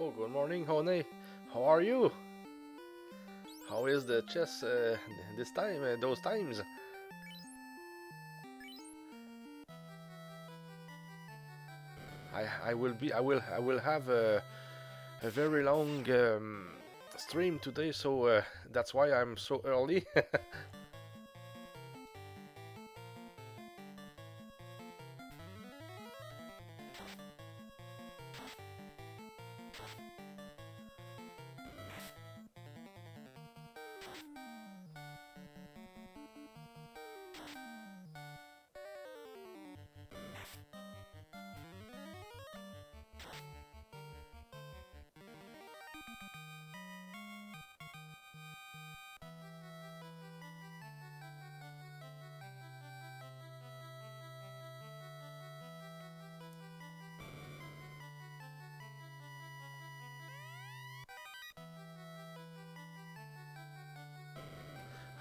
Oh, good morning, Hone. How are you? How is the chess this time? Those times? I will have a very long stream today, so that's why I'm so early.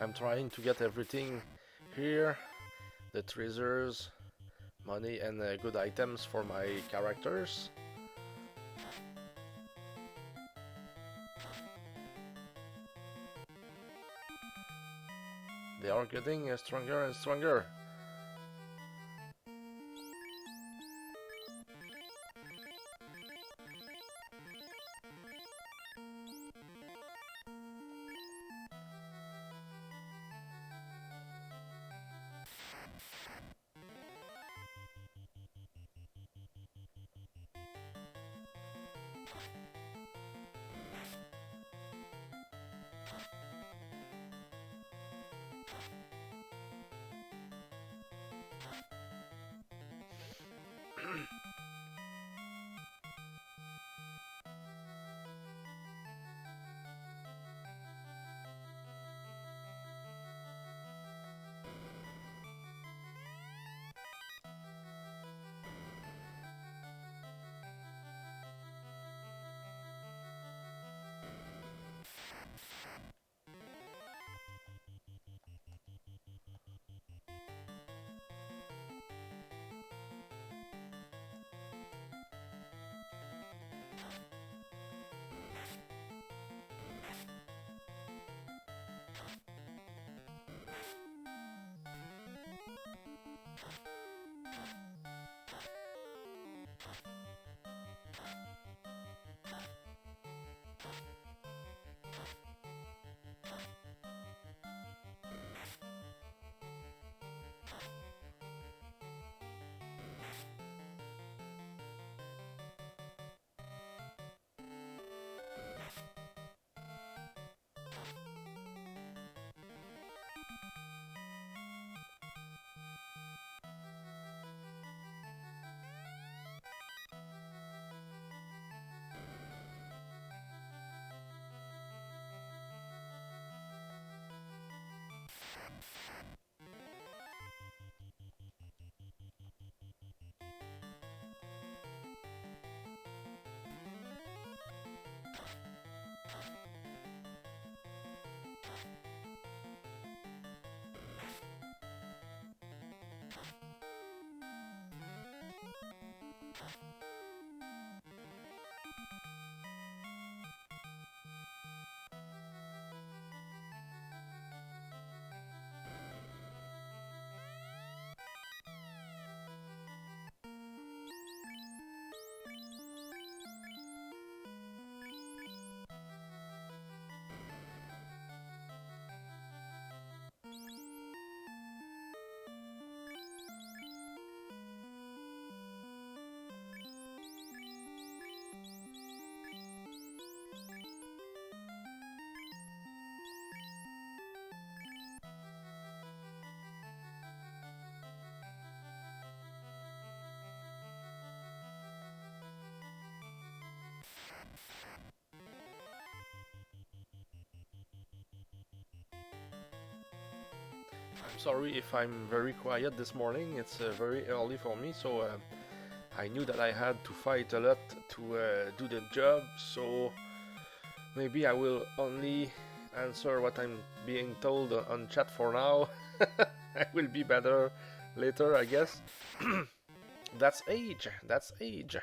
I'm trying to get everything here, the treasures, money, and good items for my characters. They are getting stronger and stronger. I'm sorry if I'm very quiet this morning. It's very early for me, so I knew that I had to fight a lot to do the job. So maybe I will only answer what I'm being told on chat for now. I will be better later, I guess. That's age. That's age.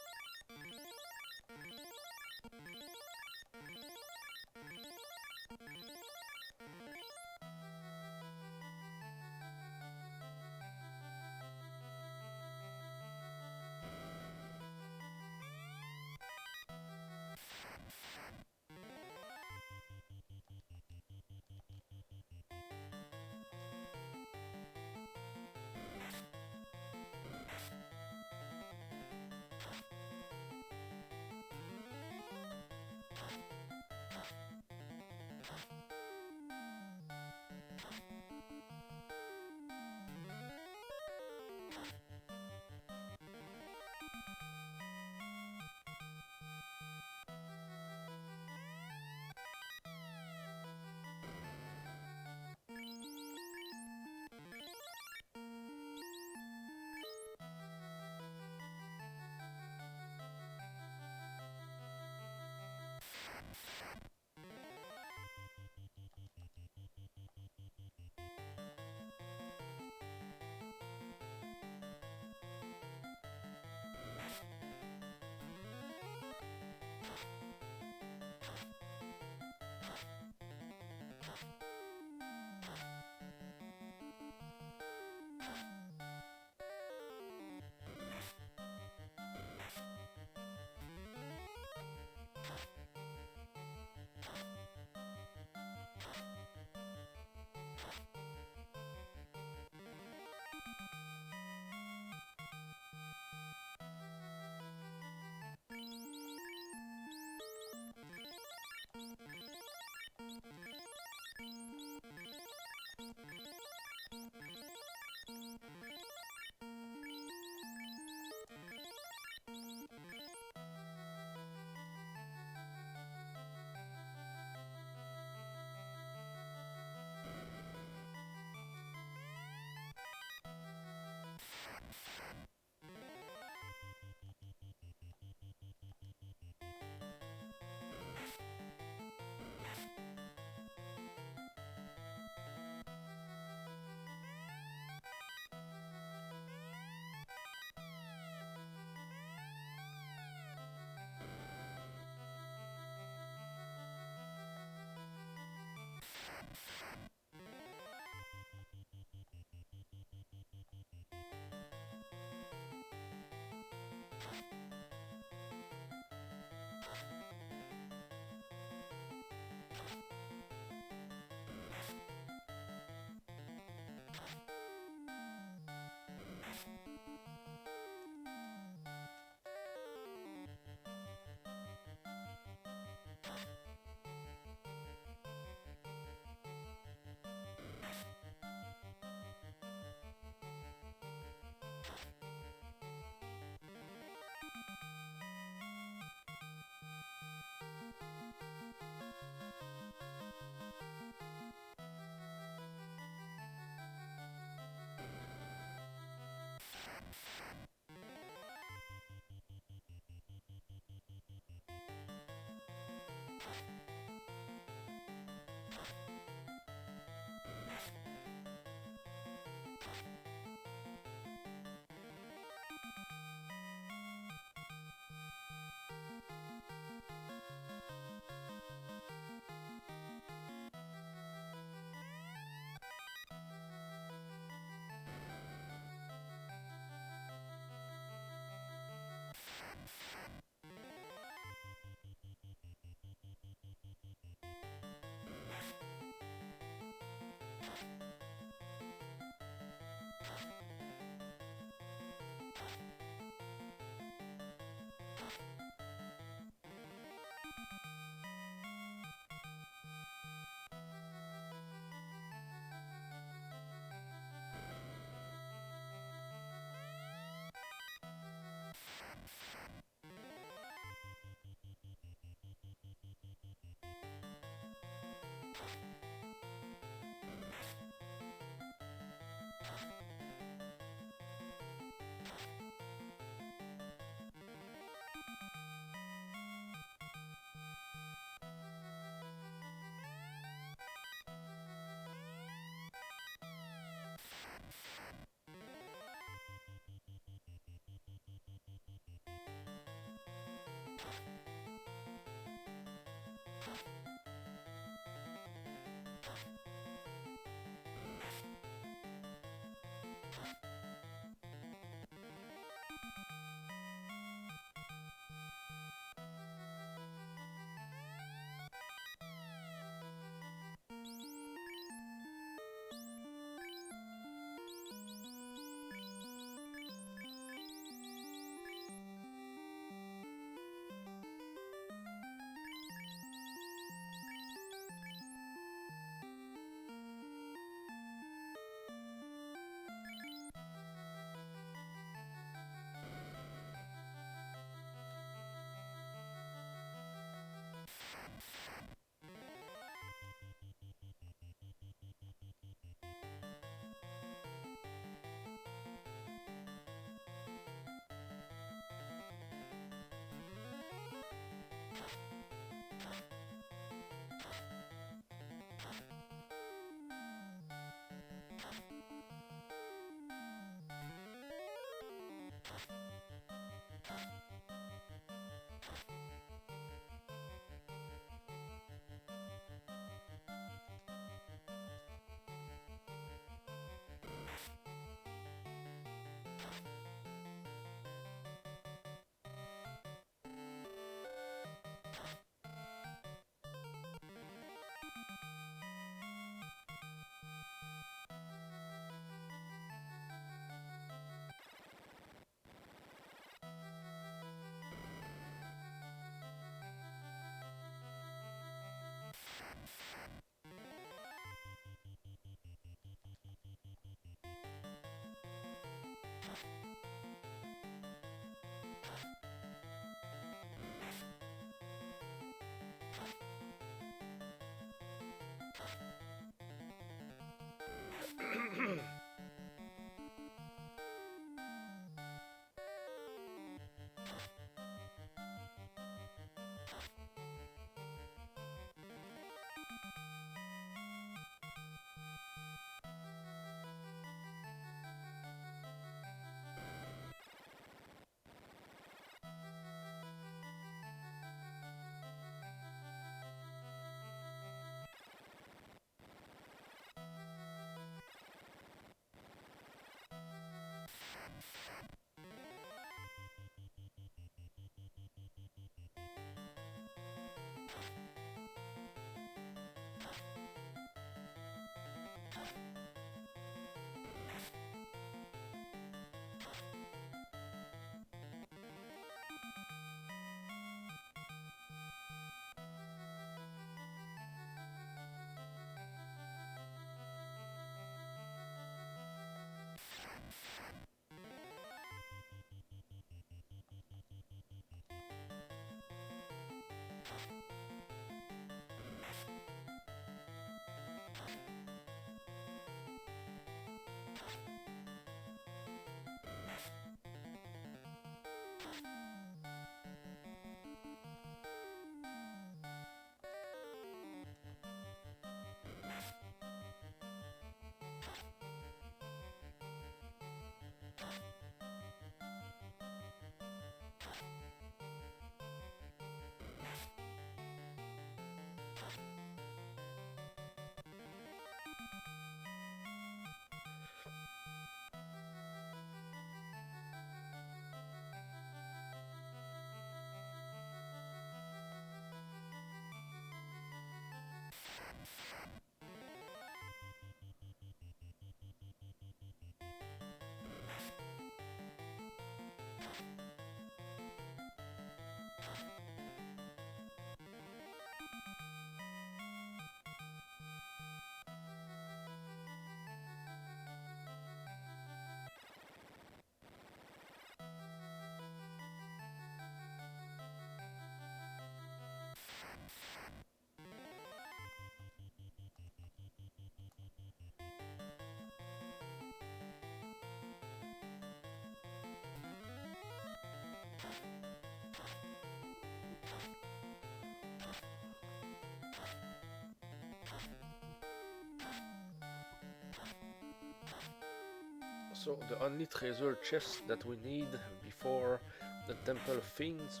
So the only treasure chests that we need before the Temple of Fiends,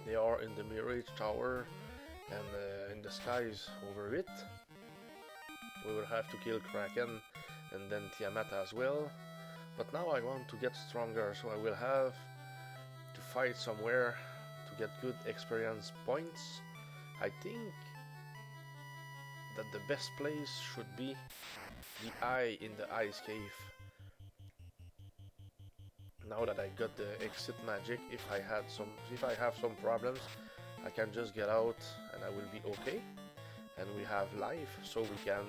they are in the Mirage Tower and in the skies over it. We will have to kill Kraken and then Tiamat as well. But now I want to get stronger, so I will have to fight somewhere to get good experience points. I think that the best place should be the eye in the ice cave. Now that I got the exit magic, if I have some problems, I can just get out and I will be okay. And we have life, so we can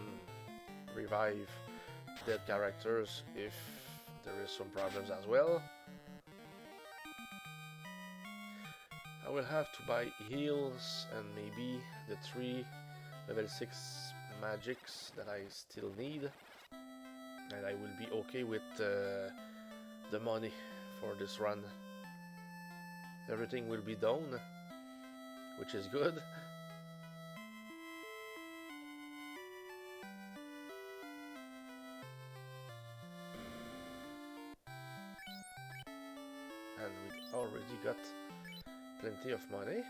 revive dead characters if there is some problems as well. I will have to buy heals and maybe the 3 level 6 magics that I still need, and I will be okay with the money for this run. Everything will be down, which is good. And we already got plenty of money.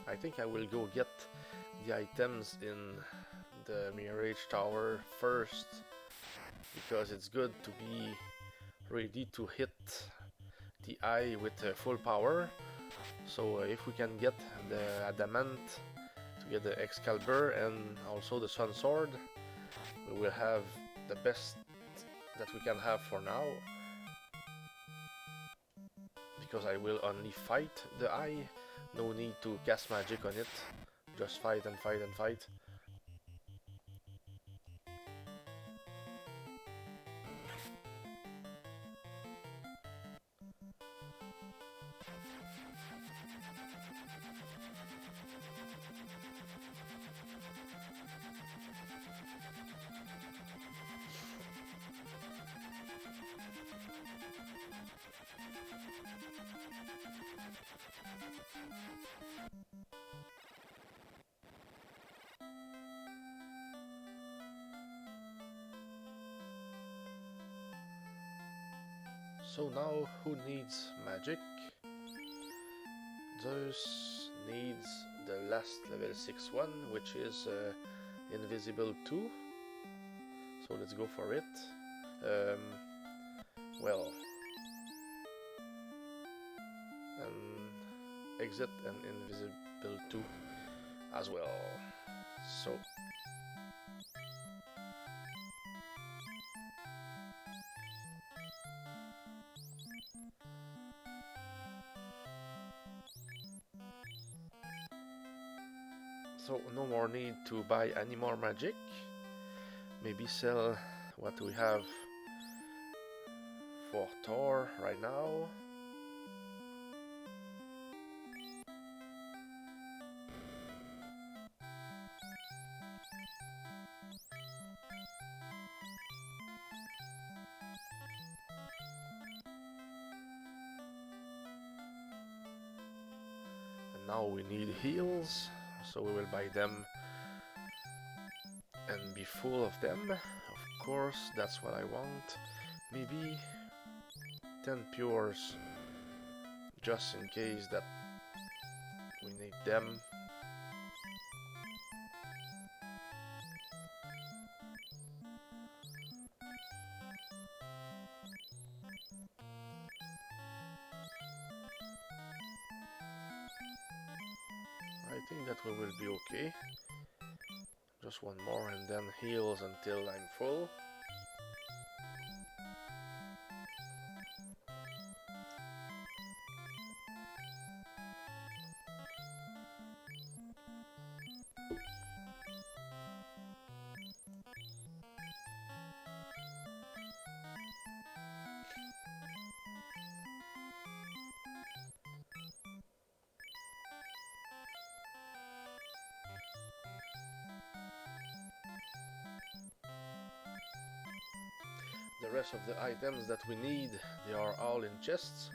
I think I will go get the items in the Mirage Tower first, because it's good to be ready to hit the eye with full power. So if we can get the adamant to get the Excalibur and also the Sun Sword, we will have the best that we can have for now. Because I will only fight the eye, no need to cast magic on it, just fight and fight and fight. So now, who needs magic? Zeus needs the last level 6 one, which is Invisible 2. So let's go for it. Well, and exit and Invisible 2 as well. So no more need to buy any more magic. Maybe sell what we have for Thor right now. And now we need heals, so we will buy them and be full of them. Of course, that's what I want. Maybe 10 pures, just in case that we need them. I think that we will be okay. Just one more and then heals until I'm full. The rest of the items that we need, they are all in chests.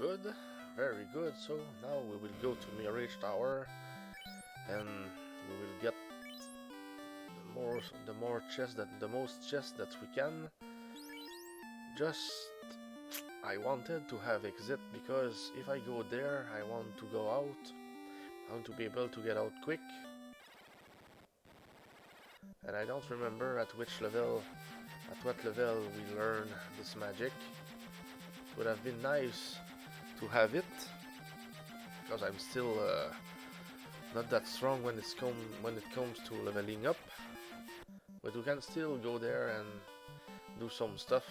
Good, very good. So now we will go to Mirage Tower and we will get the more chests that the most chests that we can. Just I wanted to have exit because if I go there I want to go out. I want to be able to get out quick. And I don't remember at what level we learn this magic. It would have been nice to have it because I'm still not that strong when it comes to leveling up. But we can still go there and do some stuff.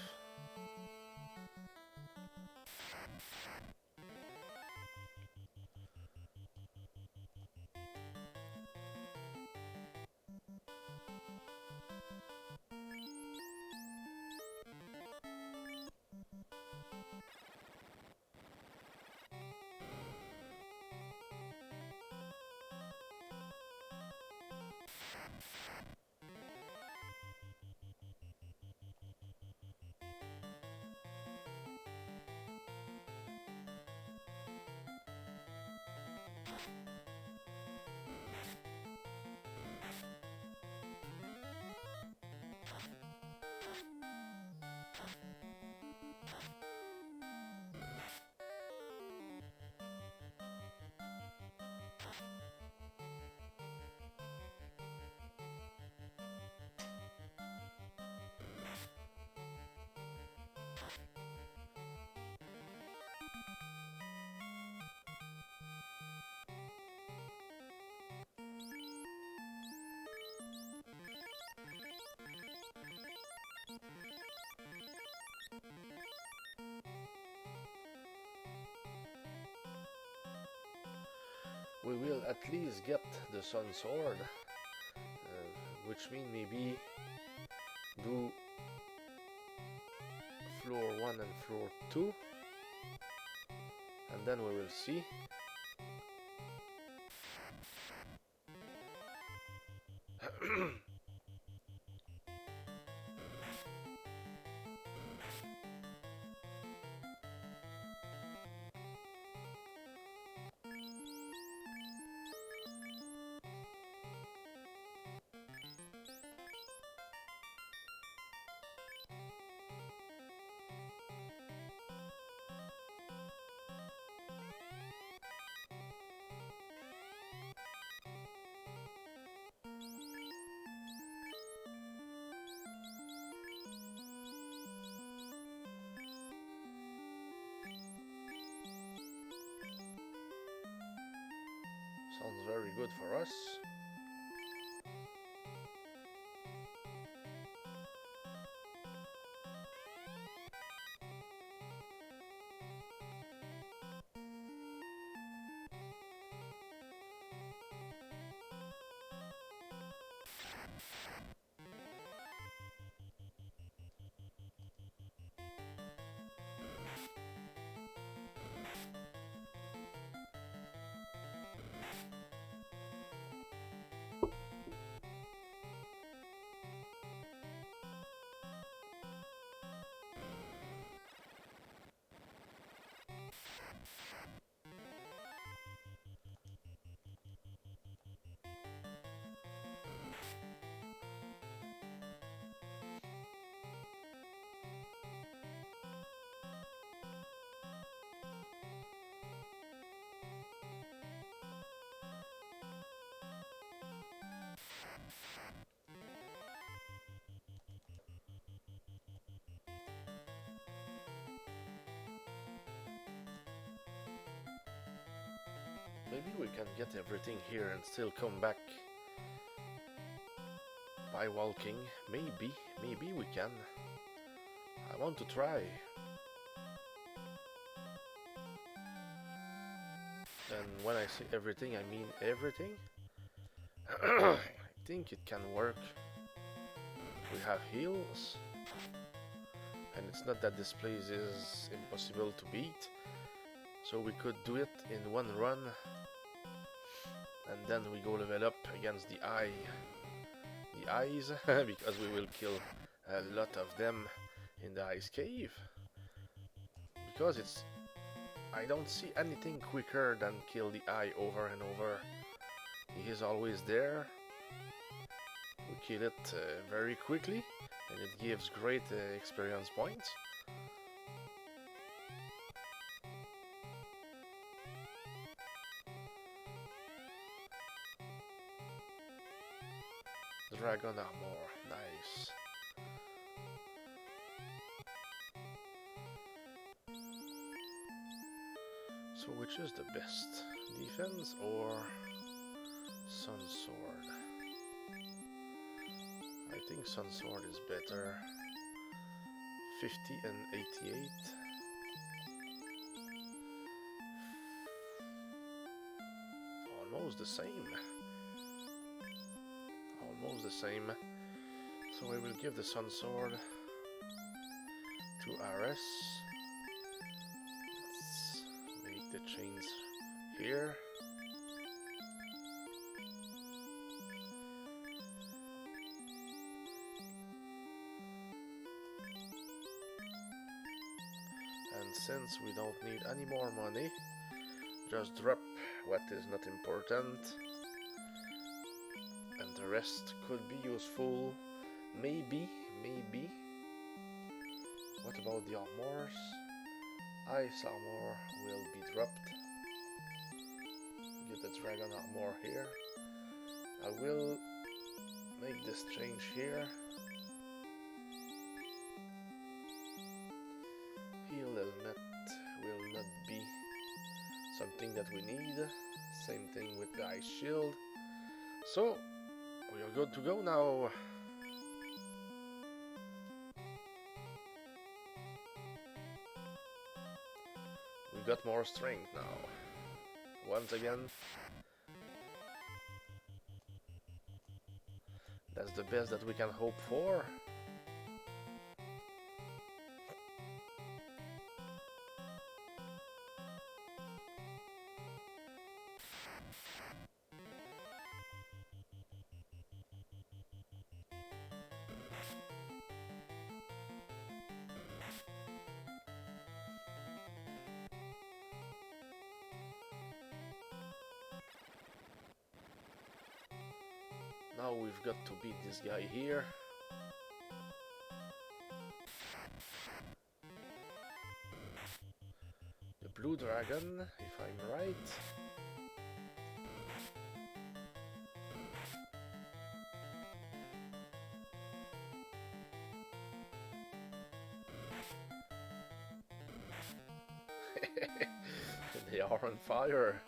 We will at least get the Sun Sword, which means maybe do floor 1 and floor 2, and then we will see. Sounds very good for us. Maybe we can get everything here and still come back by walking. Maybe we can. I want to try. And when I say everything, I mean everything. I think it can work. We have heals. And it's not that this place is impossible to beat. So we could do it in one run. And then we go level up against the eyes, because we will kill a lot of them in the ice cave. Because I don't see anything quicker than kill the eye over and over. He is always there. We kill it very quickly, and it gives great experience points. Dragon armor, nice. So which is the best? Defense or Sun Sword? I think Sun Sword is better. 50 and 88. Almost the same. Almost the same. So I will give the Sun Sword to RS. Let's make the chains here. And since we don't need any more money, just drop what is not important, and the rest could be useful. Maybe. What about the armors? Ice armor will be dropped. Get the dragon armor here. I will make this change here. Heal helmet will not be something that we need. Same thing with the ice shield. So we are good to go now. We got more strength now. Once again, that's the best that we can hope for. Now we've got to beat this guy here. The blue dragon, if I'm right. They are on fire.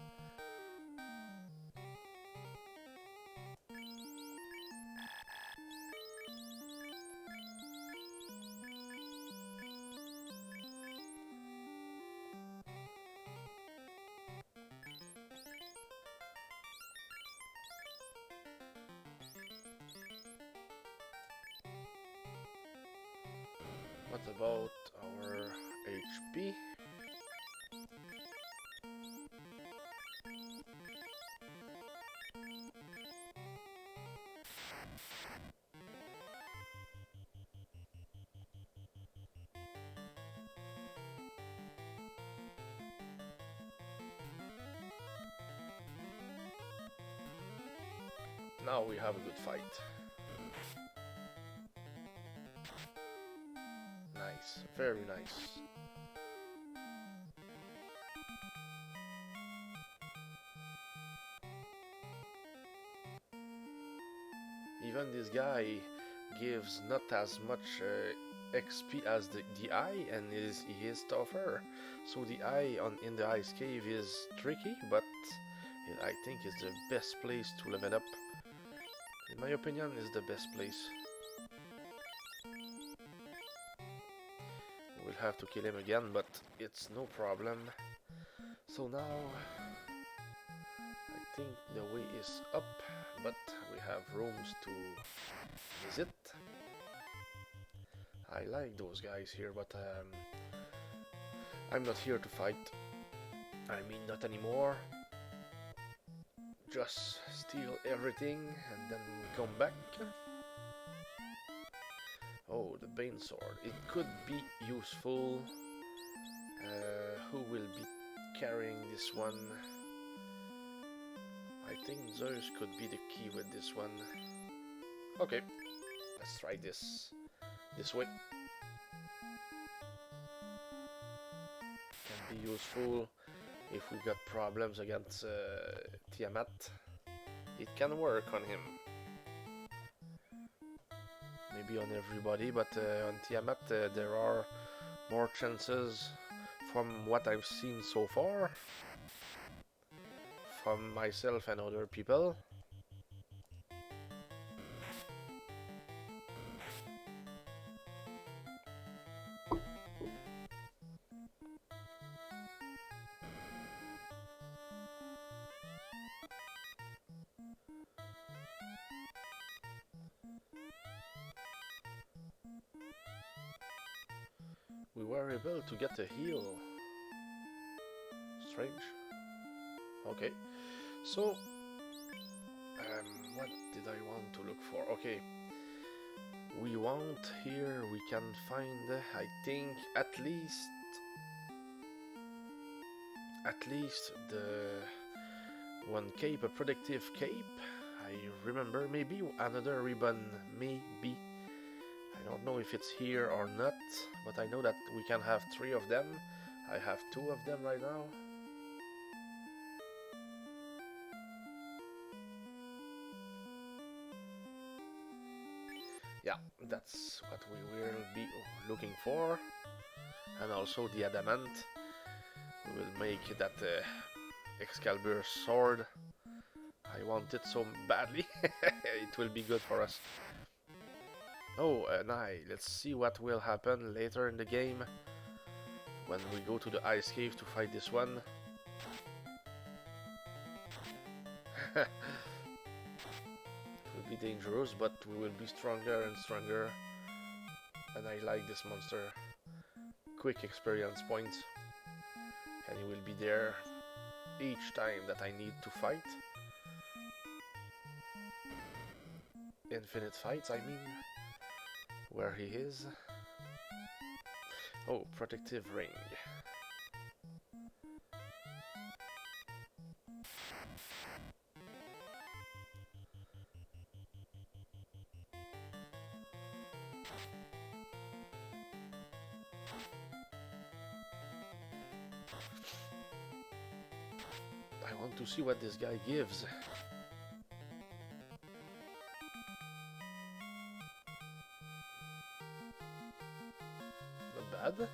What about our HP? Now we have a good fight. Nice, very nice. Even this guy gives not as much XP as the eye, and he is tougher. So the eye in the ice cave is tricky, but I think it's the best place to level up. In my opinion, is the best place. We'll have to kill him again, but it's no problem. So now, I think the way is up, but we have rooms to visit. I like those guys here, but I'm not here to fight. I mean, not anymore. Just steal everything and then come back. Oh, the Bane Sword. It could be useful. Who will be carrying this one. I think Zeus could be the key with this one. Okay, let's try this way. Can be useful if we got problems against Tiamat. It can work on him. Maybe on everybody, but on Tiamat there are more chances from what I've seen so far from myself and other people. We were able to get a heal. Strange. Okay, so what did I want to look for? Okay, we want here, we can find, I think, at least the one cape, a protective cape. I remember, maybe another ribbon, maybe. I don't know if it's here or not, but I know that we can have 3 of them. I have 2 of them right now. Yeah, that's what we will be looking for. And also the adamant. We will make that Excalibur sword. I want it so badly. It will be good for us. Oh, let's see what will happen later in the game when we go to the ice cave to fight this one. It will be dangerous, but we will be stronger and stronger. And I like this monster. Quick experience points. And he will be there each time that I need to fight. Infinite fights, I mean. Where he is. Oh, protective ring. I want to see what this guy gives. Not bad. So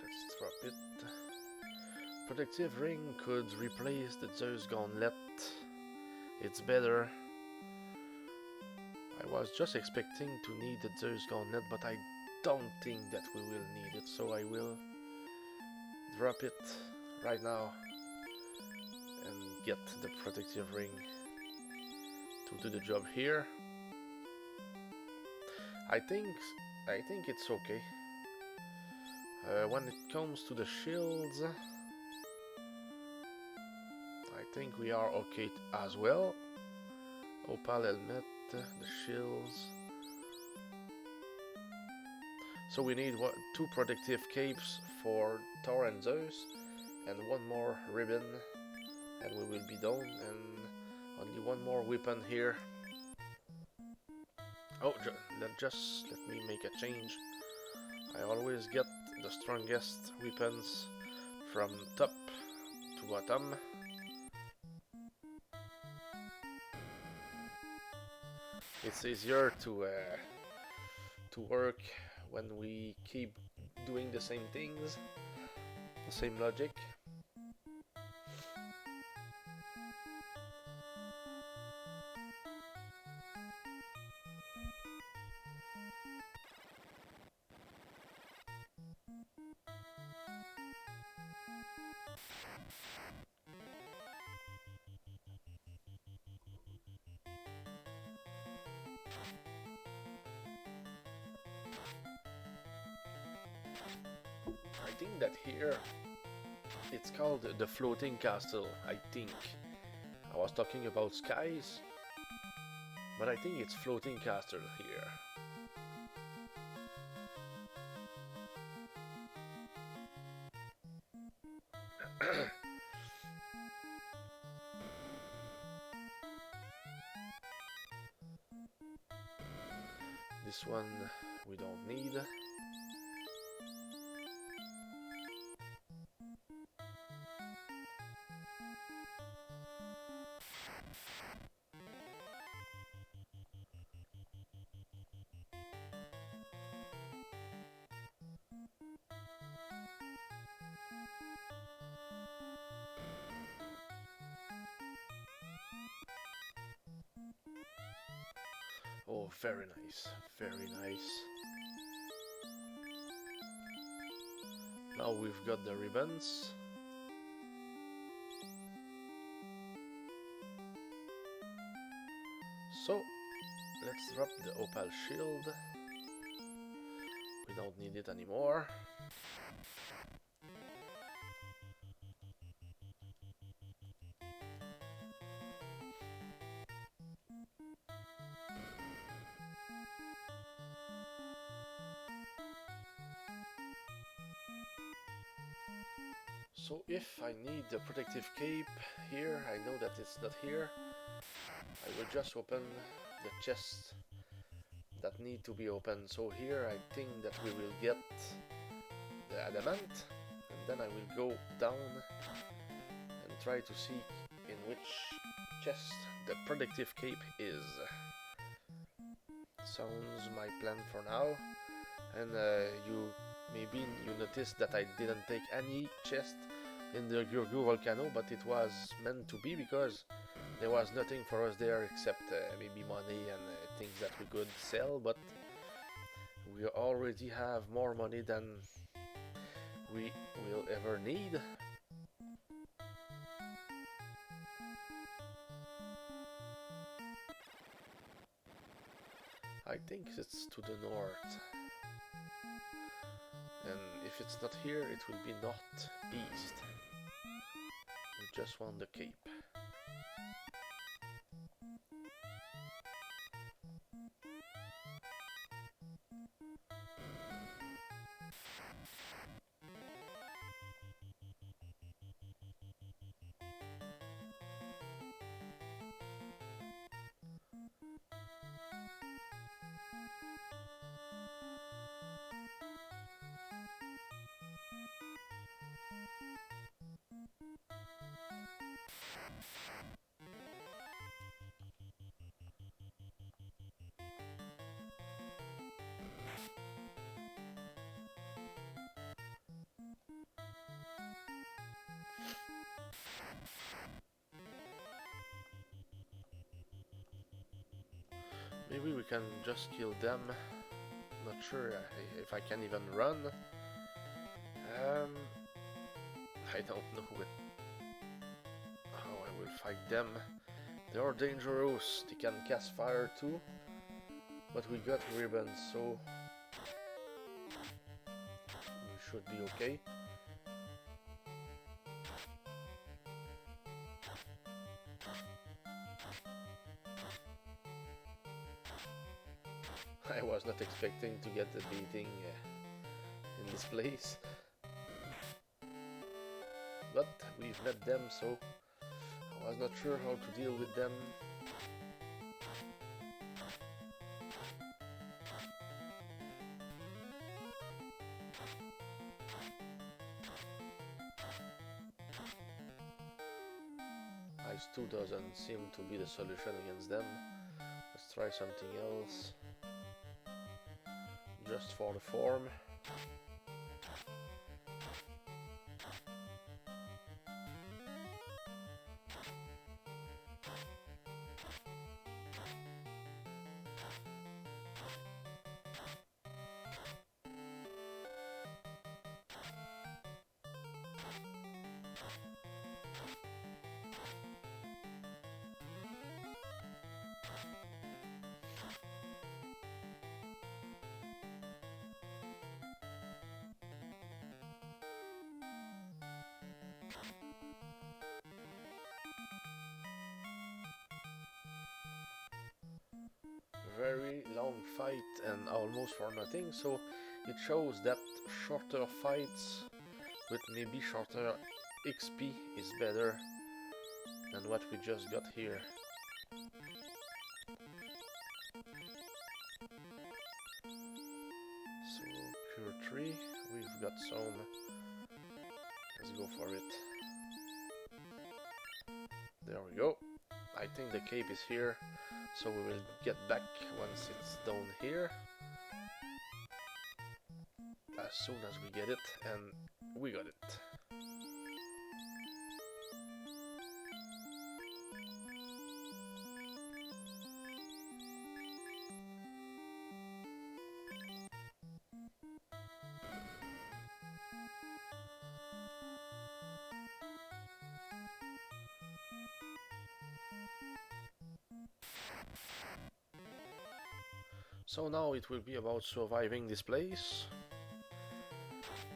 let's drop it. Protective ring could replace the Zeus Gauntlet. It's better. I was just expecting to need the Zeus Gauntlet, but I don't think that we will need it, so I will drop it right now and get the protective ring to do the job here. I think it's okay. When it comes to the shields, I think we are okay as well. Opal helmet, the shields. So we need 2 protective capes for Thor and Zeus, and 1 more ribbon, and we will be done. And only 1 more weapon here. Oh, just let me make a change. I always get the strongest weapons from top to bottom. It's easier to work when we keep doing the same things, the same logic. I think that here it's called the floating castle, I think. I was talking about skies, but I think it's floating castle here. This one we don't need. Oh, very nice, very nice. Now we've got the ribbons. So, let's drop the opal shield. We don't need it anymore. So if I need the protective cape here, I know that it's not here. I will just open the chest that need to be opened. So here I think that we will get the adamant, and then I will go down and try to see in which chest the protective cape is. Sounds my plan for now. And maybe you noticed that I didn't take any chest in the Gurgu volcano, but it was meant to be because there was nothing for us there except maybe money and things that we could sell, but we already have more money than we will ever need. I think it's to the north. And if it's not here, it will be northeast. We just want the cape. Maybe we can just kill them. Not sure if I can even run. I don't know how I will fight them. They are dangerous. They can cast fire too. But we got ribbons, so we should be okay. I was not expecting to get the beating in this place. But we've met them, so I was not sure how to deal with them. Ice 2 doesn't seem to be the solution against them. Let's try something else. Just for the form. Very long fight and almost for nothing, so it shows that shorter fights with maybe shorter XP is better than what we just got here. So, Cure 3, we've got some. Let's go for it. There we go. I think the cape is here, so we will get back once it's down here. As soon as we get it, and we got it. So now it will be about surviving this place.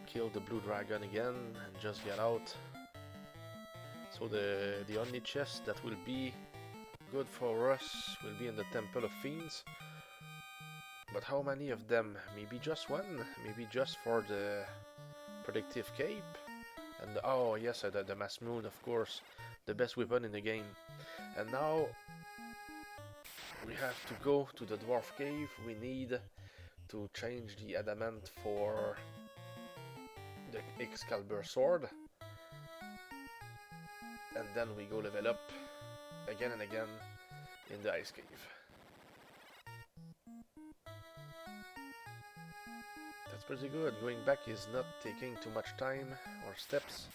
Kill the blue dragon again and just get out. So the only chest that will be good for us will be in the Temple of Fiends. But how many of them? Maybe just one? Maybe just for the predictive cape? And oh yes, the mass moon, of course, the best weapon in the game. And now we have to go to the dwarf cave. We need to change the adamant for the Excalibur sword, and then we go level up again and again in the ice cave. That's pretty good. Going back is not taking too much time or steps.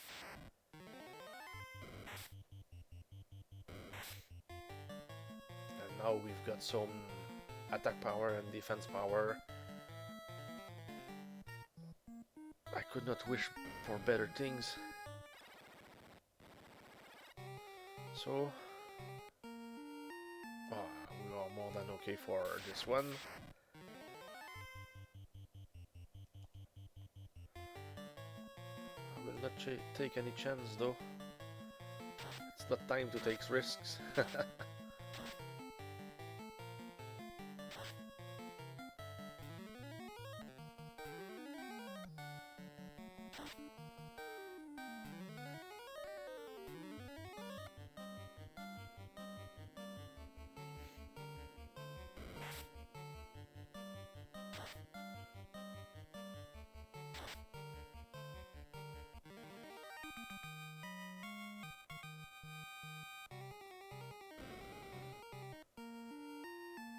And now we've got some attack power and defense power. I could not wish for better things. So, we are more than okay for this one. I will not take any chance though. It's not time to take risks.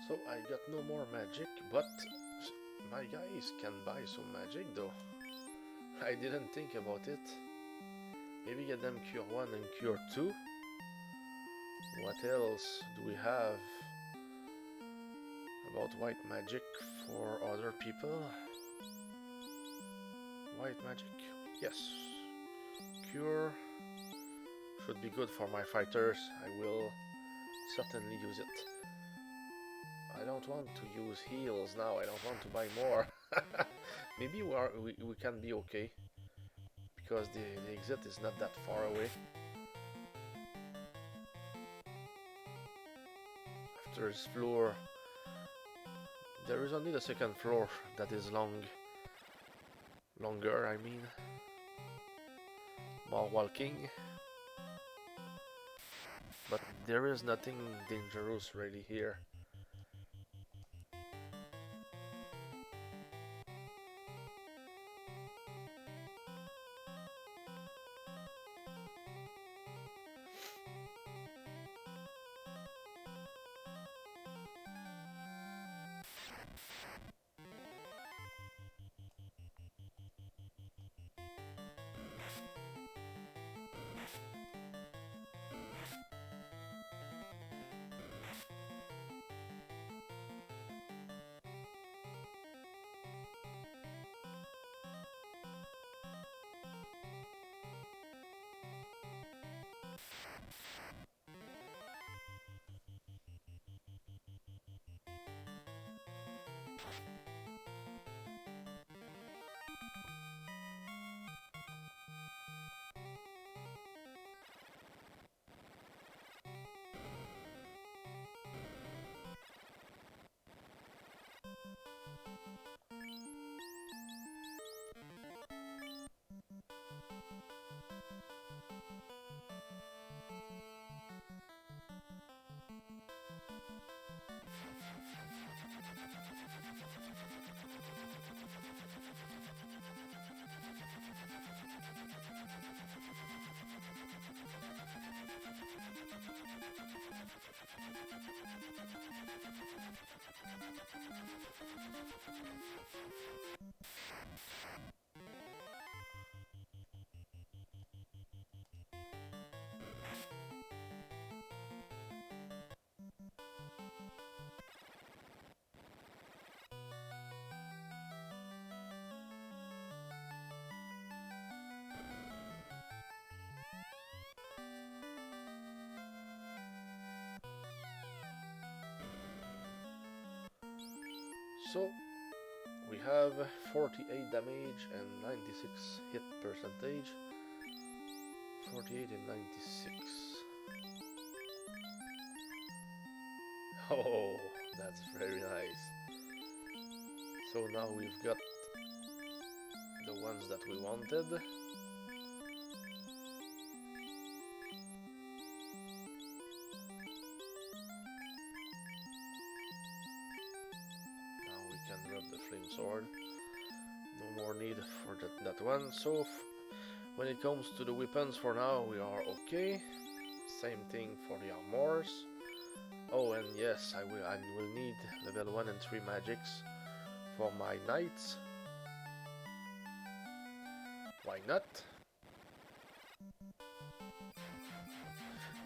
So I got no more magic, but my guys can buy some magic though. I didn't think about it. Maybe get them Cure 1 and Cure 2. What else do we have about white magic for other people? White magic, yes. Cure should be good for my fighters. I will certainly use it. I don't want to use heals now. I don't want to buy more. Maybe we can be okay because the exit is not that far away. After this floor, there is only the second floor that is longer. I mean, more walking, but there is nothing dangerous really here. So we have 48 damage and 96 hit percentage. 48 and 96. Oh, that's very nice. So now we've got the ones that we wanted. Now we can rub the flame sword. No more need for that one. So when it comes to the weapons, for now we are okay. Same thing for the armors. Oh, and yes, I will need level 1 and 3 magics for my knights. Why not?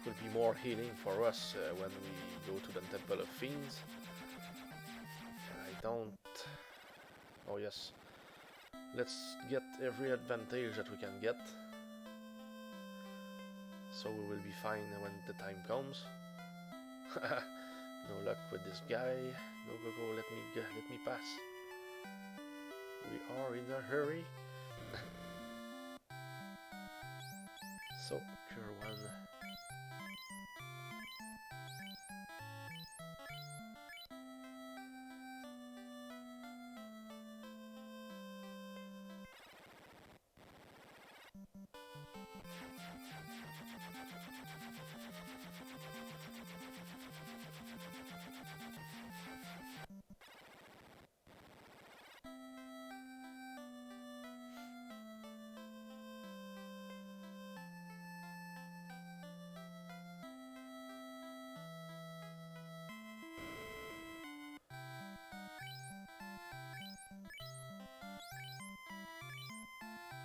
Could be more healing for us when we go to the Temple of Fiends. I don't... Oh yes. Let's get every advantage that we can get. So we will be fine when the time comes. No luck with this guy. Go, let me pass. We are in a hurry. So, cure one.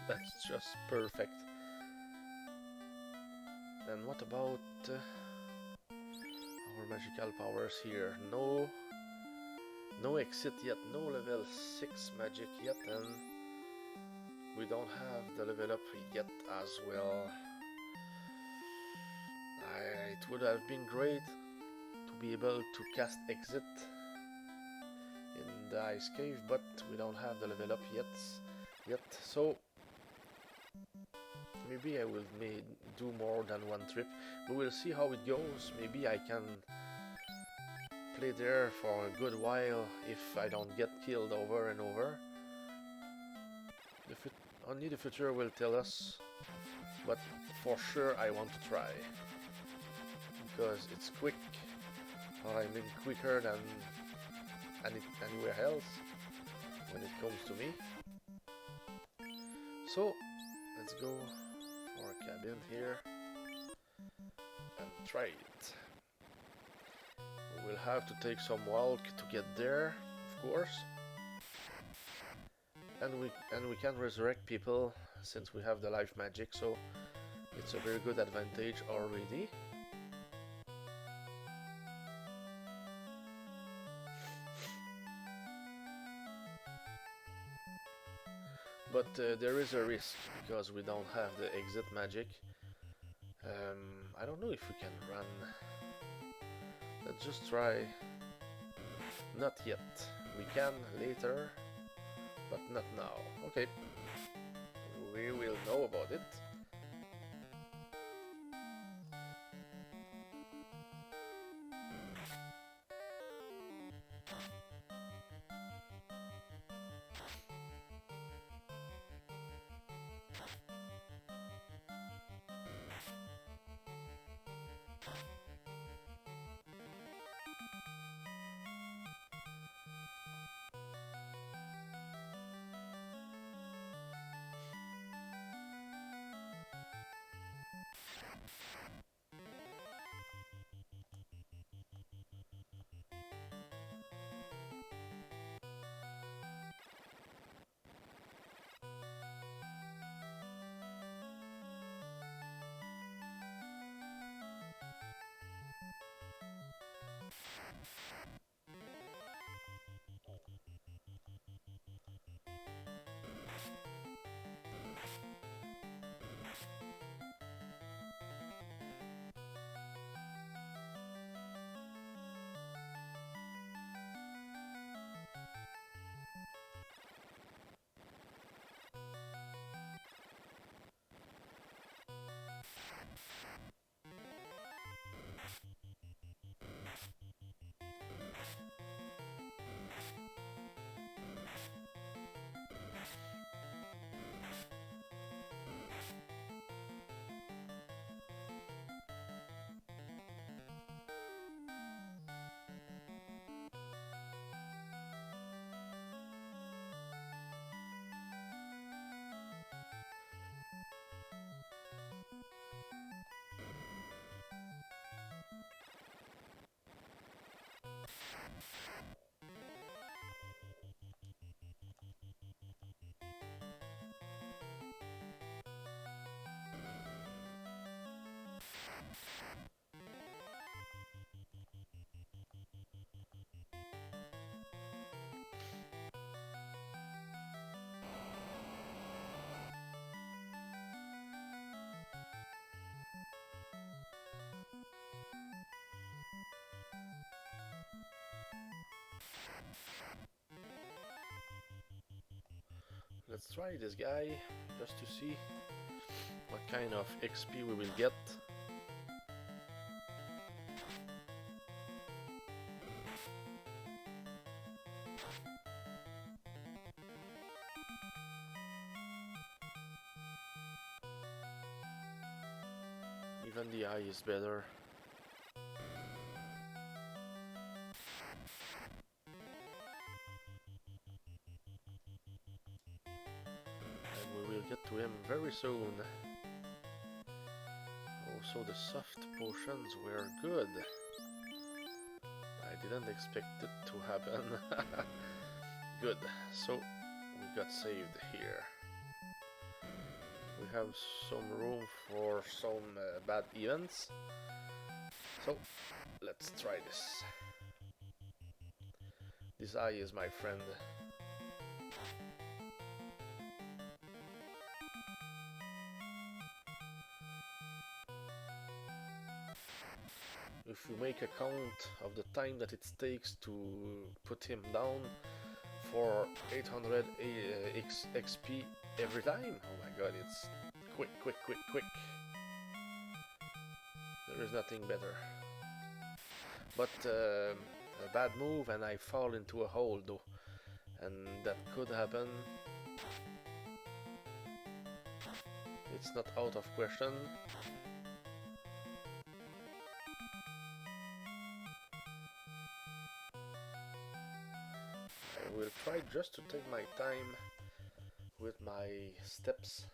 That's just perfect. And what about our magical powers here? No exit yet, no level 6 magic yet, and we don't have the level up yet as well. It would have been great to be able to cast exit in the ice cave, but we don't have the level up yet. So maybe I will do more than one trip. We will see how it goes. Maybe I can play there for a good while if I don't get killed over and over. Only the future will tell us, but for sure I want to try. Because it's quick, or I mean quicker than anywhere else when it comes to me. So, let's go for a cabin here and try it. We will have to take some walk to get there, of course. And we can resurrect people since we have the life magic, so it's a very good advantage already. But there is a risk because we don't have the exit magic. I don't know if we can run. Let's just try. Not yet. We can later, but not now. Okay. We will know about it. let's try this guy just to see what kind of XP we will get. Even the eye is better. And we will get to him very soon. Also, the soft potions were good. I didn't expect it to happen. Good. So, we got saved here. We have some room for some bad events. So, let's try this. This eye is my friend. If you make a count of the time that it takes to put him down for 800 XP every time, oh my god, it's quick, quick, quick, quick. There is nothing better. But a bad move and I fall into a hole though, and that could happen. It's not out of question. I will try just to take my time with my steps.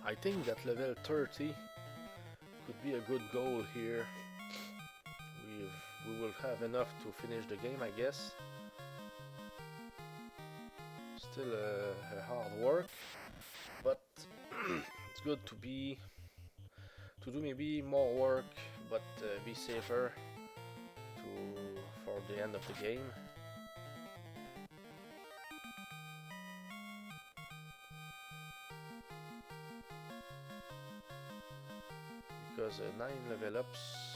I think that level 30 could be a good goal here. We will have enough to finish the game, I guess. Still a hard work, but it's good to do maybe more work, but be safer for the end of the game. Because 9 level ups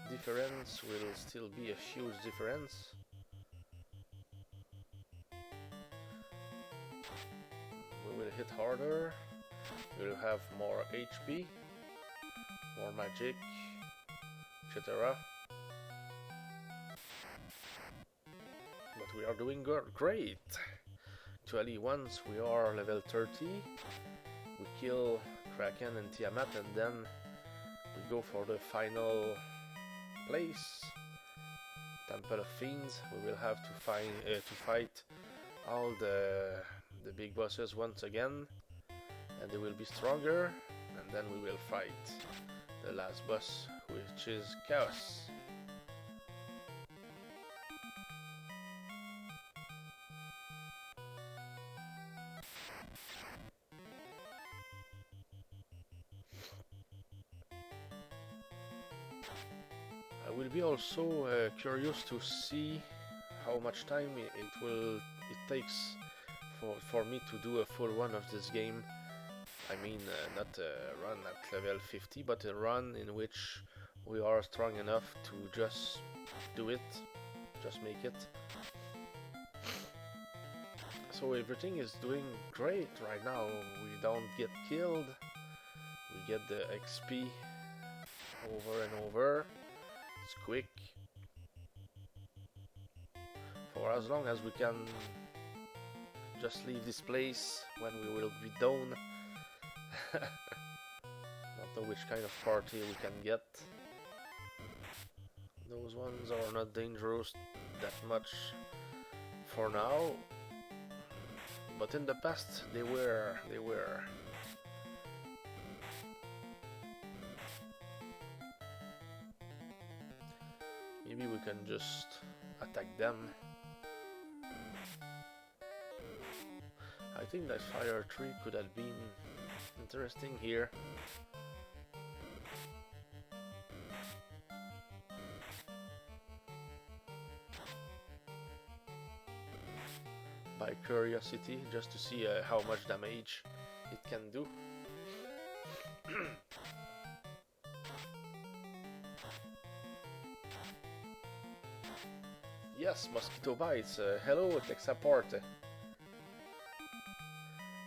difference will still be a huge difference. We will hit harder, we will have more HP, more magic, etc. But we are doing great! Actually, once we are level 30, we kill Kraken and Tiamat, and then we go for the final place, Temple of Fiends. We will have to fight all the big bosses once again, and they will be stronger, and then we will fight the last boss, which is Chaos. I will be also curious to see how much time it takes for me to do a full run of this game. I mean, not a run at level 50, but a run in which we are strong enough to just do it, just make it. So everything is doing great right now. We don't get killed, we get the XP over and over. It's quick. For as long as we can just leave this place when we will be done. Not know which kind of party we can get. Those ones are not dangerous that much for now, but in the past they were. Maybe we can just attack them. I think that fire tree could have been interesting here. By curiosity, just to see how much damage it can do. Yes, mosquito bites. Hello, tech support.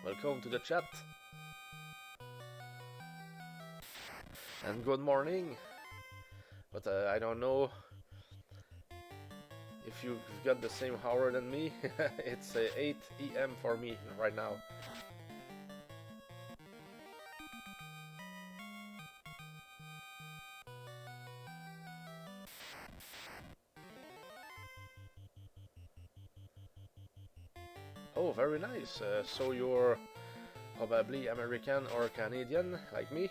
Welcome to the chat. And good morning. But I don't know if you've got the same hour than me. It's 8 AM for me right now. Oh, very nice. So you're probably American or Canadian, like me?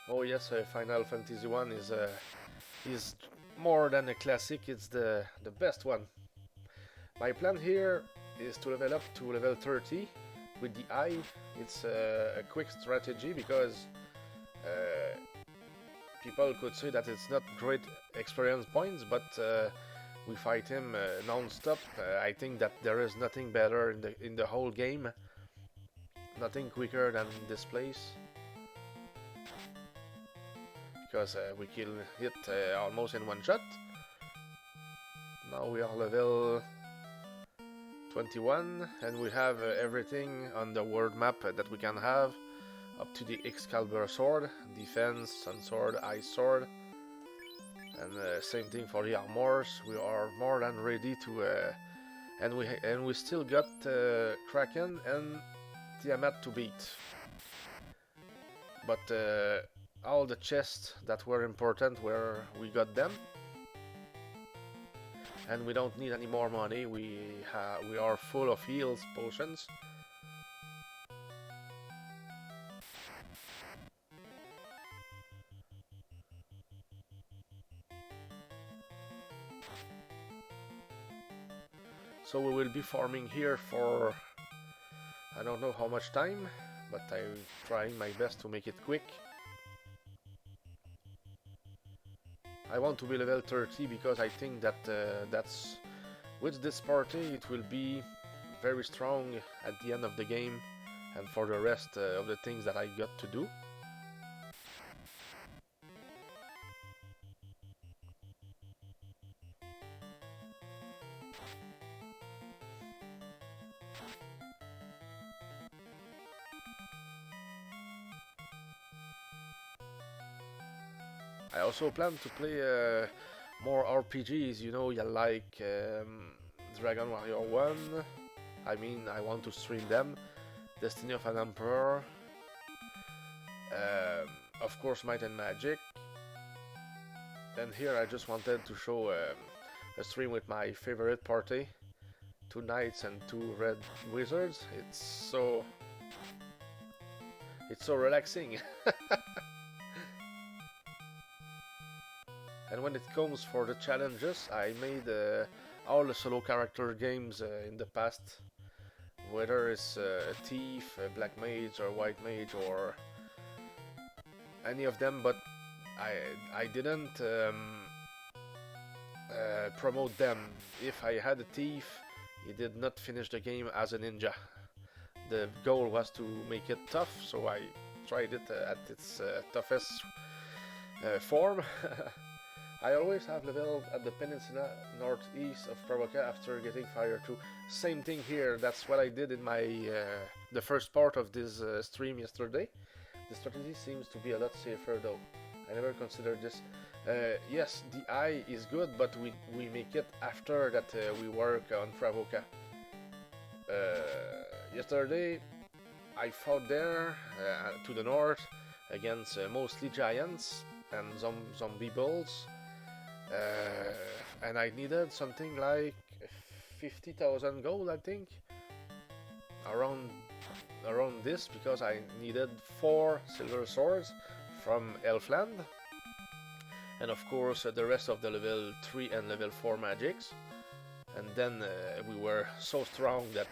Oh yes, Final Fantasy 1 is more than a classic, it's the best one. My plan here is to level up to level 30 with the eye. It's a quick strategy because people could say that it's not great experience points, but we fight him non-stop. I think that there is nothing better in the whole game. Nothing quicker than this place. Because we kill it almost in one shot. Now we are level 21 and we have everything on the world map that we can have, up to the Excalibur sword, defense, sun sword, ice sword, and same thing for the armors. We are more than ready to and we still got Kraken and Tiamat to beat, but all the chests that were important, we got them, and we don't need any more money. We are full of heals, potions. So we will be farming here for I don't know how much time, but I'm trying my best to make it quick. I want to be level 30 because I think that that's with this party it will be very strong at the end of the game and for the rest of the things that I got to do. I also plan to play more RPGs, you know, like Dragon Warrior 1. I mean, I want to stream them. Destiny of an Emperor. Of course, Might and Magic. And here I just wanted to show a stream with my favorite party. 2 knights and 2 red wizards. It's so relaxing. And when it comes for the challenges, I made all the solo character games in the past, whether it's a thief, a black mage, or white mage, or any of them. But I didn't promote them. If I had a thief, he did not finish the game as a ninja. The goal was to make it tough, so I tried it at its toughest form. I always have leveled at the peninsula northeast of Pravoka after getting Fire 2. Same thing here, that's what I did in my the first part of this stream yesterday. The strategy seems to be a lot safer though. I never considered this. Yes, the eye is good, but we make it after that we work on Pravoka. Yesterday I fought there to the north against mostly giants and zombie bulls, and I needed something like 50,000 gold, I think, around this, because I needed 4 silver swords from Elfland, and of course the rest of the level 3 and level 4 magics. And then we were so strong that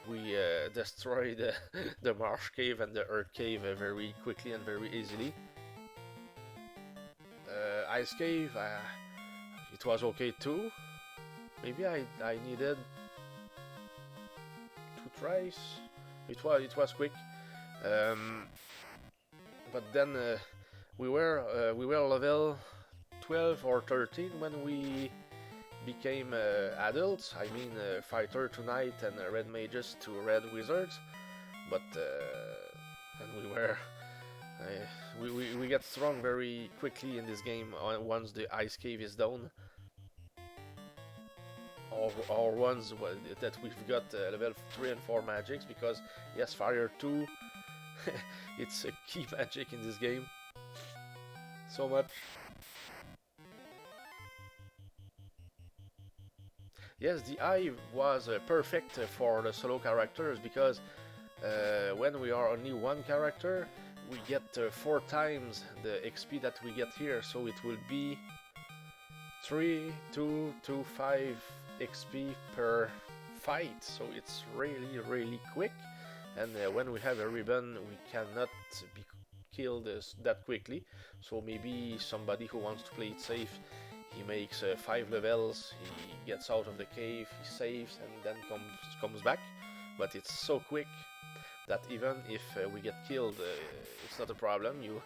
we destroyed the marsh cave and the earth cave very quickly and very easily. Ice cave, it was okay too. Maybe I needed 2 tries. It was quick, but then we were level 12 or 13 when we became adults. I mean, fighter to knight and red mages to red wizards. But and we get strong very quickly in this game once the ice cave is done, or ones that we've got level 3 and 4 magics, because yes, fire 2 it's a key magic in this game so much. Yes, the eye was perfect for the solo characters, because when we are only one character, we get 4 times the XP that we get here, so it will be 3, 2, 2, 5 XP per fight, so it's really quick. And when we have a ribbon, we cannot be killed that quickly, so maybe somebody who wants to play it safe, he makes 5 levels, he gets out of the cave, he saves, and then comes back. But it's so quick that even if we get killed, it's not a problem. You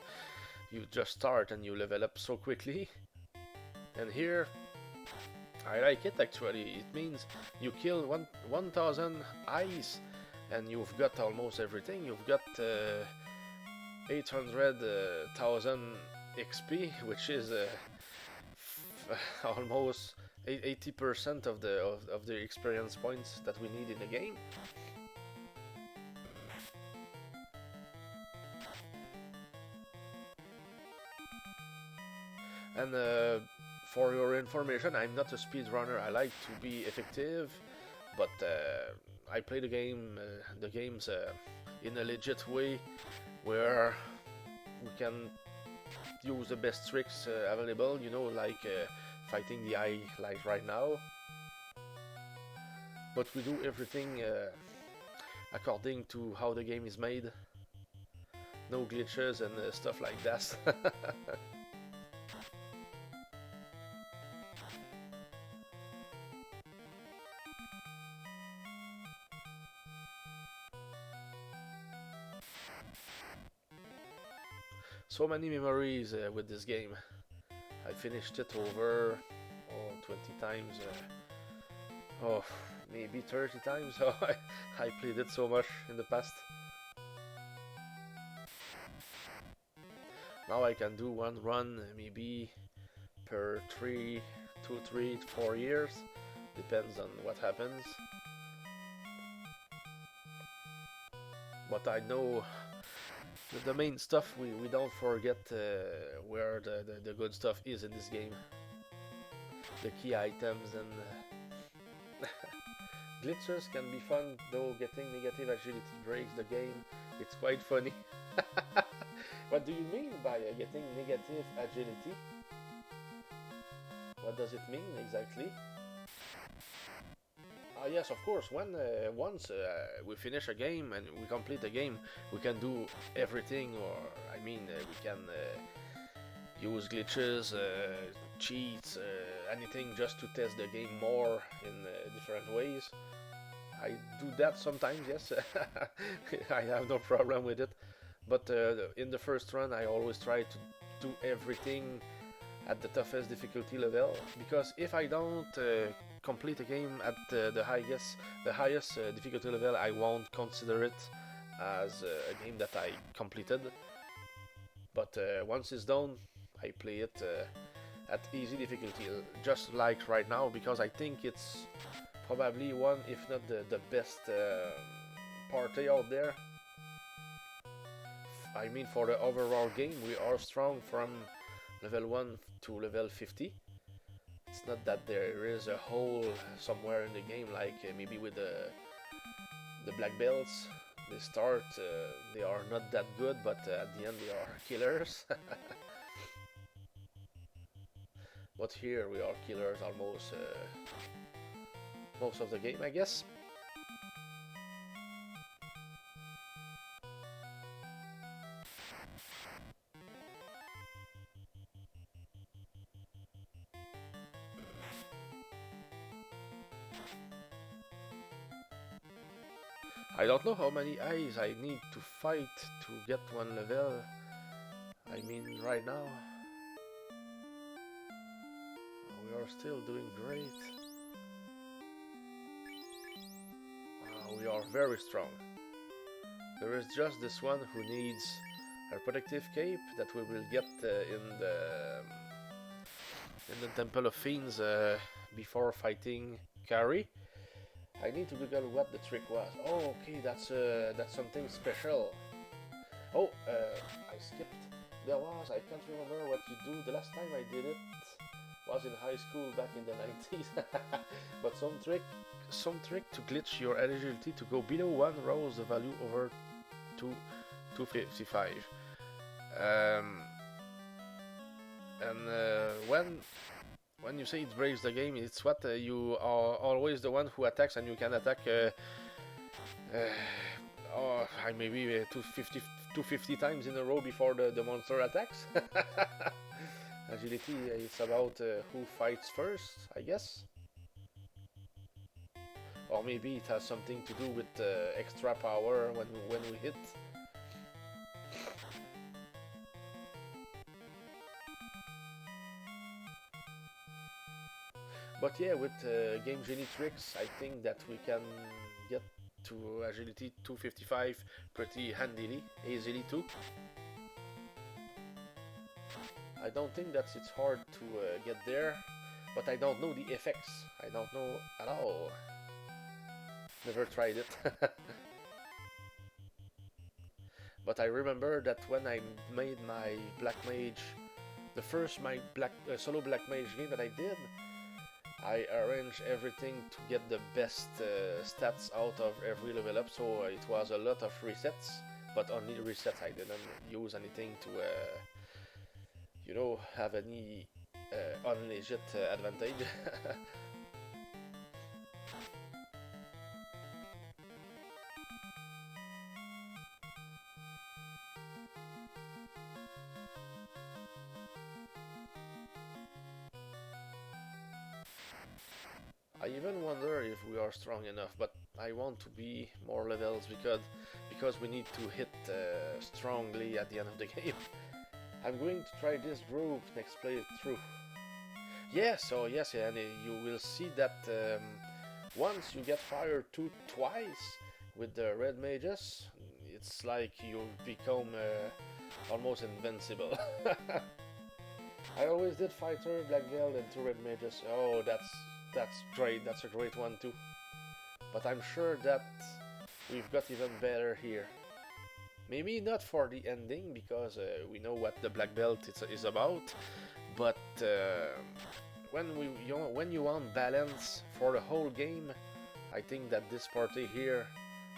just start and you level up so quickly. And here, I like it actually. It means you kill 1,000 eyes, and you've got almost everything. You've got 800,000 XP, which is almost 80% of the experience points that we need in the game. And for your information, I'm not a speedrunner. I like to be effective, but I play the games in a legit way, where we can use the best tricks available, you know, like fighting the eye like right now. But we do everything according to how the game is made. No glitches and stuff like that. So many memories with this game. I finished it over 20 times. Maybe 30 times. I played it so much in the past. Now I can do one run maybe per 2, 3, 4 years. Depends on what happens. But I know the main stuff, we don't forget where the good stuff is in this game. The key items and glitches can be fun, though getting negative agility breaks the game. It's quite funny. What do you mean by getting negative agility? What does it mean exactly? Yes, of course. Once we finish a game and we complete the game, we can do everything, or I mean, we can use glitches, cheats, anything, just to test the game more in different ways. I do that sometimes, yes. I have no problem with it. But in the first run, I always try to do everything at the toughest difficulty level, because if I don't complete a game at the highest difficulty level, I won't consider it as a game that I completed. But once it's done, I play it at easy difficulty, just like right now, because I think it's probably one, if not the best party out there. I mean for the overall game, we are strong from level 1 to level 50. It's not that there is a hole somewhere in the game like maybe with the black belts. They start, they are not that good, but at the end they are killers. But here we are killers almost most of the game, I guess. I don't know how many eyes I need to fight to get one level. I mean, right now we are still doing great. We are very strong. There is just this one who needs a protective cape that we will get in the Temple of Fiends before fighting Kari. I need to Google what the trick was. Oh, okay, that's something special. Oh, I skipped. There was, I can't remember what you do. The last time I did it was in high school back in the 90s. But some trick to glitch your agility to go below 1 rose the value over 255. And when you say it breaks the game, it's what you are always the one who attacks and you can attack maybe 250 times in a row before the monster attacks. Agility, it's about who fights first, I guess. Or maybe it has something to do with extra power when we hit. But yeah, with Game Genie tricks, I think that we can get to agility 255 pretty handily, easily too. I don't think that it's hard to get there, but I don't know the effects. I don't know at all. Never tried it. But I remember that when I made my Black Mage, the first my solo Black Mage game that I did, I arranged everything to get the best stats out of every level up, so it was a lot of resets, but only resets. I didn't use anything to, you know, have any unlegit advantage. I even wonder if we are strong enough, but I want to be more levels because we need to hit strongly at the end of the game. I'm going to try this group next playthrough. Yes, oh yes, and you will see that once you get fired twice with the red mages, it's like you become almost invincible. I always did fighter, black belt, and 2 red mages. Oh, that's great. That's a great one too. But I'm sure that we've got even better here. Maybe not for the ending because we know what the black belt is about. But when you want balance for the whole game, I think that this party here,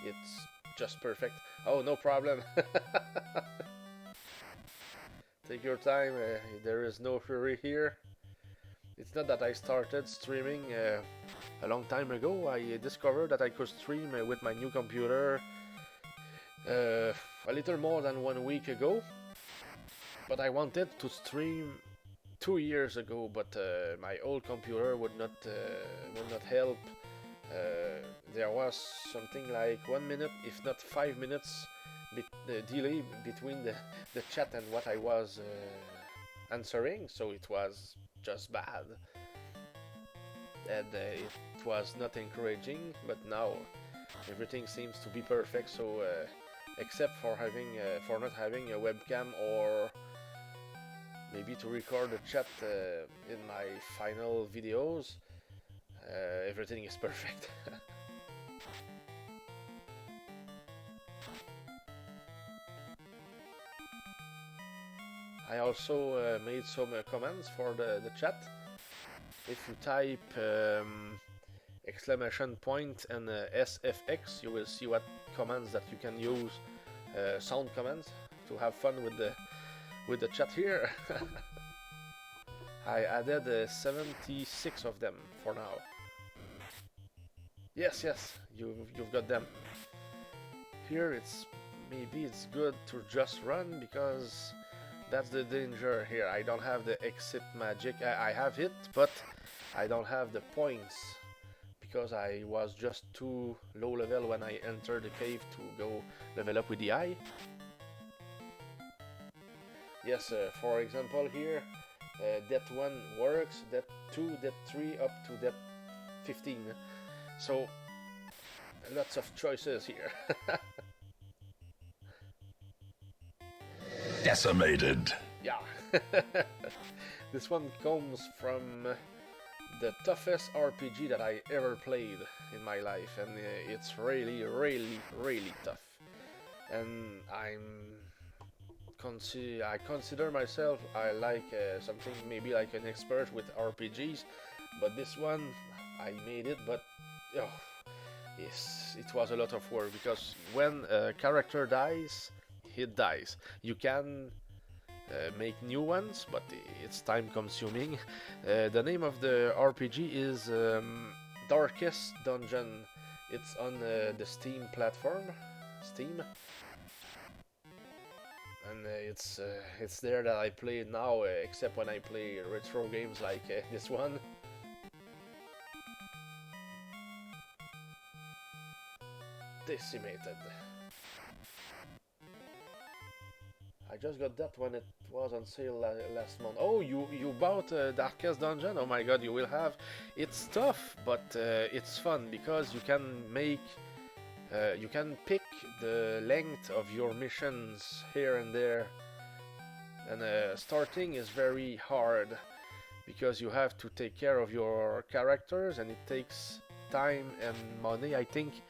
it's just perfect. Oh, no problem. Take your time. There is no hurry here. It's not that I started streaming a long time ago. I discovered that I could stream with my new computer a little more than 1 week ago. But I wanted to stream 2 years ago, but my old computer would not help. There was something like 1 minute, if not 5 minutes, delay between the chat and what I was answering, so it was just bad, and it was not encouraging. But now everything seems to be perfect, so except for not having a webcam or maybe to record the chat in my final videos, everything is perfect. I also made some commands for the chat. If you type exclamation point and SFX, you will see what commands that you can use, sound commands, to have fun with the chat here. I added 76 of them for now. Yes, yes, you've got them. Here maybe it's good to just run, because that's the danger here. I don't have the exit magic. I have it, but I don't have the points, because I was just too low level when I entered the cave to go level up with the eye. Yes, for example here, that 1 works, that 2, that 3, up to that 15. So, lots of choices here. Decimated. Yeah. This one comes from the toughest RPG that I ever played in my life, and it's really, really, really tough. And I consider myself like something maybe like an expert with RPGs, but this one I made it, but oh, yes, it was a lot of work, because when a character dies, it dies. You can make new ones, but it's time consuming. The name of the RPG is Darkest Dungeon. It's on the Steam platform, Steam, and it's there that I play now, except when I play retro games like this one. Decimated. I just got that when it was on sale last month. Oh, you bought Darkest Dungeon? Oh my god, you will have. It's tough, but it's fun, because you can you can pick the length of your missions here and there. And starting is very hard, because you have to take care of your characters, and it takes time and money, I think.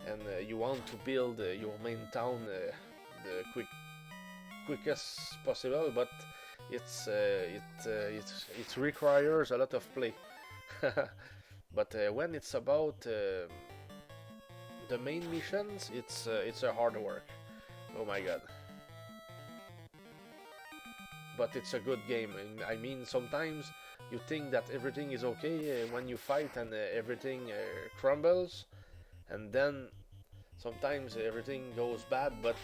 And you want to build your main town the quickest possible, but it requires a lot of play. But when it's about the main missions, it's a hard work. Oh my god! But it's a good game. I mean, sometimes you think that everything is okay when you fight, and everything crumbles, and then sometimes everything goes bad, but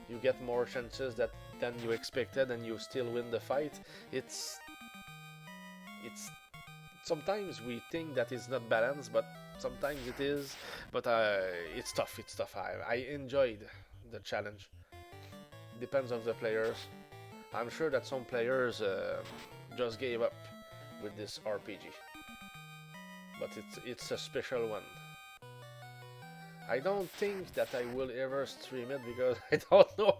you get more chances than you expected, and you still win the fight. It's sometimes we think that it's not balanced, but sometimes it is. But it's tough. It's tough. I enjoyed the challenge. Depends on the players. I'm sure that some players just gave up with this RPG, but it's a special one. I don't think that I will ever stream it, because I don't know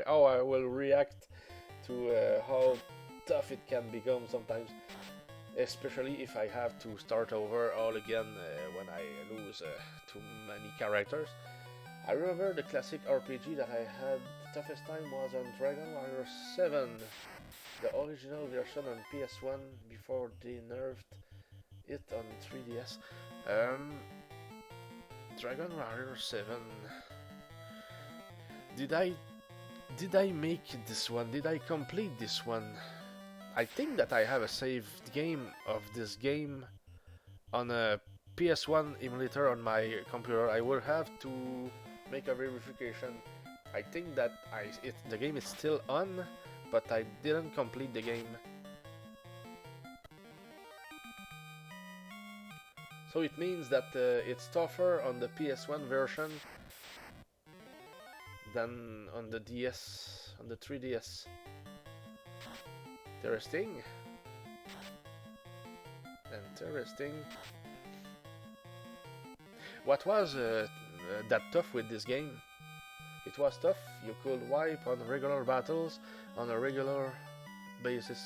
how I will react to how tough it can become sometimes, especially if I have to start over all again when I lose too many characters. I remember the classic RPG that I had the toughest time was on Dragon Warrior 7, the original version on PS1 before they nerfed it on 3DS. Dragon Warrior 7. Did I make this one? Did I complete this one? I think that I have a saved game of this game on a PS1 emulator on my computer. I will have to make a verification. I think that the game is still on, but I didn't complete the game. So it means that it's tougher on the PS1 version than on the DS, on the 3DS. Interesting. Interesting. What was that tough with this game? It was tough. You could wipe on regular battles on a regular basis.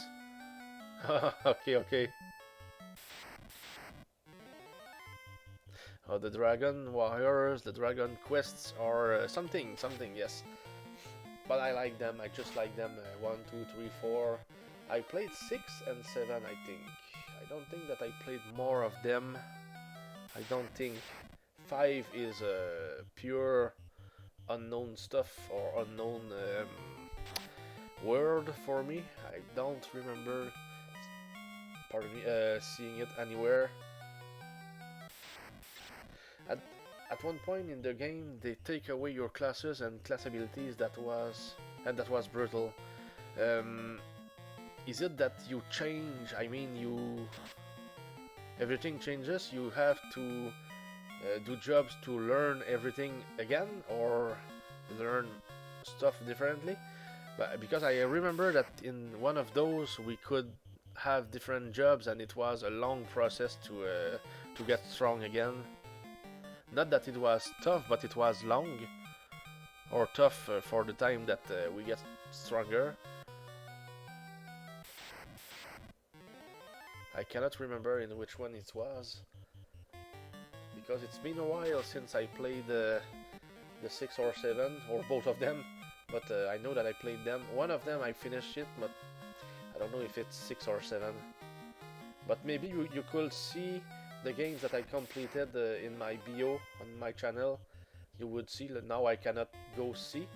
Okay. The Dragon Warriors, the Dragon Quests, or something, yes. but I like them. I just like them. 1, 2, 3, 4. I played 6 and 7, I think. I don't think that I played more of them. I don't think 5 is pure unknown stuff or unknown word for me. I don't remember, pardon me, seeing it anywhere. At, at one point in the game, they take away your classes and class abilities. That was brutal. Um, is it that you change? I mean, everything changes. You have to do jobs to learn everything again, or learn stuff differently. But because I remember that in one of those we could have different jobs, and it was a long process to get strong again. Not that it was tough, but it was long or tough for the time that we get stronger. I cannot remember in which one it was because it's been a while since I played the 6 or 7 or both of them. But I know that I played them. One of them I finished it, but I don't know if it's 6 or 7. But maybe you could see the games that I completed in my bio on my channel. You would see that now I cannot go see,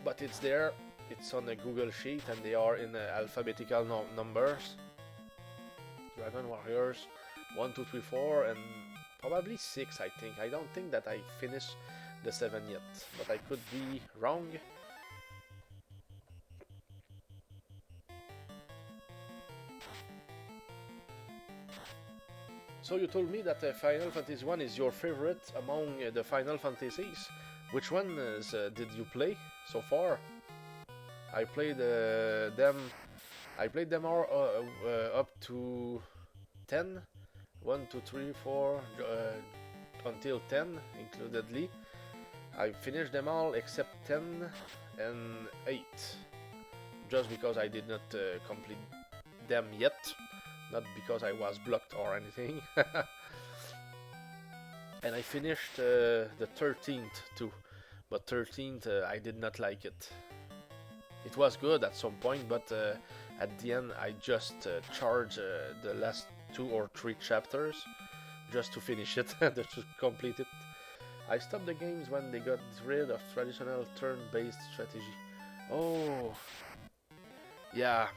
but it's there. It's on a Google sheet and they are in alphabetical numbers. Dragon Warriors 1, 2, 3, 4, and probably 6, I think. I don't think that I finished the 7 yet, but I could be wrong. So you told me that Final Fantasy 1 is your favorite among the Final Fantasies. Which ones did you play so far? I played them. I played them all up to 10. 1, 2, 3, 4, until 10, includedly. I finished them all except 10 and 8. Just because I did not complete them yet. Not because I was blocked or anything. And I finished the 13th too. But 13th I did not like it. It was good at some point, but at the end I just charged the last 2 or 3 chapters just to finish it, just to complete it. I stopped the games when they got rid of traditional turn-based strategy. Oh, yeah,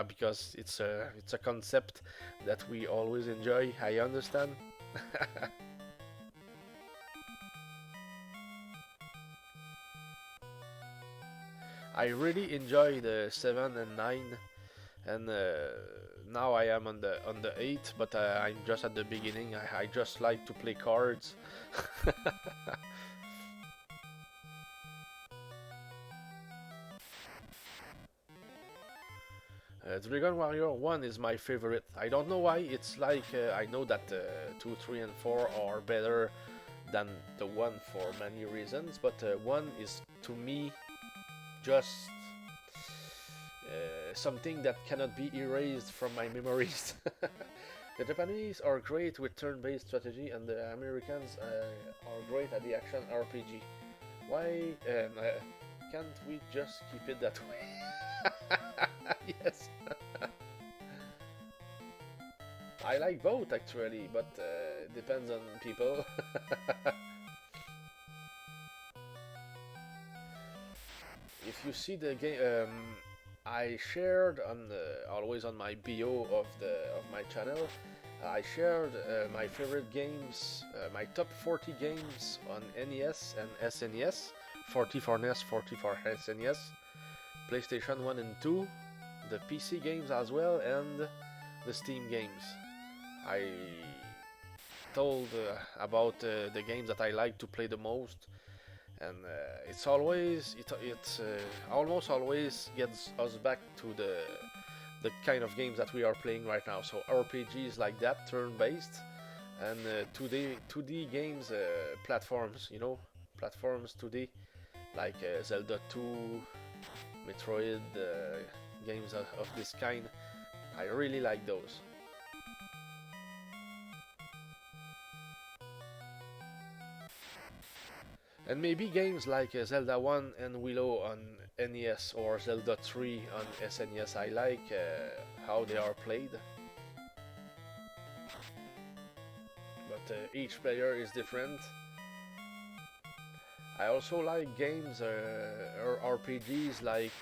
because it's a concept that we always enjoy. I understand. I really enjoy the 7 and 9, and now I am on the 8, but I'm just at the beginning. I just like to play cards. Dragon Warrior 1 is my favorite. I don't know why. It's like I know that 2, 3, and 4 are better than the 1 for many reasons, but 1 is to me just something that cannot be erased from my memories. The Japanese are great with turn-based strategy, and the Americans are great at the action RPG. Why can't we just keep it that way? Yes. I like both actually, but depends on people. If you see the game, I shared on always on my bio of my channel. I shared my favorite games, my top 40 games on NES and SNES. 40 for NES, 40 for SNES, PlayStation 1 and 2, the PC games as well, and the Steam games. I told about the games that I like to play the most, and it's almost always gets us back to the kind of games that we are playing right now. So RPGs like that, turn-based, and 2D games, platforms, platforms 2D, like Zelda 2, Metroid, games of this kind. I really like those. And maybe games like Zelda 1 and Willow on NES or Zelda 3 on SNES, I like how they are played. But each player is different. I also like games or RPGs like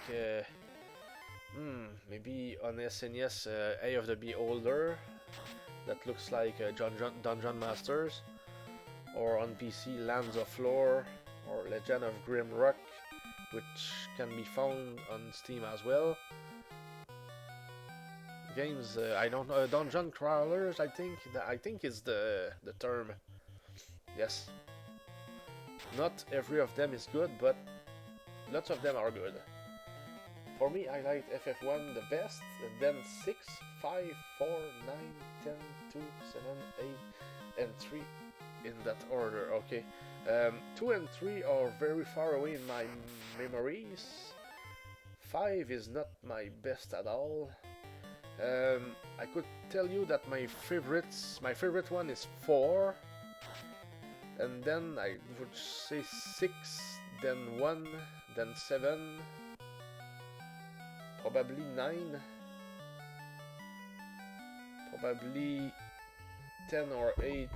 maybe on SNES A of the Beholder that looks like Dungeon Masters, or on PC Lands of Lore or Legend of Grimrock, which can be found on Steam as well. Games I don't know, dungeon crawlers. I think is the term. Yes. Not every of them is good, but lots of them are good. For me, I like FF1 the best, and then 6, 5, 4, 9, 10, 2, 7, 8, and 3 in that order. Okay. 2 and 3 are very far away in my memories. 5 is not my best at all. I could tell you that my favorite one is 4, and then I would say 6, then 1, then 7, probably 9, probably 10 or 8.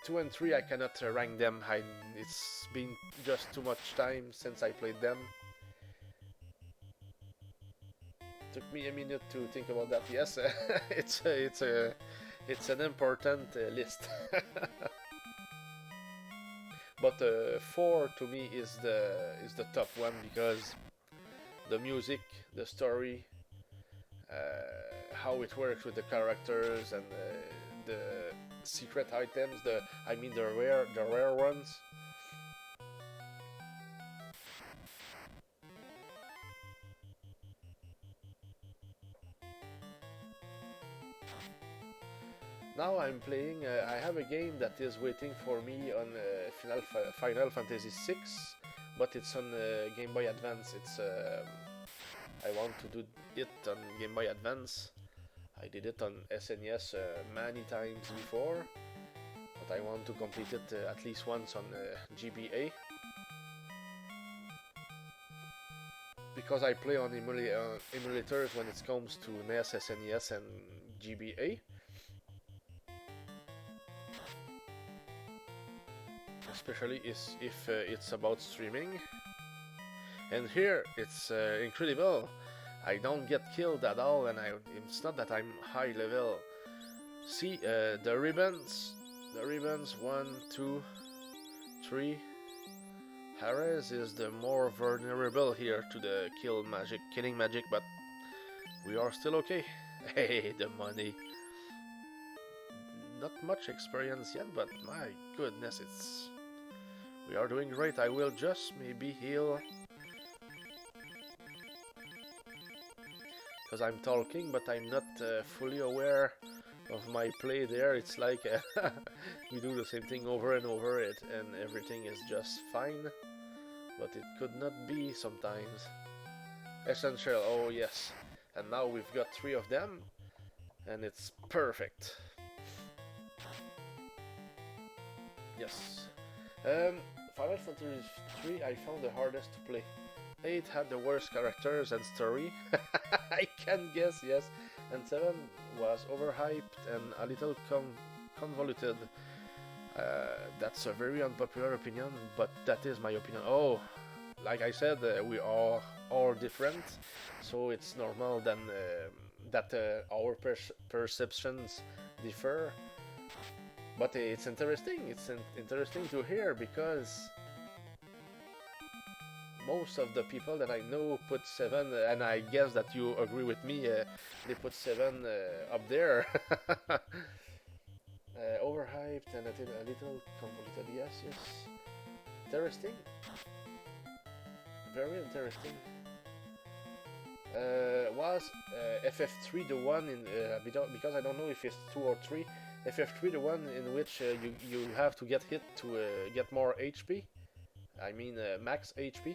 2 and 3 I cannot rank them. It's been just too much time since I played them. Took me a minute to think about that. Yes, it's an important list. But 4 to me is the top one because the music, the story, how it works with the characters and the secret items. The rare ones. Now I'm playing. I have a game that is waiting for me on Final Fantasy VI, but it's on Game Boy Advance. I want to do it on Game Boy Advance. I did it on SNES many times before, but I want to complete it at least once on GBA. Because I play on emulators when it comes to NES, SNES, and GBA. Especially if it's about streaming. And here it's incredible. I don't get killed at all, and it's not that I'm high level. See the ribbons, 1, 2, 3. Ares is the more vulnerable here to the killing magic, but we are still okay. Hey, the money. Not much experience yet, but my goodness, we are doing great. I will just maybe heal because I'm talking, but I'm not fully aware of my play there. It's like we do the same thing over and over it, and everything is just fine, but it could not be sometimes. Essential, oh yes. And now we've got 3 of them, and it's perfect. Yes. Final Fantasy 3 I found the hardest to play. 8 had the worst characters and story. I can guess, yes. And 7 was overhyped and a little convoluted. That's a very unpopular opinion, but that is my opinion. Oh, like I said, we are all different, so it's normal then that our perceptions differ. But it's interesting. It's interesting to hear because most of the people that I know put 7, and I guess that you agree with me. They put 7 up there. Overhyped and a little convoluted. Yes, yes. Interesting. Very interesting. Was FF3 the one in because I don't know if it's 2 or 3. FF3 the one in which you have to get hit to get more HP. I mean max HP.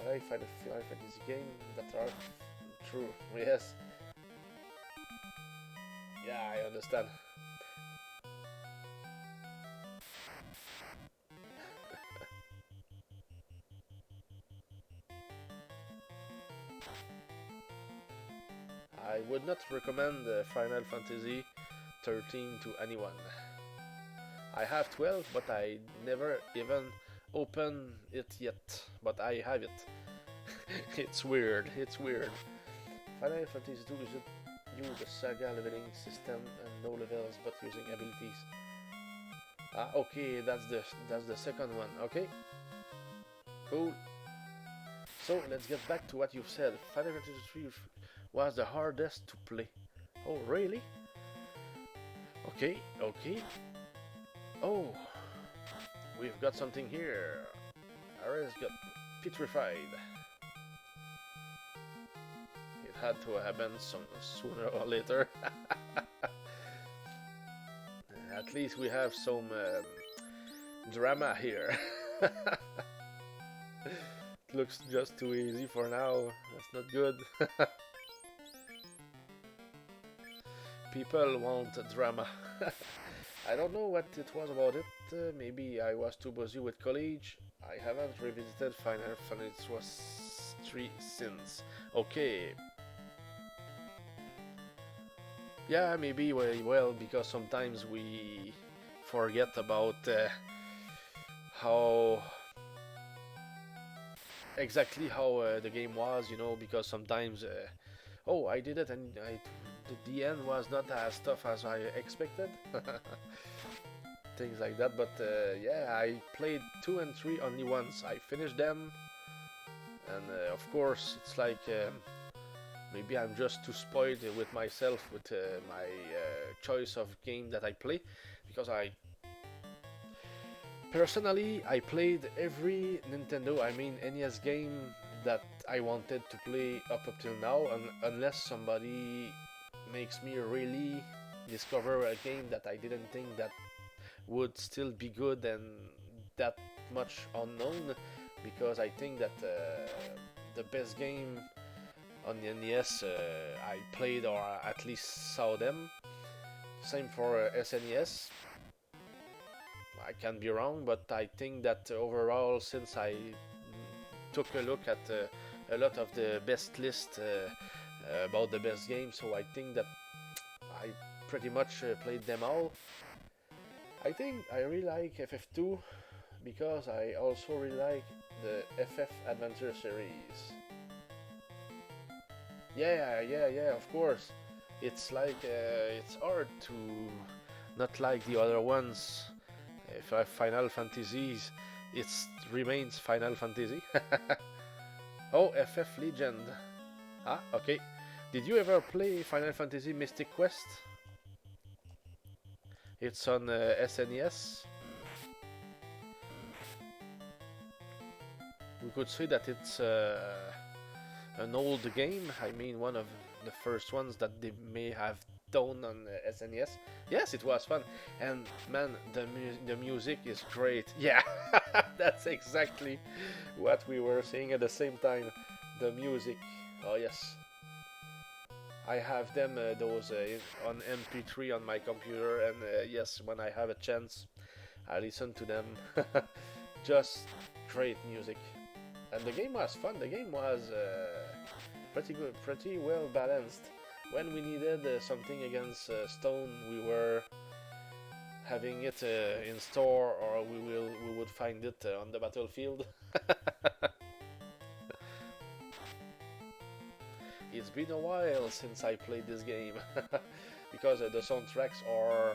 I like Final Fantasy game that are true. Yes. Yeah, I understand. I would not recommend Final Fantasy 13 to anyone. I have 12, but I never even opened it yet. But I have it. It's weird. It's weird. Final Fantasy 2 use a saga leveling system and no levels, but using abilities. Ah, okay, that's the second one. Okay, cool. So let's get back to what you've said. Final Fantasy 3 was the hardest to play. Oh, really? Okay, okay. Oh, we've got something here. Ares got petrified. It had to happen sooner or later. At least we have some drama here. It looks just too easy for now. That's not good. People want drama. I don't know what it was about it. Maybe I was too busy with college. I haven't revisited Final Fantasy 3 since. Okay. Yeah, maybe well, because sometimes we forget about how exactly how the game was, you know, because sometimes oh, I did it and the end was not as tough as I expected. Things like that, but yeah, I played 2 and 3 only once. I finished them, and of course it's like maybe I'm just too spoiled with myself with my choice of game that I play, because I played every Nintendo, I mean NES game that I wanted to play up till now, unless somebody makes me really discover a game that I didn't think that would still be good and that much unknown, because I think that the best game on the NES I played or at least saw them. Same for SNES. I can be wrong, but I think that overall, since I took a look at a lot of the best list about the best games, so I think that I pretty much played them all. I think I really like FF2 because I also really like the FF Adventure series. Yeah, of course. It's like it's hard to not like the other ones. If I Final Fantasies, it remains Final Fantasy. Oh, FF Legend. Ah, okay. Did you ever play Final Fantasy Mystic Quest? It's on SNES. We could say that it's an old game. I mean, one of the first ones that they may have done on SNES. Yes, it was fun. And man, the music is great. Yeah, that's exactly what we were saying at the same time. The music. Oh yes. I have them those on MP3 on my computer, and yes, when I have a chance, I listen to them. Just great music, and the game was fun. The game was pretty good, pretty well balanced. When we needed something against stone, we were having it in store, or we would find it on the battlefield. It's been a while since I played this game because the soundtracks are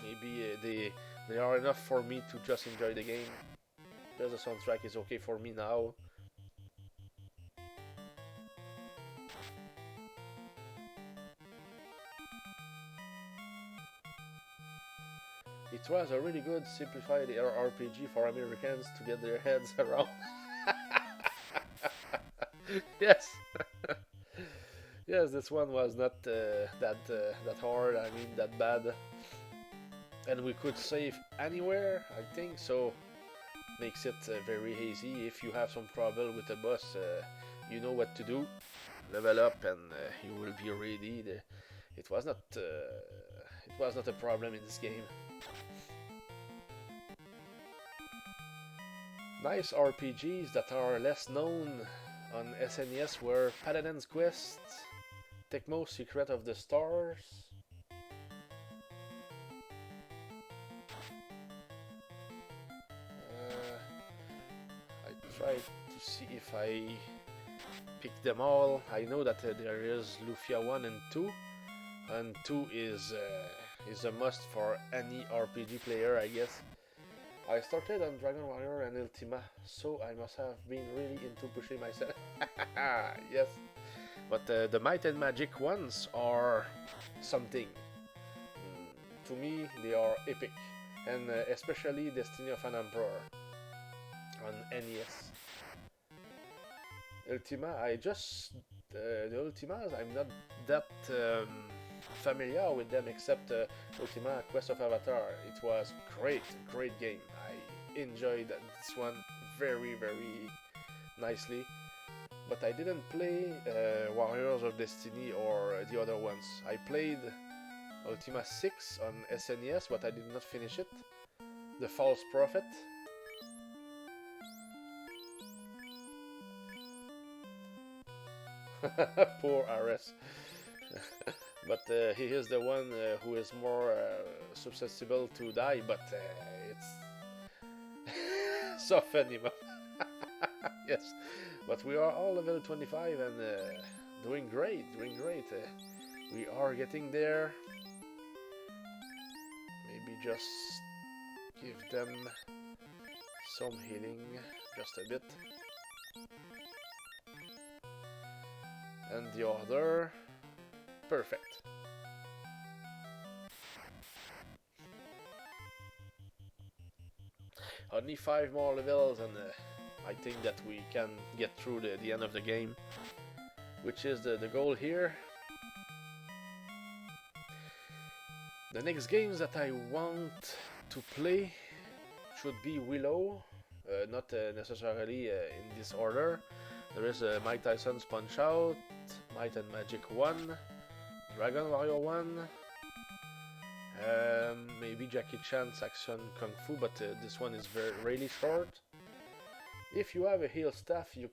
maybe they are enough for me to just enjoy the game. Because the soundtrack is okay for me now. It was a really good simplified RPG for Americans to get their heads around. Yes. Yes, this one was not that hard. I mean, that bad, and we could save anywhere. I think so. Makes it very easy. If you have some trouble with the boss, you know what to do. Level up, and you will be ready. It was not a problem in this game. Nice RPGs that are less known on SNES were Paladin's Quest, Tecmo Secret of the Stars. I tried to see if I pick them all. I know that there is Lufia 1 and 2, and 2 is a must for any RPG player, I guess. I started on Dragon Warrior and Ultima, so I must have been really into pushing myself. Yes, but the Might and Magic ones are something. To me, they are epic, and especially Destiny of an Emperor on NES. Ultima, I just the Ultimas. I'm not that familiar with them except Ultima Quest of Avatar. It was great game. I enjoyed this one very nicely. But I didn't play Warriors of Destiny or the other ones. I played Ultima 6 on SNES, but I did not finish it. The False Prophet. Poor RS. But he is the one who is more susceptible to die, but it's so funny. Yes, but we are all level 25 and doing great. We are getting there. Maybe just give them some healing, just a bit. And the other, perfect. Only 5 more levels and I think that we can get through the end of the game, which is the goal here. The next games that I want to play should be Willow, not necessarily in this order. There is Mike Tyson's Punch Out, Might and Magic 1, Dragon Warrior 1, maybe Jackie Chan's Action Kung Fu, but this one is really short. If you have a heal staff, you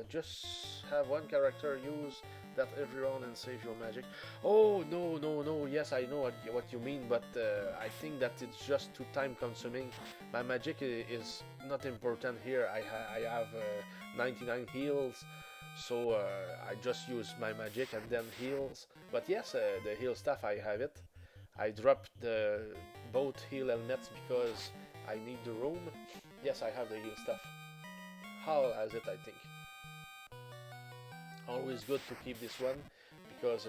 just have one character use that every round and save your magic. Oh no! Yes, I know what you mean, but I think that it's just too time consuming. My magic is not important here. I have 99 heals, so I just use my magic and then heals. But yes, the heal staff, I have it. I dropped both heal helmets because I need the room. Yes, I have the heal staff. Hal has it, I think. Always good to keep this one because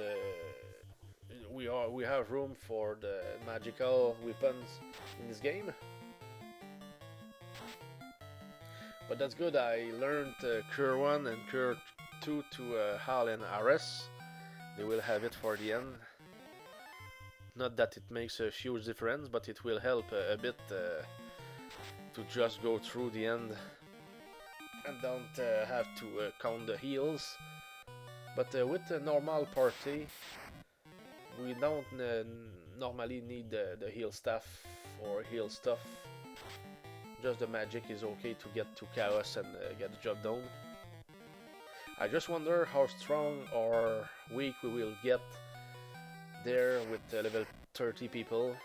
we have room for the magical weapons in this game. But that's good. I learned Cure 1 and Cure 2 to Hal and RS. They will have it for the end. Not that it makes a huge difference, but it will help a bit to just go through the end and don't have to count the heals. But with a normal party, we don't normally need the heal staff or heal stuff. Just the magic is okay to get to chaos and get the job done. I just wonder how strong or weak we will get there with level 30 people.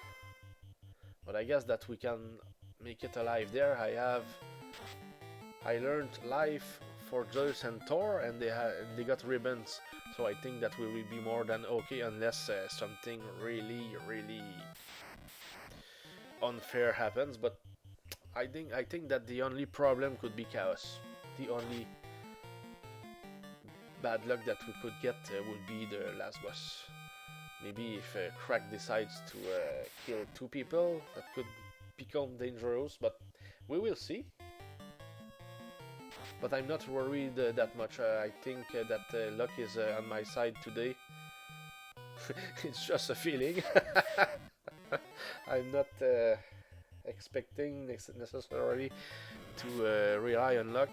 But I guess that we can make it alive there. I learned life for Zeus and Thor, and they got ribbons. So I think that we will be more than okay, unless something really unfair happens. But I think that the only problem could be chaos. The only bad luck that we could get would be the last boss. Maybe if Crack decides to kill 2 people, that could become dangerous, but we will see. But I'm not worried that much. I think that luck is on my side today. It's just a feeling. I'm not expecting necessarily to rely on luck.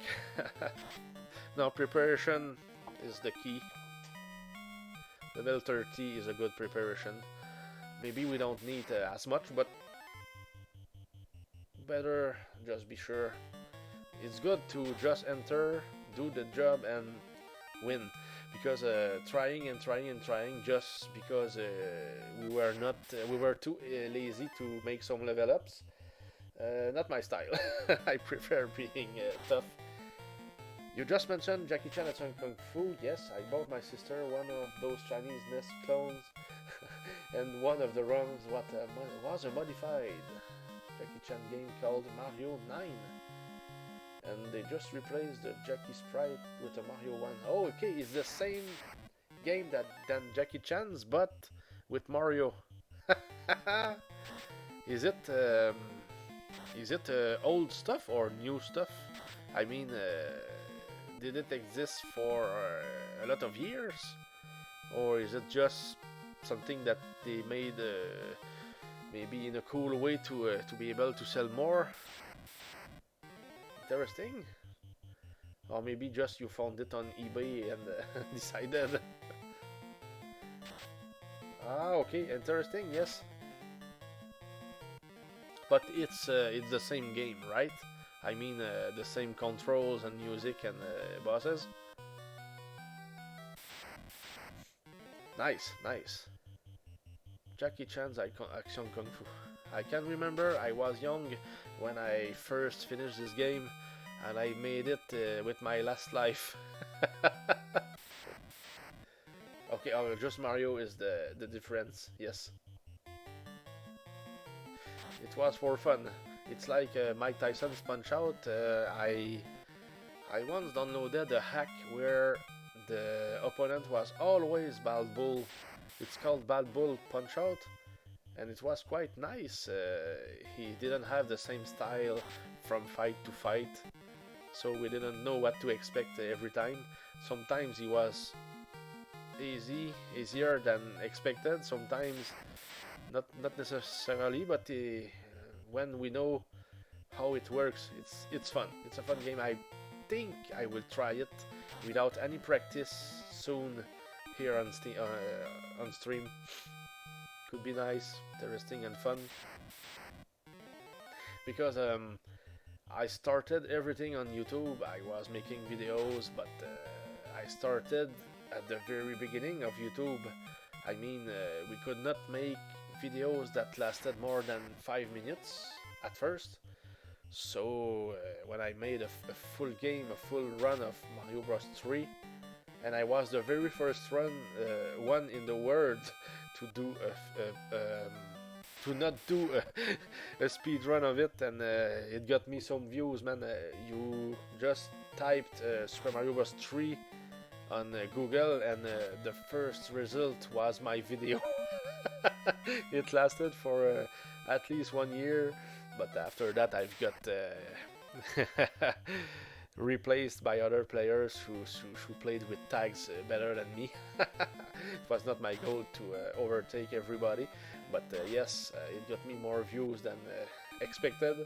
Now, preparation is the key. Level 30 is a good preparation. Maybe we don't need as much, but better just be sure. It's good to just enter, do the job and win. because trying and trying and trying just because we were too lazy to make some level ups. Not my style. I prefer being tough. You just mentioned Jackie Chan at Kung Fu. Yes, I bought my sister one of those Chinese NES clones, and one of the runs was a modified Jackie Chan game called Mario 9. And they just replaced the Jackie sprite with a Mario 1. Oh, okay, it's the same game than Jackie Chan's, but with Mario. Is it old stuff or new stuff? I mean, did it exist for a lot of years, or is it just something that they made maybe in a cool way to be able to sell more? Interesting. Or maybe just you found it on eBay and decided. Ah, okay, interesting. Yes, but it's the same game, right? I mean, the same controls and music and bosses. Nice, nice. Jackie Chan's Action Kung Fu. I can remember I was young when I first finished this game, and I made it with my last life. Okay, oh, just Mario is the difference. Yes, it was for fun. It's like Mike Tyson's Punch Out. I once downloaded a hack where the opponent was always Bald Bull. It's called Bald Bull Punch Out, and it was quite nice. He didn't have the same style from fight to fight, so we didn't know what to expect every time. Sometimes he was easier than expected. Sometimes not necessarily, but when we know how it works, it's fun. It's a fun game. I think I will try it without any practice soon here on stream. Could be nice, interesting, and fun. Because I started everything on YouTube. I was making videos, but I started at the very beginning of YouTube. I mean, we could not make videos that lasted more than 5 minutes at first. So when I made a full game, a full run of Mario Bros 3, and I was the very first one in the world to do to not do a speed run of it, and it got me some views, man. You just typed Super Mario Bros 3 on Google, and the first result was my video. It lasted for at least 1 year, but after that I've got replaced by other players who played with tags better than me. It was not my goal to overtake everybody, but yes, it got me more views than expected.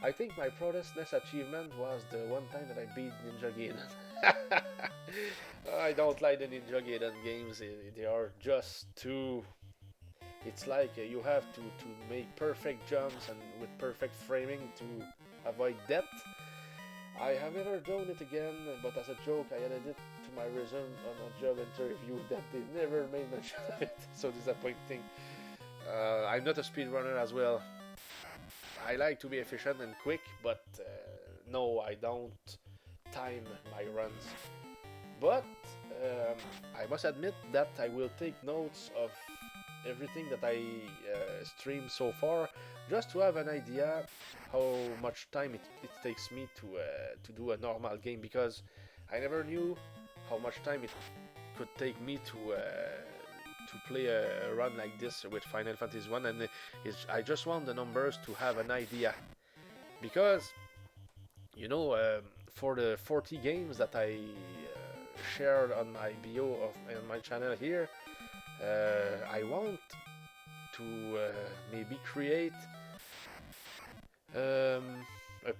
I think my proudest NES achievement was the one time that I beat Ninja Gaiden. I don't like the Ninja Gaiden games. They are just too... It's like you have to make perfect jumps and with perfect framing to avoid death. I have never done it again, but as a joke, I added it to my resume on a job interview that they never made mention of it. So disappointing. I'm not a speedrunner as well. I like to be efficient and quick, but no, I don't time my runs. But I must admit that I will take notes of everything that I streamed so far, just to have an idea how much time it takes me to do a normal game, because I never knew how much time it could take me to play a run like this with Final Fantasy 1, and I just want the numbers to have an idea, because you know, for the 40 games that I shared on my bio on my channel here, I want to maybe create a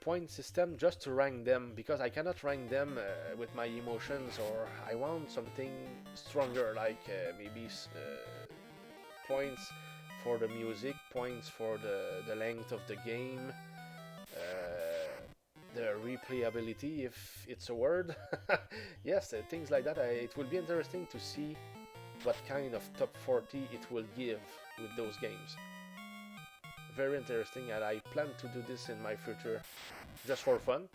point system just to rank them, because I cannot rank them with my emotions, or I want something stronger, like maybe points for the music, points for the length of the game, the replayability, if it's a word. Yes, things like that. It will be interesting to see what kind of top 40 it will give with those games. Very interesting, and I plan to do this in my future just for fun,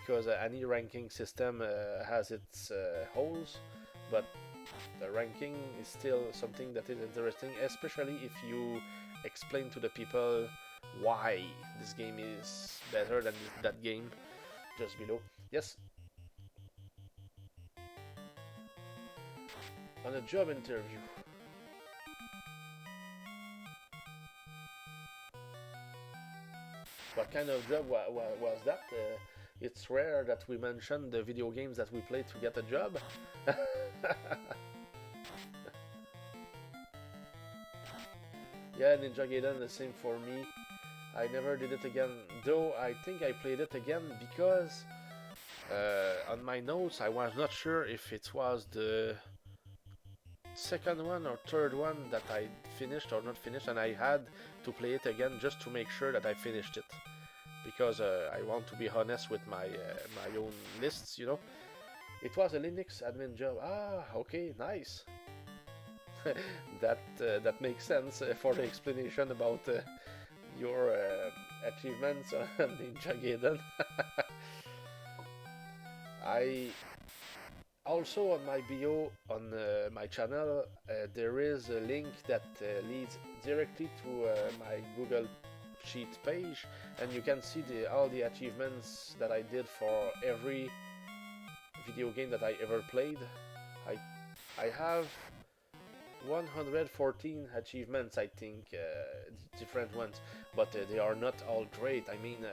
because any ranking system has its holes, but the ranking is still something that is interesting, especially if you explain to the people why this game is better than that game just below. Yes, on a job interview. What kind of job was that? It's rare that we mention the video games that we play to get a job. Yeah, Ninja Gaiden, the same for me. I never did it again, though I think I played it again because on my notes I was not sure if it was the second one or third one that I finished or not finished, and I had to play it again just to make sure that I finished it, because I want to be honest with my own lists, you know. It was a Linux admin job. Ah, okay, nice. That makes sense for the explanation about your achievements on Ninja Gaiden. I also, on my bio on my channel, there is a link that leads directly to my Google Sheet page, and you can see all the achievements that I did for every video game that I ever played. I I have 114 achievements, I think, different ones, but they are not all great. I mean,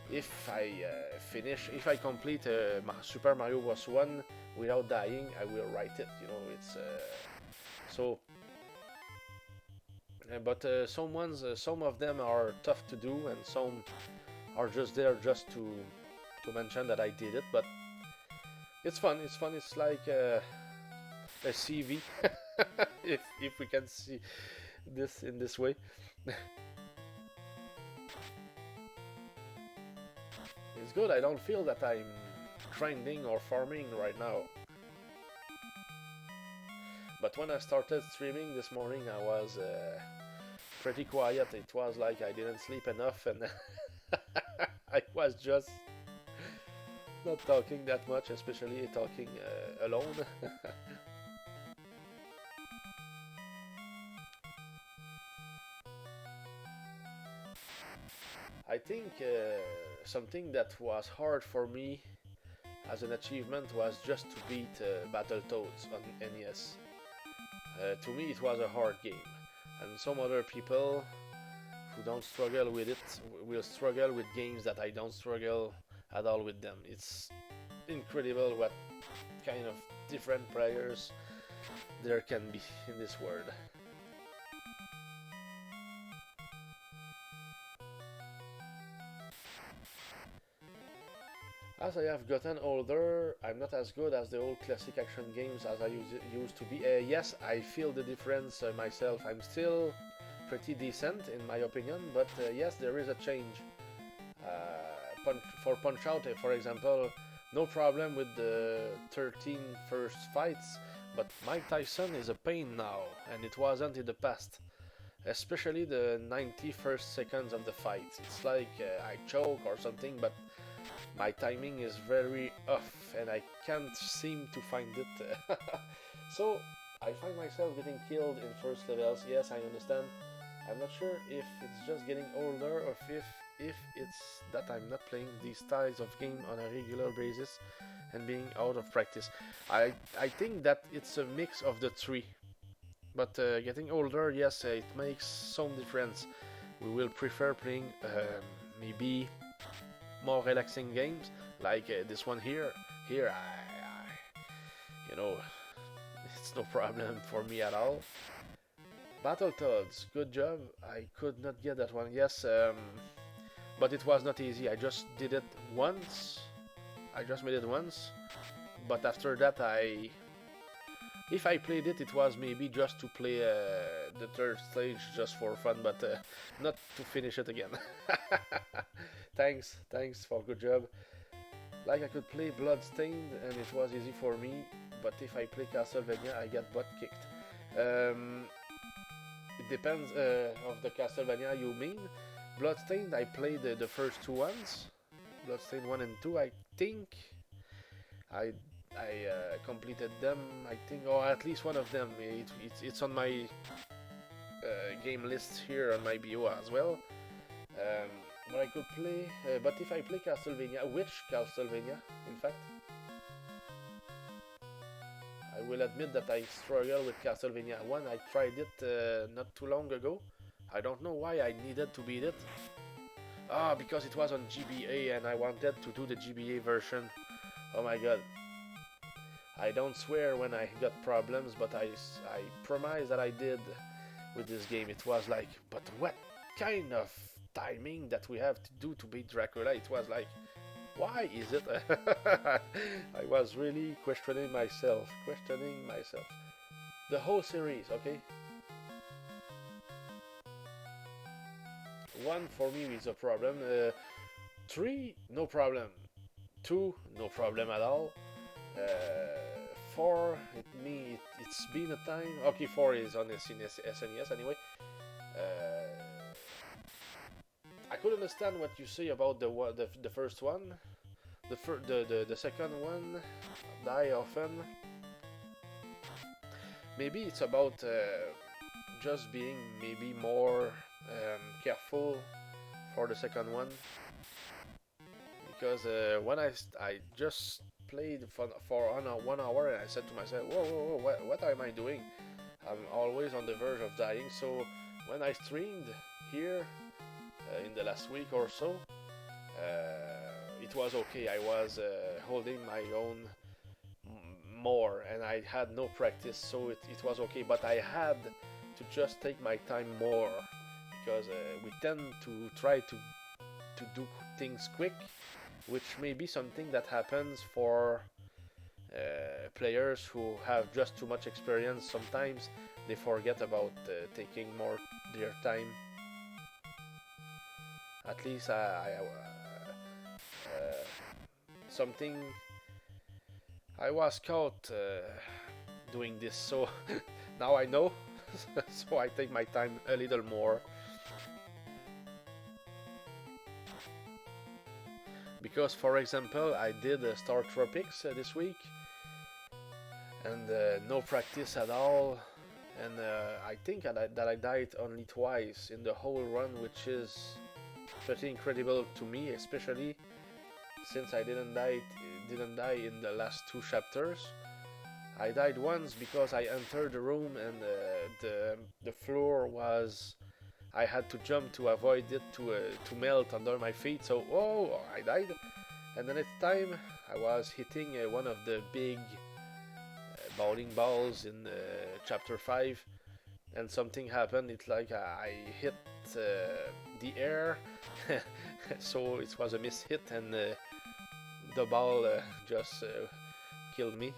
if I complete Super Mario Bros. 1 without dying, I will write it. You know, it's so. But some of them are tough to do, and some are just there just to mention that I did it. But it's fun. It's fun. It's like a CV, if we can see this in this way. It's good. I don't feel that I'm grinding or farming right now. But when I started streaming this morning, I was pretty quiet. It was like I didn't sleep enough, and I was just not talking that much, especially talking alone. I think something that was hard for me as an achievement was just to beat Battletoads on NES. To me, it was a hard game, and some other people who don't struggle with it will struggle with games that I don't struggle at all with them. It's incredible what kind of different players there can be in this world. As I have gotten older, I'm not as good as the old classic action games as I used to be. Yes, I feel the difference myself. I'm still pretty decent in my opinion, but yes, there is a change. For Punch Out, for example, no problem with the 13 first fights, but Mike Tyson is a pain now, and it wasn't in the past. Especially the 91st seconds of the fight. It's like I choke or something, but my timing is very off and I can't seem to find it. So I find myself getting killed in first levels. Yes, I understand. I'm not sure if it's just getting older or if it's that I'm not playing these styles of game on a regular basis and being out of practice. I think that it's a mix of the three. But getting older, yes, it makes some difference. We will prefer playing maybe more relaxing games like this one here. Here, you know, it's no problem for me at all. Battletoads, good job. I could not get that one. Yes, but it was not easy. I just did it once. I just made it once, but after that If I played it, it was maybe just to play the third stage just for fun, but not to finish it again. Thanks for good job. Like I could play Bloodstained and it was easy for me, but if I play Castlevania, I get butt kicked. Um, it depends of the Castlevania you mean. Bloodstained, I played the first two ones. Bloodstained 1 and 2, I think. I I completed them, I think, or at least one of them. It's on my game list here on my BO as well. Um, but I could play, but if I play Castlevania, which Castlevania, in fact? I will admit that I struggle with Castlevania 1. I tried it not too long ago. I don't know why I needed to beat it. Ah, because it was on GBA and I wanted to do the GBA version. Oh my god. I don't swear when I got problems, but I promise that I did with this game. It was like, but what kind of timing that we have to do to beat Dracula? It was like, why is it? I was really questioning myself. The whole series, okay? One for me is a problem. Three, no problem. Two, no problem at all. Four, it's been a time. Okay, four is on the SNES anyway. I could understand what you say about the first one. The second one, die often. Maybe it's about just being maybe more careful for the second one, because when I just played for 1 hour and I said to myself, whoa, what am I doing? I'm always on the verge of dying. So when I streamed here in the last week or so, it was okay. I was holding my own more and I had no practice, so it was okay, but I had to just take my time more, because we tend to try to do things quick, which may be something that happens for players who have just too much experience. Sometimes they forget about taking more their time. At least something I was caught doing this, so now I know. So I take my time a little more. Because, for example, I did Star Tropics this week, and no practice at all, and I think that I died only twice in the whole run, which is pretty incredible to me, especially since I didn't die in the last two chapters. I died once because I entered the room and the floor was, I had to jump to avoid it to melt under my feet. So I died. And the next time I was hitting one of the big bowling balls in chapter 5, and something happened. It's like I hit the air, so it was a miss hit, and the ball just killed me.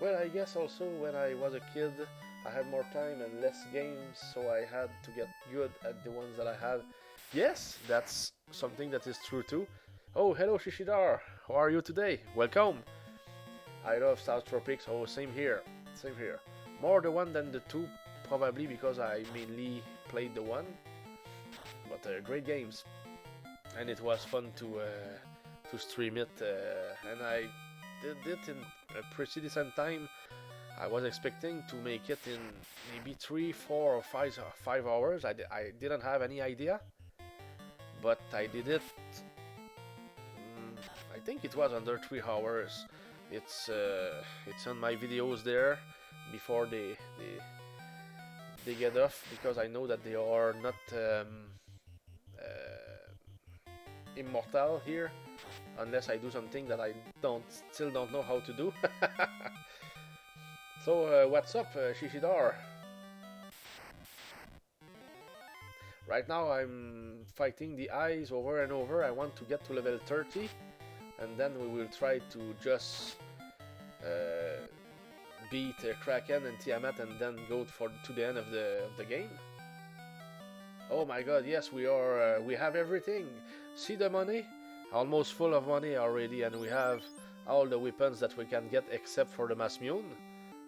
Well, I guess also when I was a kid, I had more time and less games, so I had to get good at the ones that I had. Yes, that's something that is true too. Oh, hello Shishidar, how are you today? Welcome! I love South Tropics. Oh, same here. More the one than the two, probably because I mainly played the one. But great games, and it was fun to stream it, and I did it in a pretty decent time. I was expecting to make it in maybe 3, 4, or 5 hours. I didn't have any idea, but I did it. I think it was under 3 hours. It's on my videos there before they get off, because I know that they are not immortal here, unless I do something that I still don't know how to do. So what's up, Shishidar? Right now I'm fighting the eyes over and over. I want to get to level 30, and then we will try to just beat Kraken and Tiamat and then go to the end of the game. Oh my god, yes, we have everything. See the money? Almost full of money already, and we have all the weapons that we can get except for the Masmune.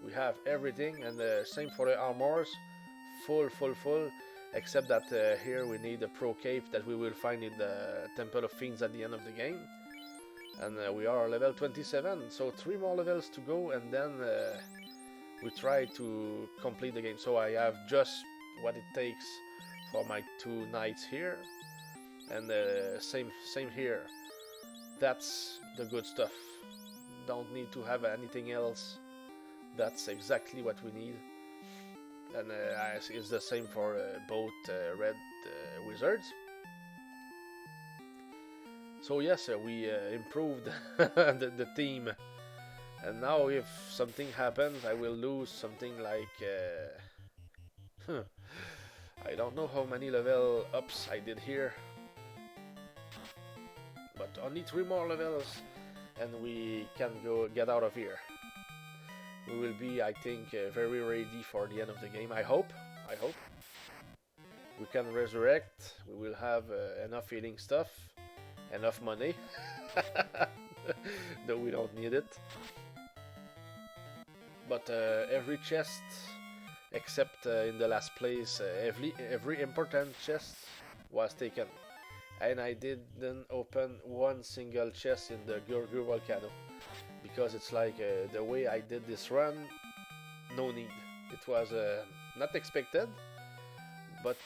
We have everything, and same for the armors. Full. Except that here we need a pro cape that we will find in the Temple of Fiends at the end of the game. And we are level 27, so 3 more levels to go, and then we try to complete the game. So I have just what it takes for my 2 knights here, and same here. That's the good stuff. Don't need to have anything else. That's exactly what we need. And it's the same for both red wizards. So yes, we improved the team. And now if something happens, I will lose something like... I don't know how many level ups I did here. But only 3 more levels and we can get out of here. We will be, I think, very ready for the end of the game. I hope. We can resurrect. We will have enough healing stuff, enough money. Though we don't need it. But every chest, except in the last place, every important chest was taken. And I didn't open one single chest in the Gurgur Volcano. Because it's like the way I did this run, no need. It was not expected, but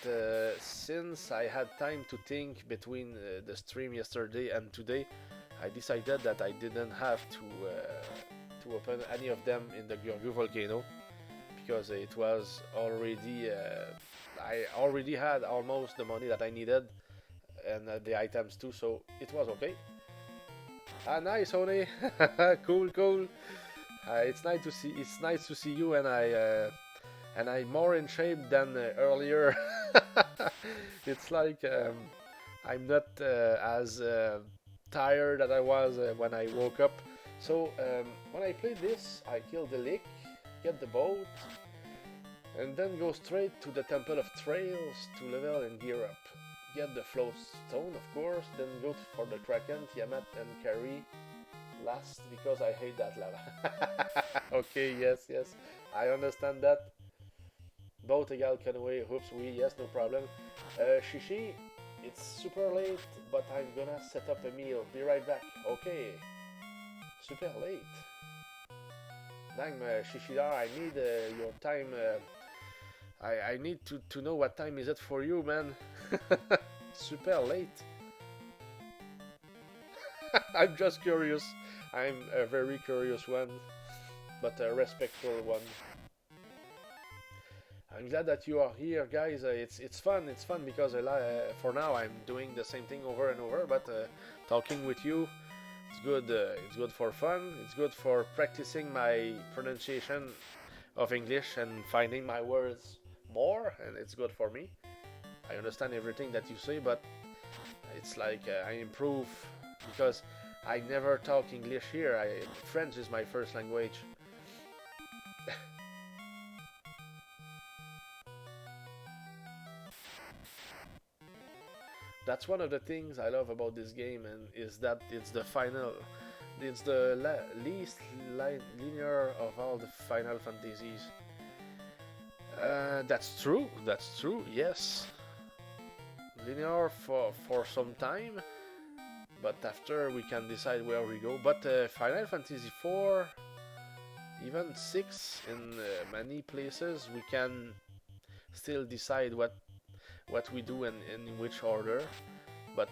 since I had time to think between the stream yesterday and today, I decided that I didn't have to open any of them in the Gurgur Volcano, because it was already I already had almost the money that I needed and the items too, so it was okay. Ah, nice, Honey. Cool. It's nice to see you, and I'm more in shape than earlier. It's like I'm not as tired as I was when I woke up. So when I play this, I kill the Lick, get the boat, and then go straight to the Temple of Trails to level and gear up. Get the flow stone, of course, then go for the Kraken, Tiamat, and carry last, because I hate that lava. Okay, yes, I understand that. Both Egal Conway, hoops, oui, yes, no problem. Shishi, it's super late, but I'm gonna set up a meal. Be right back. Okay. Super late. Dang, Shishida, I need your time. I need to know what time is it for you, man. Super late. I'm just curious. I'm a very curious one, but a respectful one. I'm glad that you are here, guys. It's fun. It's fun because for now I'm doing the same thing over and over. But talking with you, it's good. It's good for fun. It's good for practicing my pronunciation of English and finding my words more. And it's good for me. I understand everything that you say, but it's like I improve because I never talk English here. French is my first language. That's one of the things I love about this game, and is that it's the least linear of all the Final Fantasies. That's true. Yes. Linear for some time, but after we can decide where we go. But Final Fantasy 4, even 6, in many places we can still decide what we do and in which order. But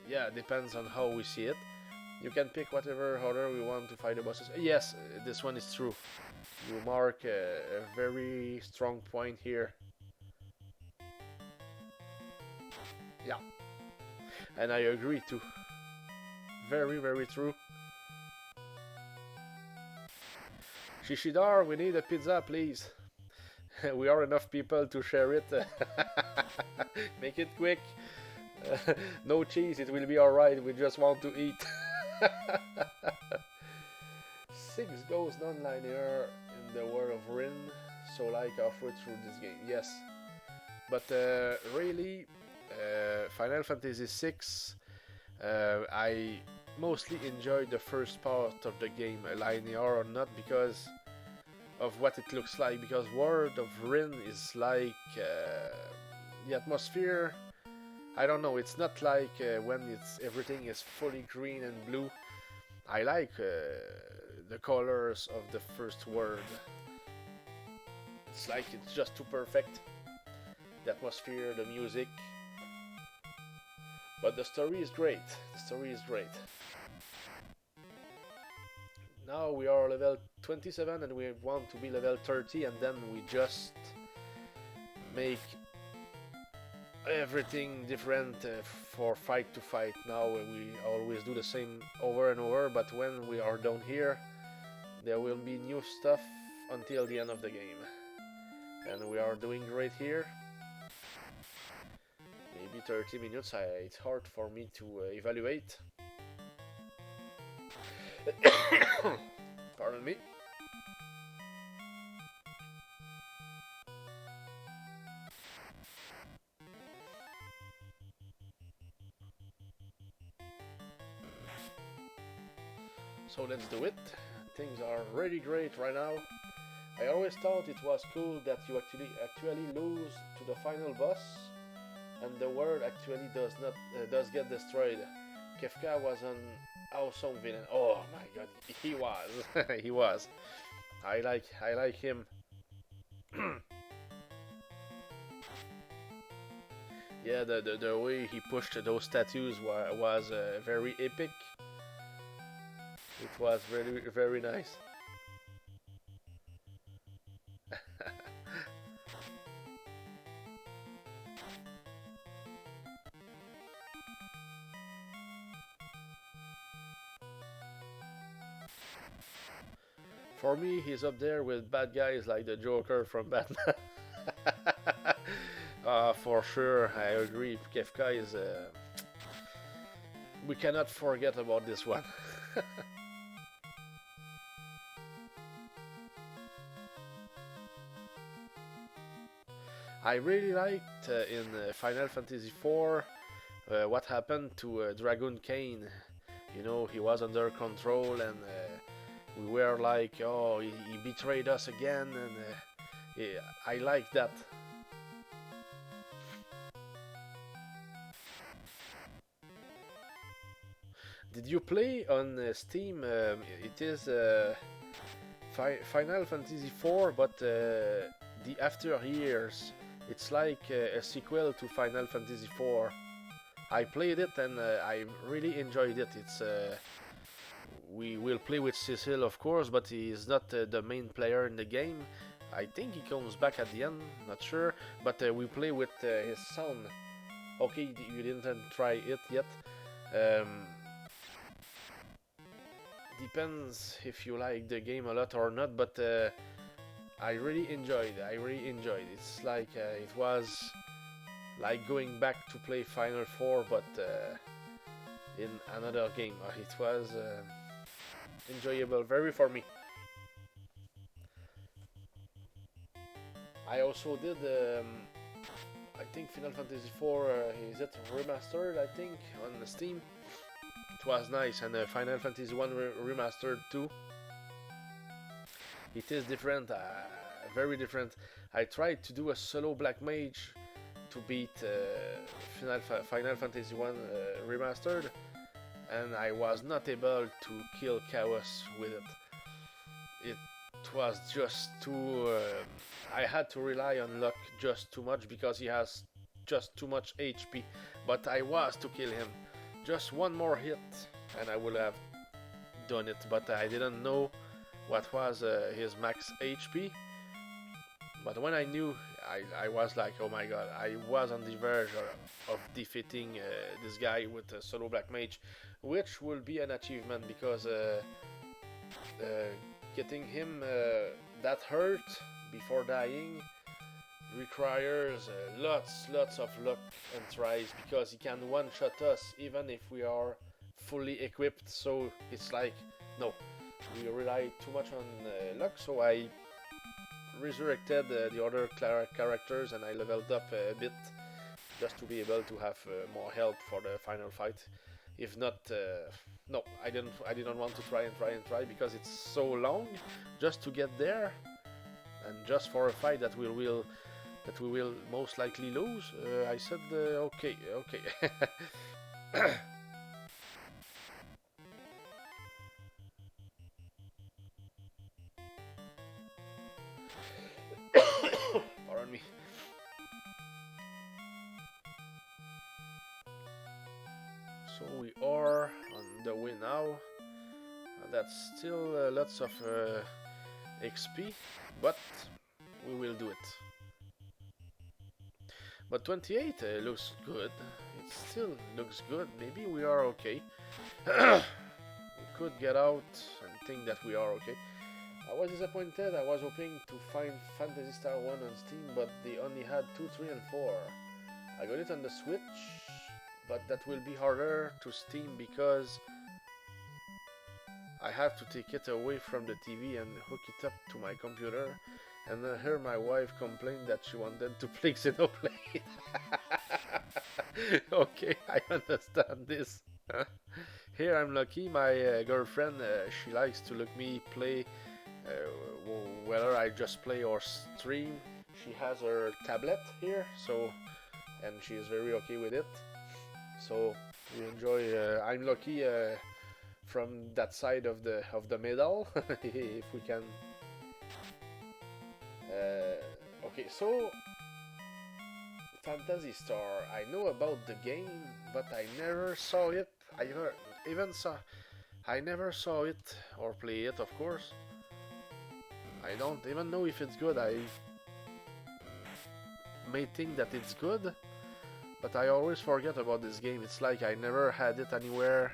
yeah, depends on how we see it. You can pick whatever order we want to fight the bosses. Yes, this one is true. You mark a very strong point here. Yeah, and I agree too. Very true. Shishidar, we need a pizza, please. We are enough people to share it. Make it quick. No cheese, it will be alright. We just want to eat. 6 goes non-linear in the world of Rin, so like halfway through this game, yes. But really, Final Fantasy 6, I mostly enjoyed the first part of the game, linear or not, because of what it looks like. Because World of Rin is like the atmosphere. I don't know. It's not like when it's everything is fully green and blue. I like the colors of the first world. It's like it's just too perfect. The atmosphere, the music. But the story is great. The story is great. Now we are level 27 and we want to be level 30, and then we just make everything different for fight to fight. Now we always do the same over and over, but when we are down here, there will be new stuff until the end of the game. And we are doing great here. Maybe 30 minutes, it's hard for me to evaluate. Pardon me. So let's do it. Things are really great right now. I always thought it was cool that you actually lose to the final boss, and the world actually does get destroyed. Kefka was an awesome villain. Oh my god, he was. He was. I like him. Yeah, the way he pushed those statues was very epic. It was very very nice. For me, he's up there with bad guys like the Joker from Batman. For sure, I agree. Kefka is. We cannot forget about this one. I really liked in Final Fantasy IV what happened to Dragon Kane. You know, he was under control, and we were like, oh, he betrayed us again, and yeah, I like that. Did you play on Steam? It is Final Fantasy IV, but the after years. It's like a sequel to Final Fantasy IV. I played it and I really enjoyed it. It's we will play with Cecil, of course, but he is not the main player in the game. I think he comes back at the end, not sure. But we play with his son. Okay, you didn't try it yet. Um, Depends if you like the game a lot or not, but I really enjoyed. I really enjoyed. It's like it was like going back to play Final Four, but in another game. It was enjoyable, very for me. I also did. I think Final Fantasy IV is it remastered? I think on the Steam. It was nice, and Final Fantasy One remastered too. It is different, very different. I tried to do a solo black mage to beat Final Fantasy One remastered, and I was not able to kill Chaos with it. It was just too. I had to rely on luck just too much because he has just too much HP. But I was to kill him. Just one more hit, and I would have done it. But I didn't know what was his max HP. But when I knew, I was like, oh my god, I was on the verge of defeating this guy with a solo black mage, which will be an achievement because getting him that hurt before dying requires lots of luck and tries, because he can one-shot us even if we are fully equipped. So it's like, no, we rely too much on luck, so I resurrected the other characters and I leveled up a bit just to be able to have more help for the final fight. If not, no, I didn't want to try and try because it's so long just to get there, and just for a fight that we will most likely lose. I said okay, okay. Pardon me. So we are on the way now. That's still lots of XP, but we will do it. But 28 looks good. It still looks good. Maybe we are okay. We could get out and think that we are okay. I was disappointed. I was hoping to find Phantasy Star 1 on Steam, but they only had 2, 3, and 4. I got it on the Switch, but that will be harder to Steam because I have to take it away from the TV and hook it up to my computer. And I heard my wife complain that she wanted to play Xenoblade. Okay, I understand this. Here I'm lucky. My girlfriend, she likes to look me play, whether I just play or stream. She has her tablet here, so and she is very okay with it. So we enjoy. I'm lucky from that side of the medal, if we can. Okay, so Phantasy Star. I know about the game, but I never saw it. I never saw it or play it, of course. I don't even know if it's good. I may think that it's good, but I always forget about this game. It's like I never had it anywhere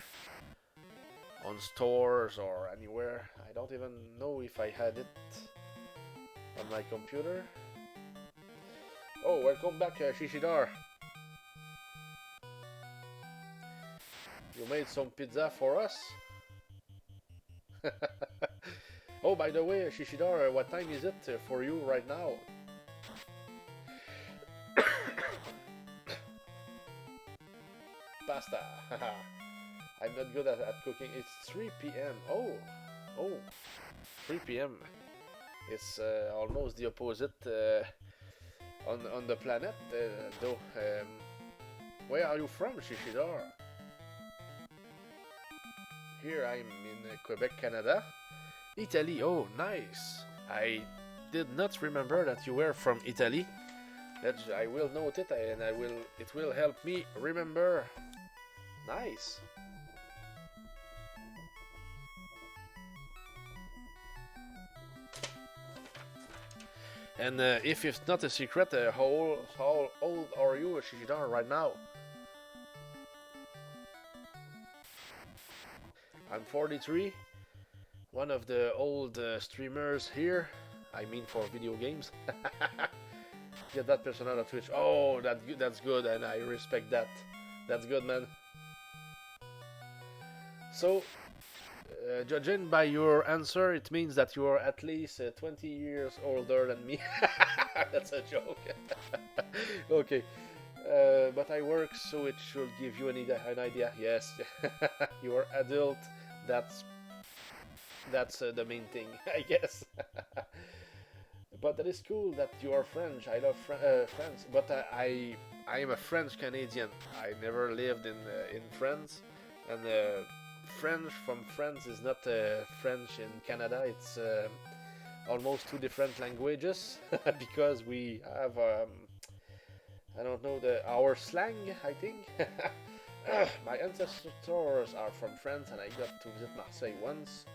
on stores or anywhere. I don't even know if I had it on my computer. Oh, welcome back, Shishidar. You made some pizza for us? Oh, by the way, Shishidar, what time is it for you right now? Pasta. I'm not good at cooking. It's 3 p.m. Oh, 3 p.m. It's almost the opposite on the planet, though. Where are you from, Shishidar? Here I'm in Quebec, Canada. Italy, oh, nice. I did not remember that you were from Italy. I will note it, and it will help me remember. Nice. And if it's not a secret, how old are you, Shishidar, right now? I'm 43. One of the old streamers here. I mean, for video games. Get that person out of Twitch. Oh, that's good, and I respect that. That's good, man. So, judging by your answer, it means that you are at least 20 years older than me. That's a joke. Okay. But I work, so it should give you an idea. Yes, you are adult. That's the main thing, I guess. But that is cool that you are French. I love France, but I am a French Canadian. I never lived in France, and French from France is not French in Canada. It's almost two different languages because we have I don't know our slang. I think my ancestors are from France, and I got to visit Marseille once.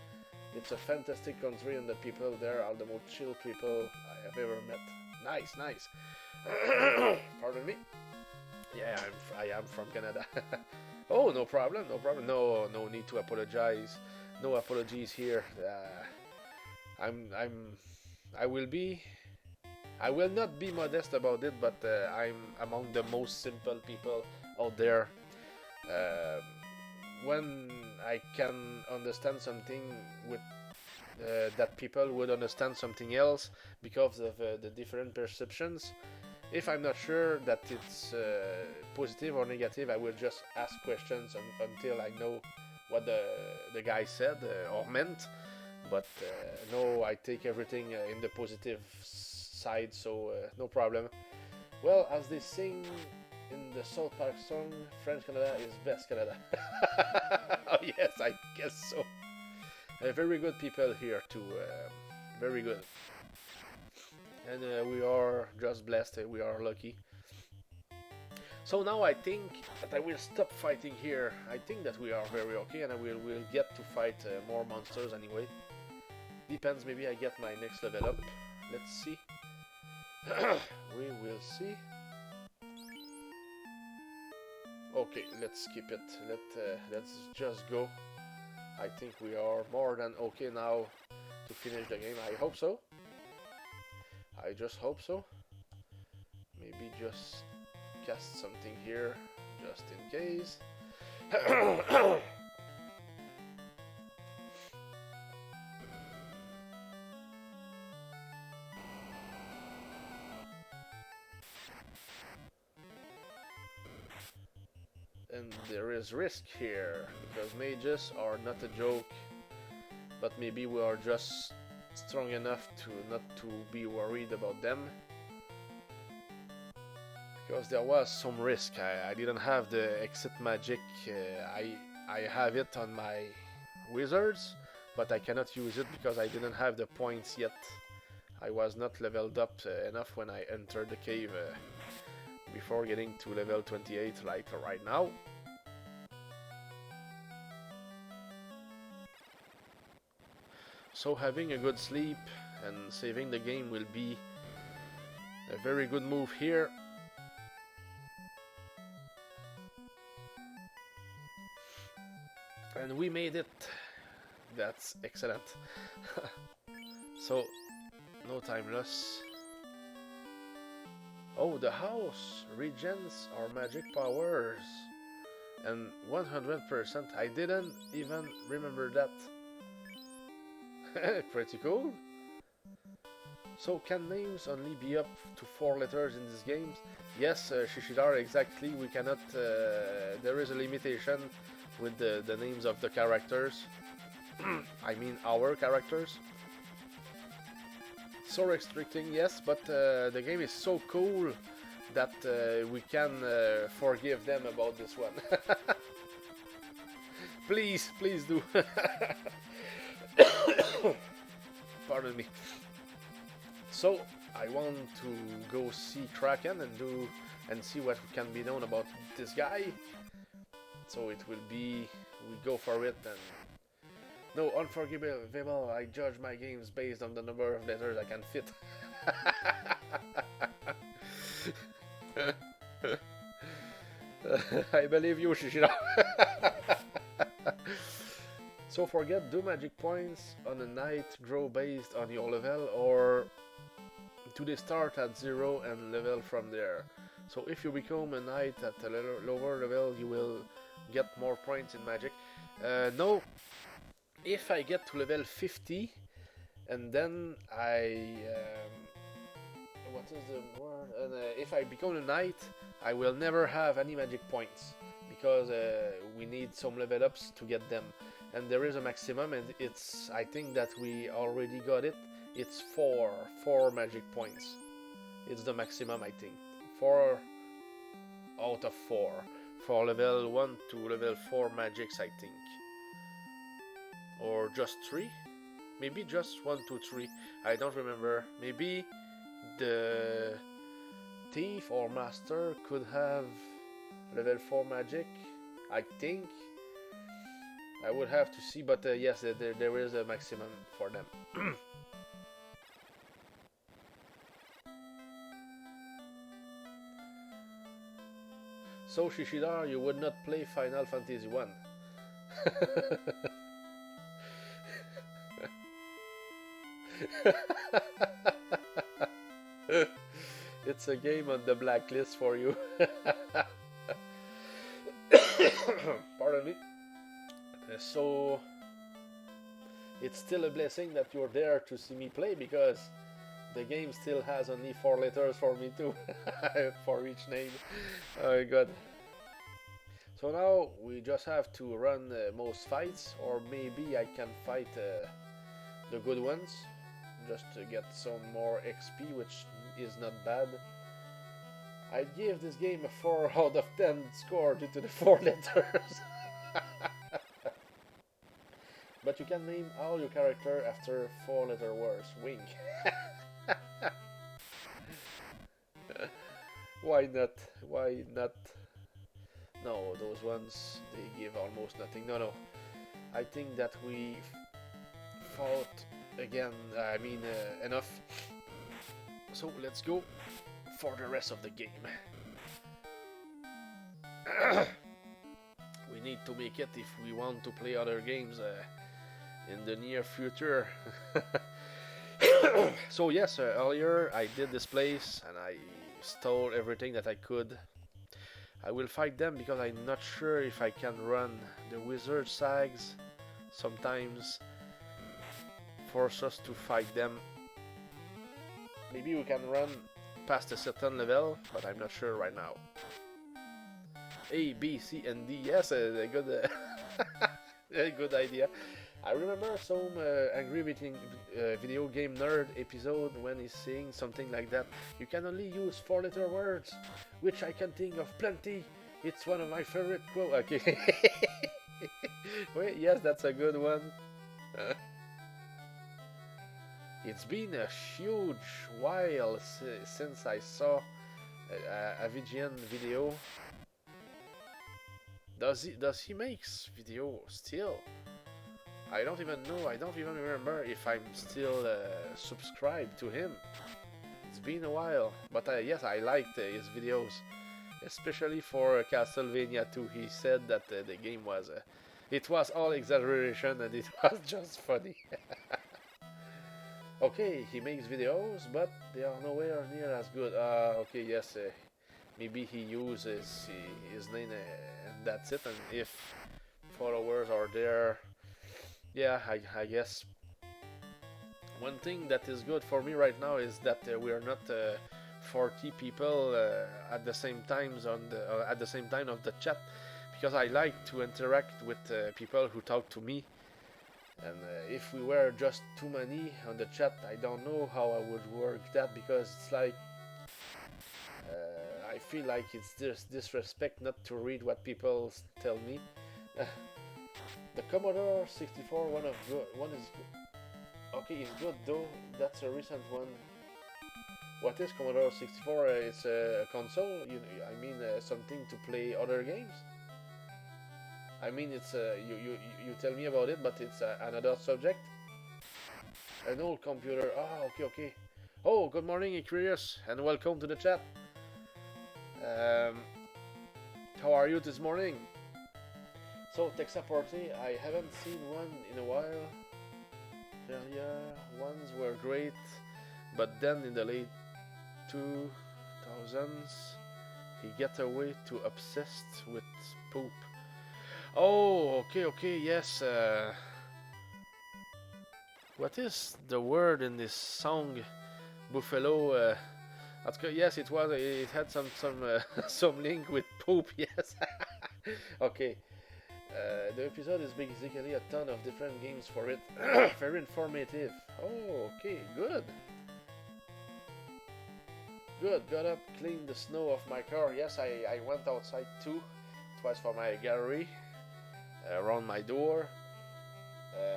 It's a fantastic country, and the people there are the most chill people I have ever met. Nice, nice. Pardon me. Yeah, I am from Canada. Oh, no problem, no problem. No need to apologize. No apologies here. I will not be modest about it, but I'm among the most simple people out there. When I can understand something with that people would understand something else because of the different perceptions. If I'm not sure that it's positive or negative, I will just ask questions until I know what the guy said or meant. But no, I take everything in the positive side, so no problem. Well, as they sing in the South Park song, French Canada is best Canada. Oh, yes, I guess so. Very good people here too. Very good. And we are just blessed. We are lucky. So now I think that I will stop fighting here. I think that we are very okay, and I will get to fight more monsters anyway. Depends, maybe I get my next level up. Let's see. We will see. Okay, let's skip it. Let's just go. I think we are more than okay now to finish the game. I hope so. I just hope so. Maybe just cast something here, just in case. And there is risk here, because mages are not a joke, but maybe we are just strong enough to not to be worried about them. Because there was some risk. I didn't have the exit magic. I have it on my wizards, but I cannot use it because I didn't have the points yet. I was not leveled up enough when I entered the cave before getting to level 28 like right now. So having a good sleep and saving the game will be a very good move here. And we made it. That's excellent. So, no time loss. Oh, the house regens our magic powers. And 100%. I didn't even remember that. Pretty cool. So, can names only be up to 4 letters in these games? Yes, Shishidar, exactly. We cannot... there is a limitation with the names of the characters. I mean our characters. So restricting, yes, but the game is so cool that we can forgive them about this one. Please, please do. Pardon me. So I want to go see Kraken and see what can be known about this guy. So it will be, we go for it and... No, unforgivable, I judge my games based on the number of letters I can fit. I believe you, Shishira. So forget, do magic points on a night grow based on your level, or do they start at 0 and level from there? So if you become a knight at a lower level, you will get more points in magic. No, if I get to level 50 and then what is the word? And if I become a knight, I will never have any magic points because we need some level ups to get them. And there is a maximum, and it's, I think that we already got it. It's 4 magic points. It's the maximum, I think. 4 out of 4 for level 1 to level 4 magics, I think. Or just 3? Maybe just 1, 2, 3. I don't remember. Maybe the thief or master could have level 4 magic, I think. I would have to see, but yes, there is a maximum for them. So Shishidar, you would not play Final Fantasy 1. It's a game on the blacklist for you. Pardon me. So it's still a blessing that you're there to see me play, because the game still has only 4 letters for me too, for each name. Oh my god. So now we just have to run most fights, or maybe I can fight the good ones, just to get some more XP, which is not bad. I'd give this game a 4 out of 10 score due to the 4 letters. But you can name all your character after 4-letter words. Wink. Why not? Why not? No, those ones, they give almost nothing. No, no. I think that we fought again. I mean, enough. So let's go for the rest of the game. We need to make it if we want to play other games in the near future. So yes, earlier I did this place and I stole everything that I could. I will fight them because I'm not sure if I can run. The wizard sags sometimes force us to fight them. Maybe we can run past a certain level, but I'm not sure right now. A, B, C, and D. Yes, a good, a good idea. I remember some Angry Video Game Nerd episode when he's saying something like that. You can only use 4-letter words, which I can think of plenty. It's one of my favorite quotes. Okay. Wait, yes, that's a good one. It's been a huge while since I saw a VGN video. Does he makes video still? I don't even know. I don't even remember if I'm still subscribed to him. It's been a while, but yes, I liked his videos, especially for Castlevania 2. He said that the game was it was all exaggeration and it was just funny. Okay, he makes videos, but they are nowhere near as good. Okay, yes, maybe he uses his name and that's it. And if followers are there, yeah, I guess. One thing that is good for me right now is that we are not 40 people at the same times on the at the same time of the chat, because I like to interact with people who talk to me. And if we were just too many on the chat, I don't know how I would work that, because it's like I feel like it's disrespect not to read what people tell me. The Commodore 64, one is good. Okay, it's good though. That's a recent one. What is Commodore 64? It's a console. I mean, something to play other games. I mean, it's you tell me about it, but it's another subject. An old computer. Ah, okay, okay. Oh, good morning, Aquarius, and welcome to the chat. How are you this morning? So, Texaporte, I haven't seen one in a while. Earlier ones were great, but then in the late 2000s, he got away too obsessed with poop. Oh, okay, okay, yes. What is the word in this song? Buffalo. Yes, it was. It had some some link with poop. Yes. Okay. The episode is basically a ton of different games for it. Very informative. Oh, okay, good. Good. Got up, cleaned the snow off my car. Yes, I went outside too. Twice for my gallery. Around my door.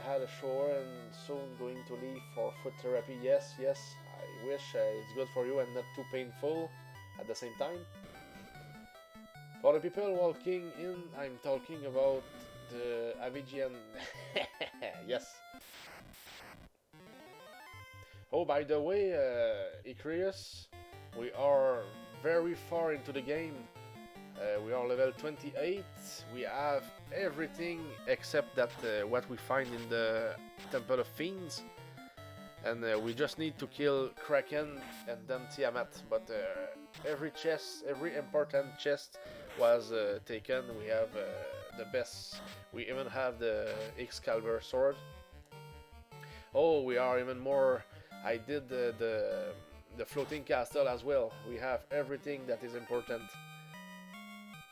Had a shower and soon going to leave for foot therapy. Yes, yes. I wish it's good for you and not too painful at the same time. For the people walking in, I'm talking about the Avigian. Yes. Oh, by the way, Icrius, we are very far into the game. We are level 28. We have everything except that what we find in the Temple of Fiends. And we just need to kill Kraken and then Tiamat. But every chest, every important chest was taken. We have the best. We even have the Excalibur sword. Oh, we are even more. I did the floating castle as well. We have everything that is important.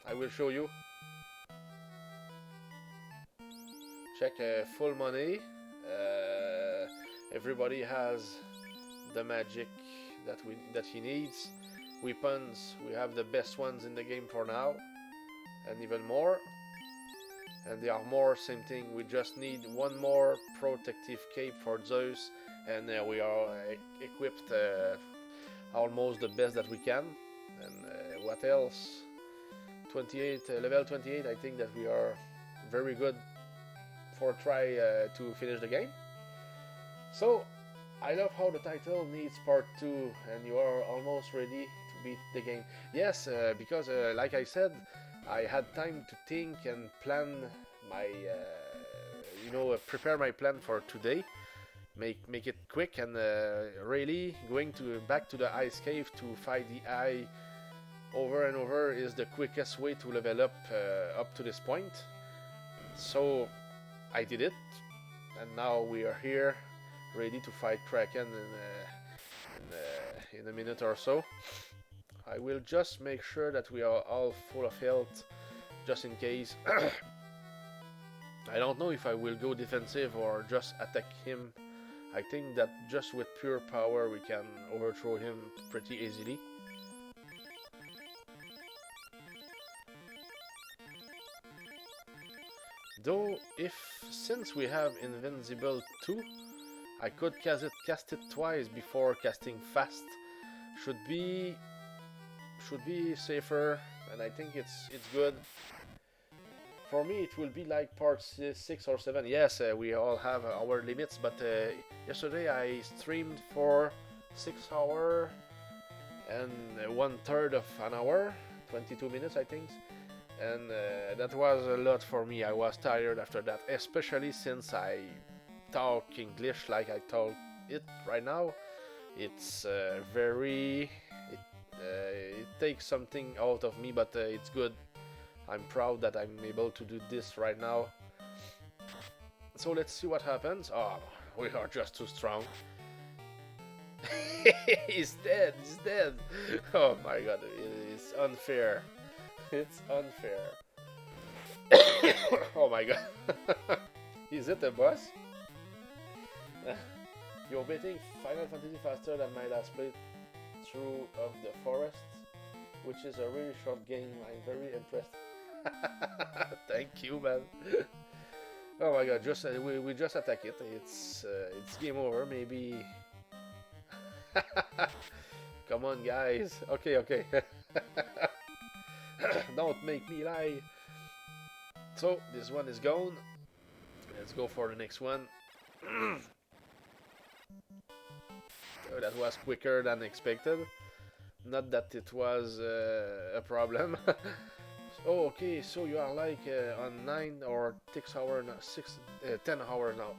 I will show you. Check full money. Uh, Everybody has the magic that he needs. Weapons, we have the best ones in the game for now, and even more. And there are more, same thing. We just need one more protective cape for Zeus, and we are equipped almost the best that we can. And what else? 28, level 28. I think that we are very good for try to finish the game. So I love how the title needs part 2 and you are almost ready to beat the game. Yes, because like I said, I had time to think and plan my, prepare my plan for today. Make it quick and really going to back to the ice cave to fight the eye over and over is the quickest way to level up to this point. So I did it, and now we are here, ready to fight Kraken in a minute or so. I will just make sure that we are all full of health, just in case. I don't know if I will go defensive or just attack him. I think that just with pure power we can overthrow him pretty easily. Though, since we have Invincible 2, I could cast it twice before casting fast. Should be safer, and I think it's good. For me, it will be like part 6 or 7. Yes, we all have our limits, but yesterday I streamed for 6 hours and 1/3 of an hour, 22 minutes, I think. And that was a lot for me. I was tired after that, especially since I talk English like I talk it right now. It's it takes something out of me, but it's good. I'm proud that I'm able to do this right now. So let's see what happens. Oh, we are just too strong. He's dead. He's dead. Oh my god, it's unfair. It's unfair. Oh my god. Is it a boss? You're beating Final Fantasy faster than my last playthrough of the forest, which is a really short game. I'm very impressed. Thank you, man. Oh my god, just we just attack it. It's game over. Maybe. Come on, guys. Okay. Don't make me lie. So this one is gone. Let's go for the next one. Oh, that was quicker than expected. Not that it was a problem. Oh, okay. So you are like on 9 or 6 hours now. 10 hours now.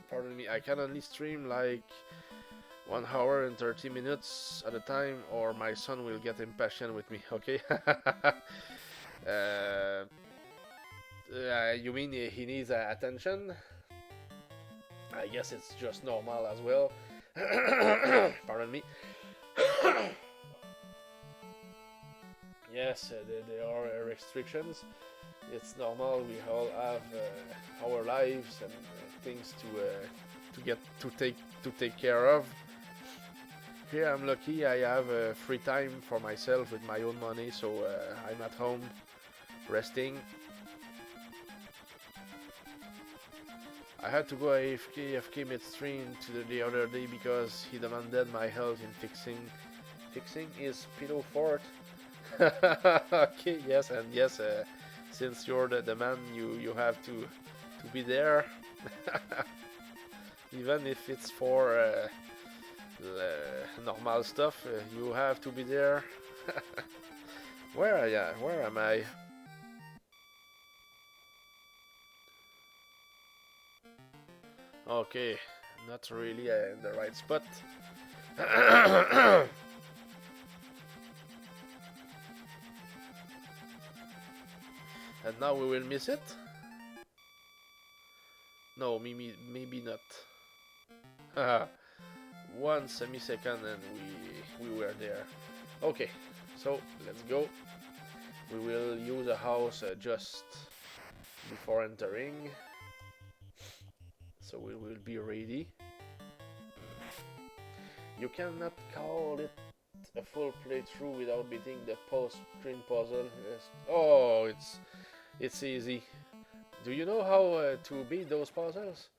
Pardon me. I can only stream like 1 hour and 30 minutes at a time, or my son will get impatient with me, okay? You mean he needs attention? I guess it's just normal as well. Pardon me. Yes, there are restrictions. It's normal. We all have our lives and things to take care of. Here I'm lucky. I have free time for myself with my own money, so I'm at home resting. I had to go AFK midstream the other day because he demanded my help in fixing his pillow fort. Okay, yes, and yes, since you're the man, you have to be there, even if it's for normal stuff. You have to be there. Where am I? Okay, not really in the right spot. And now we will miss it. No, maybe not. Haha. 1 semisecond and we were there. Okay, so let's go. We will use a house just before entering, so we will be ready. You cannot call it a full playthrough without beating the post-screen puzzle. Yes. Oh, it's easy. Do you know how to beat those puzzles?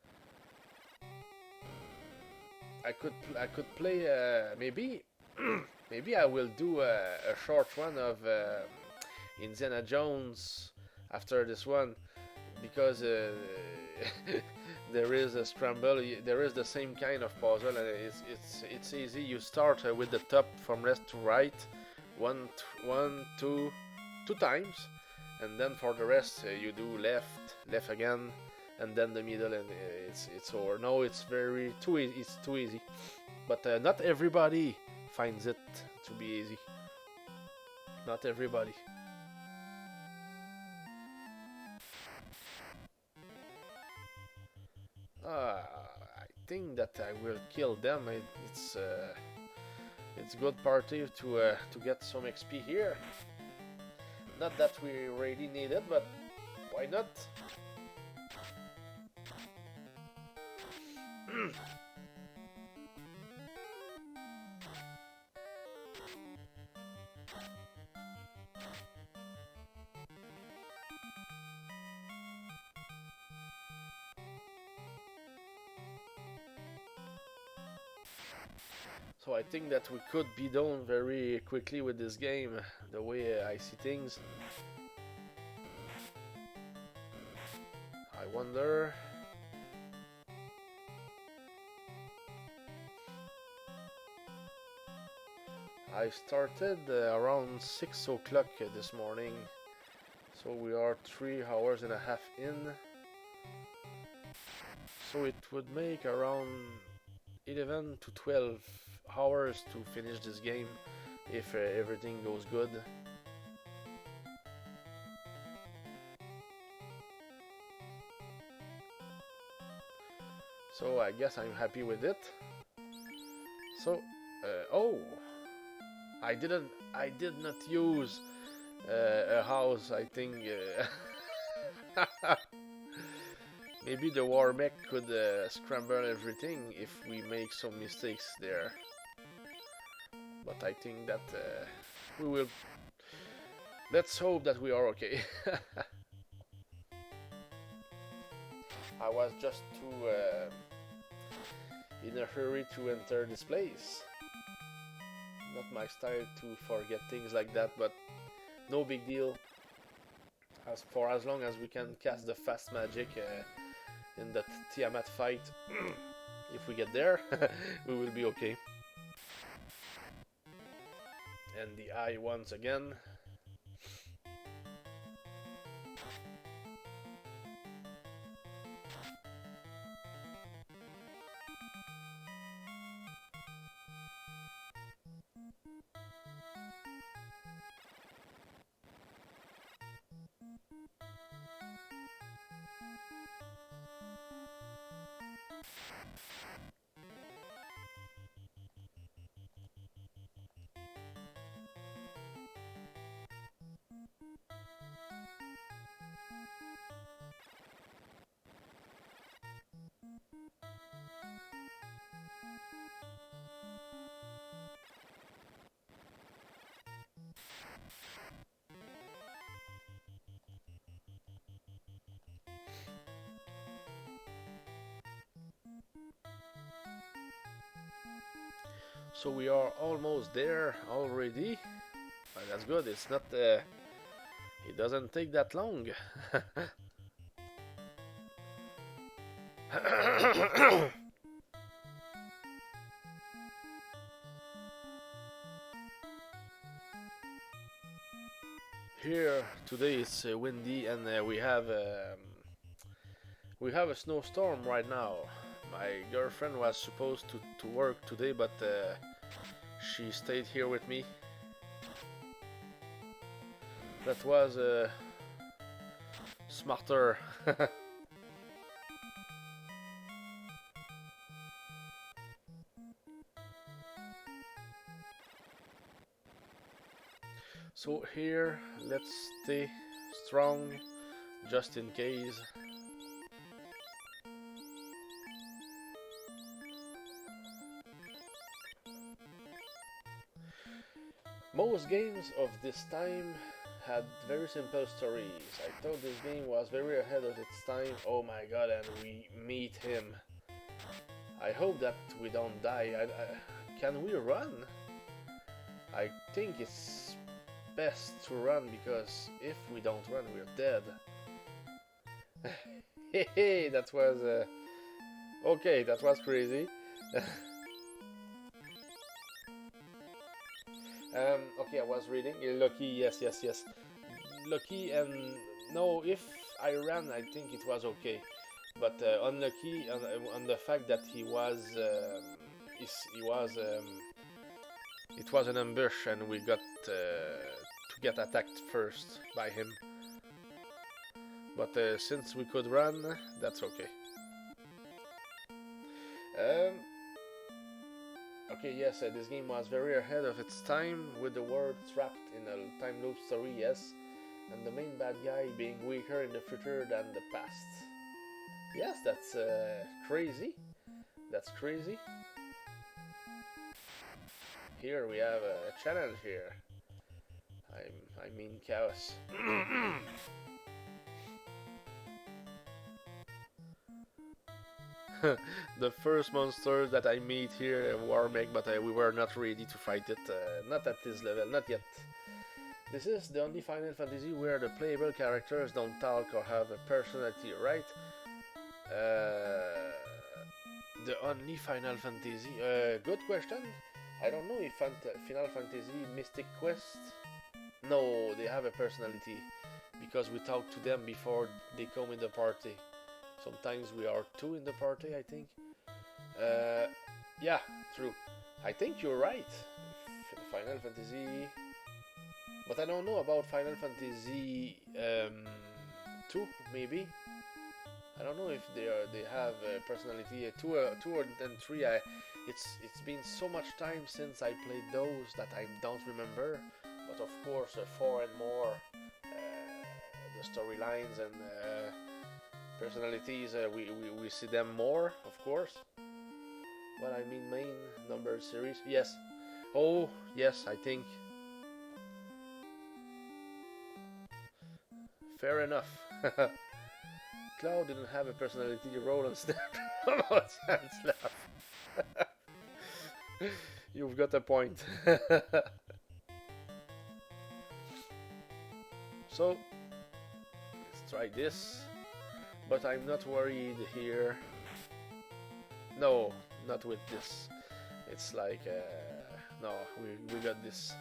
I could play maybe maybe I will do a short one of Indiana Jones after this one, because there is a scramble. There is the same kind of puzzle, and it's easy. You start with the top from left to right, two times, and then for the rest you do left again, and then the middle, and it's over. No, it's very too easy. It's too easy, but not everybody finds it to be easy. Not everybody. I think that I will kill them. It's good party to get some XP here. Not that we really need it, but why not? So I think that we could be done very quickly with this game, the way I see things. I wonder. I started around 6 o'clock this morning, so we are 3 hours and a half in. So it would make around 11 to 12 hours to finish this game if everything goes good. So I guess I'm happy with it. So, oh, I did not use a house. I think maybe the war mech could scramble everything if we make some mistakes there. But I think that we will. Let's hope that we are okay. I was just too in a hurry to enter this place. Not my style to forget things like that, but no big deal. As long as we can cast the fast magic in that Tiamat fight, if we get there, we will be okay. And the eye once again. So we are almost there already. That's good. It's not. It doesn't take that long. Here today it's windy and we have a snowstorm right now. My girlfriend was supposed to work today, but she stayed here with me. That was smarter. So here, let's stay strong, just in case. Most games of this time had very simple stories. I thought this game was very ahead of its time. Oh my god, and we meet him. I hope that we don't die. Can we run? I think it's best to run because if we don't run, we're dead. Hey, that was okay. That was crazy. Okay, I was reading. Lucky, yes, yes, yes. Lucky, and no, if I ran, I think it was okay. But unlucky on the fact that he was, it was an ambush, and we got to get attacked first by him. But since we could run, that's okay. Um, okay, yes, this game was very ahead of its time with the world trapped in a time loop story, yes, and the main bad guy being weaker in the future than the past. Yes, that's crazy. That's crazy. Here we have a challenge here. I mean chaos. The first monster that I meet here, Warmeg, but we were not ready to fight it. Not at this level, not yet. This is the only Final Fantasy where the playable characters don't talk or have a personality, right? The only Final Fantasy. Good question. I don't know if Final Fantasy Mystic Quest. No, they have a personality because we talk to them before they come in the party. Sometimes we are two in the party, I think. Yeah, true. I think you're right. Final Fantasy, but I don't know about Final Fantasy 2, maybe. I don't know if they have personality. Two and three. It's been so much time since I played those that I don't remember. But of course, 4 and more, the storylines and personalities, we see them more, of course. But I mean main number series. Yes. Oh yes, I think. Fair enough. Cloud didn't have a personality role on Snap. You've got a point. So, let's try this. But I'm not worried here. No, not with this. It's like, no, we got this.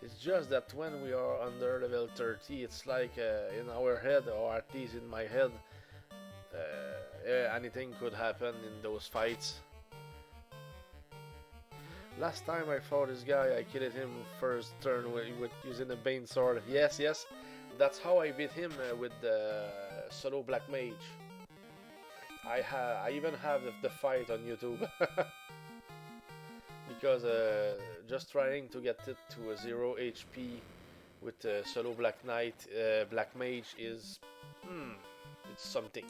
It's just that when we are under level 30, it's like in our head, or at least in my head, anything could happen in those fights. Last time I fought this guy, I killed him first turn with using a Bane sword. Yes, yes, that's how I beat him with the solo black mage. I even have the fight on YouTube. Because just trying to get it to a 0 HP with solo black knight, black mage is, it's something.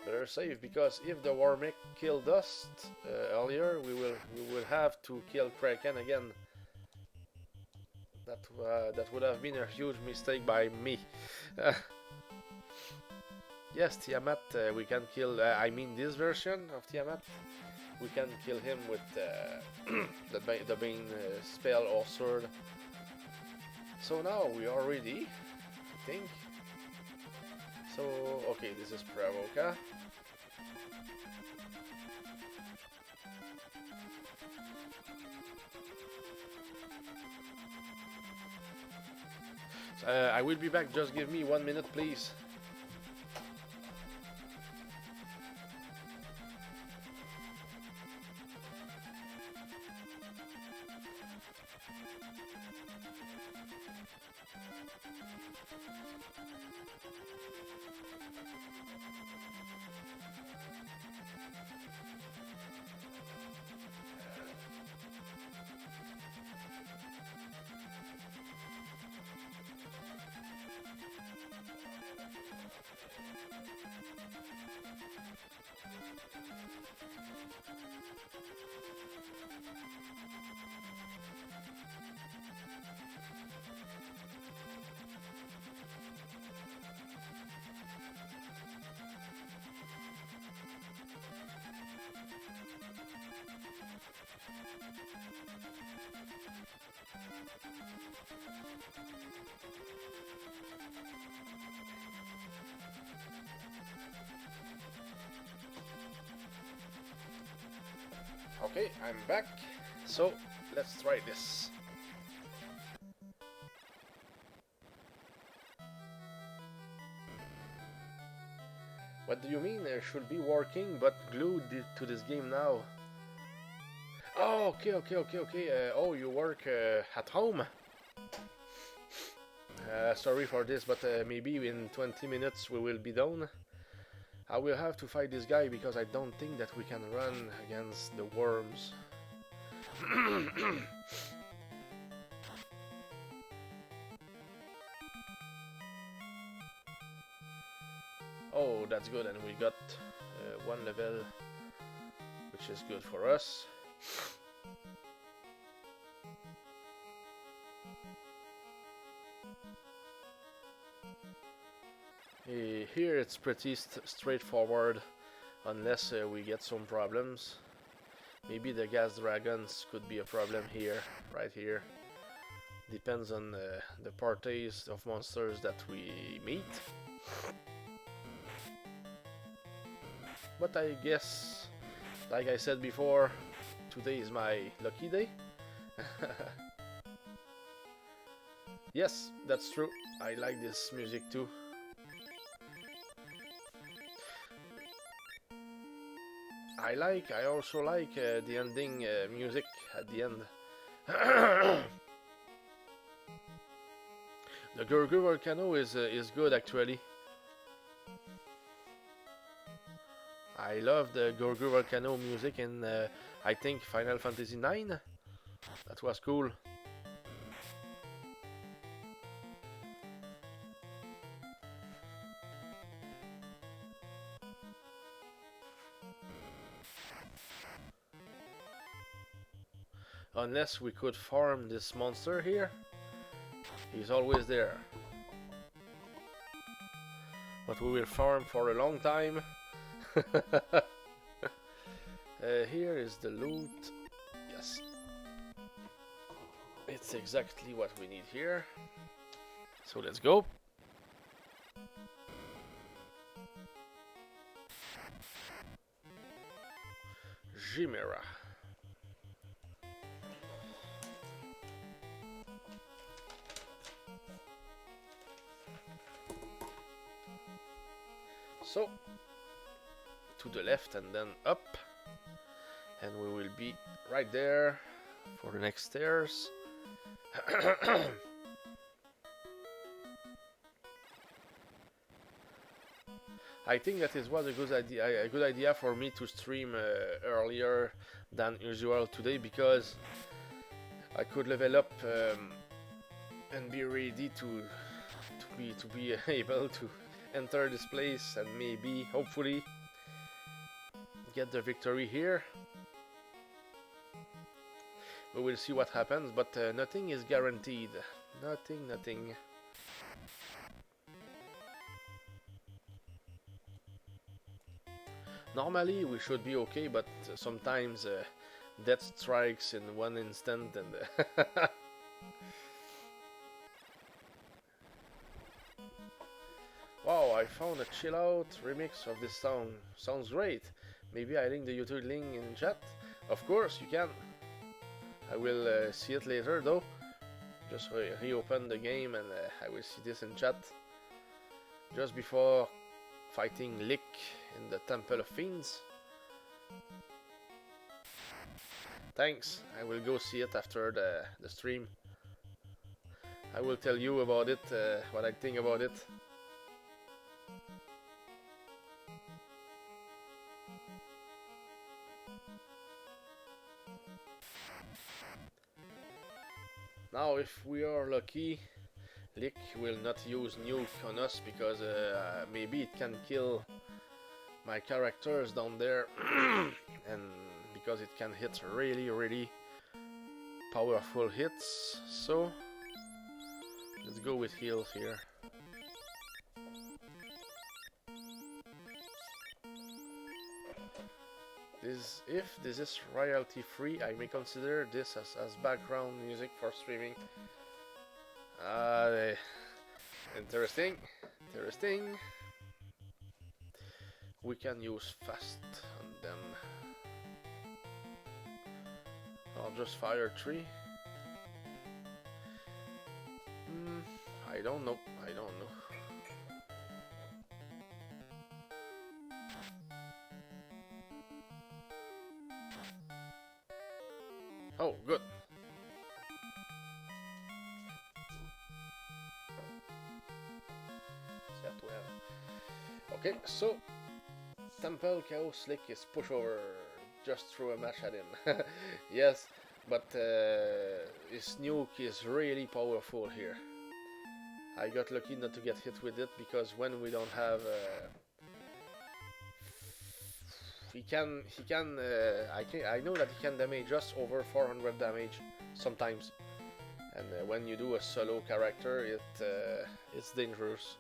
Better save, because if the Warmech killed us earlier, we will have to kill Kraken again. That would have been a huge mistake by me. Yes, Tiamat, we can kill. I mean, this version of Tiamat, we can kill him with the Bane spell or sword. So now we are ready, I think. So, okay, this is Pravoka. I will be back, just give me 1 minute, please. Okay, I'm back. So let's try this. What do you mean? It should be working, but glued to this game now. Oh, okay. Oh, you work at home. Sorry for this, but maybe in 20 minutes we will be done. I will have to fight this guy because I don't think that we can run against the worms. Oh, that's good, and we got one level, which is good for us. Here it's pretty straightforward, unless we get some problems. Maybe the gas dragons could be a problem here, right here. Depends on the parties of monsters that we meet. But I guess, like I said before, today is my lucky day. Yes, that's true. I like this music too. I also like the ending music at the end. The Gurgu Volcano is good actually. I love the Gurgu Volcano music in I think Final Fantasy IX. That was cool. Unless we could farm this monster here. He's always there. But we will farm for a long time. Here is the loot. Yes. It's exactly what we need here. So let's go. Chimera. So, to the left and then up, and we will be right there for the next stairs. I think that is was a good idea for me to stream earlier than usual today, because I could level up and be ready to be able to enter this place and maybe, hopefully, get the victory here. We will see what happens, but nothing is guaranteed. Nothing. Normally we should be okay, but sometimes death strikes in one instant and Wow, I found a chill out remix of this song. Sounds great. Maybe I link the YouTube link in chat. Of course, you can. I will see it later though. Just reopen the game and I will see this in chat. Just before fighting Lick in the Temple of Fiends. Thanks. I will go see it after the stream. I will tell you about it, what I think about it. Now, if we are lucky, Lick will not use nuke on us because maybe it can kill my characters down there, and because it can hit really powerful hits. So let's go with heals here. If this is royalty free, I may consider this as background music for streaming. Interesting. We can use fast on them. I'll just fire 3. I don't know. I don't know. Oh, good. Okay, so Temple Chaos Slick is pushover. Just throw a match at him. Yes, but his nuke is really powerful here. I got lucky not to get hit with it because when we don't have, I know that he can damage us over 400 damage sometimes, and when you do a solo character, it's dangerous.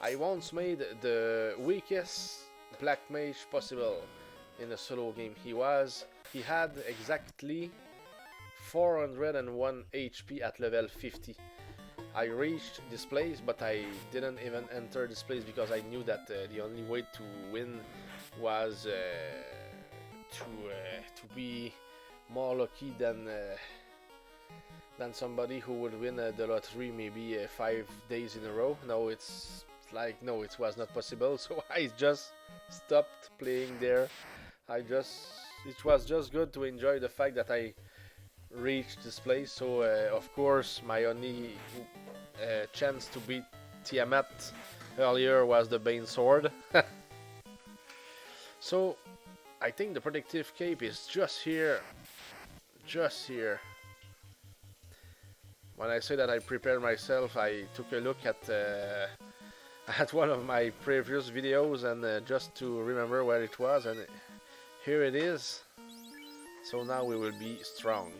I once made the weakest black mage possible in a solo game. He had exactly 401 HP at level 50. I reached this place, but I didn't even enter this place because I knew that the only way to win was to be more lucky than somebody who would win the lottery maybe 5 days in a row. No, it's like, no, it was not possible, so I just stopped playing there. It was just good to enjoy the fact that I reached this place. So of course my only chance to beat Tiamat earlier was the Bane Sword. So I think the predictive cape is just here. When I say that I prepared myself, I took a look at one of my previous videos and just to remember where it was, and here it is. So now we will be strong.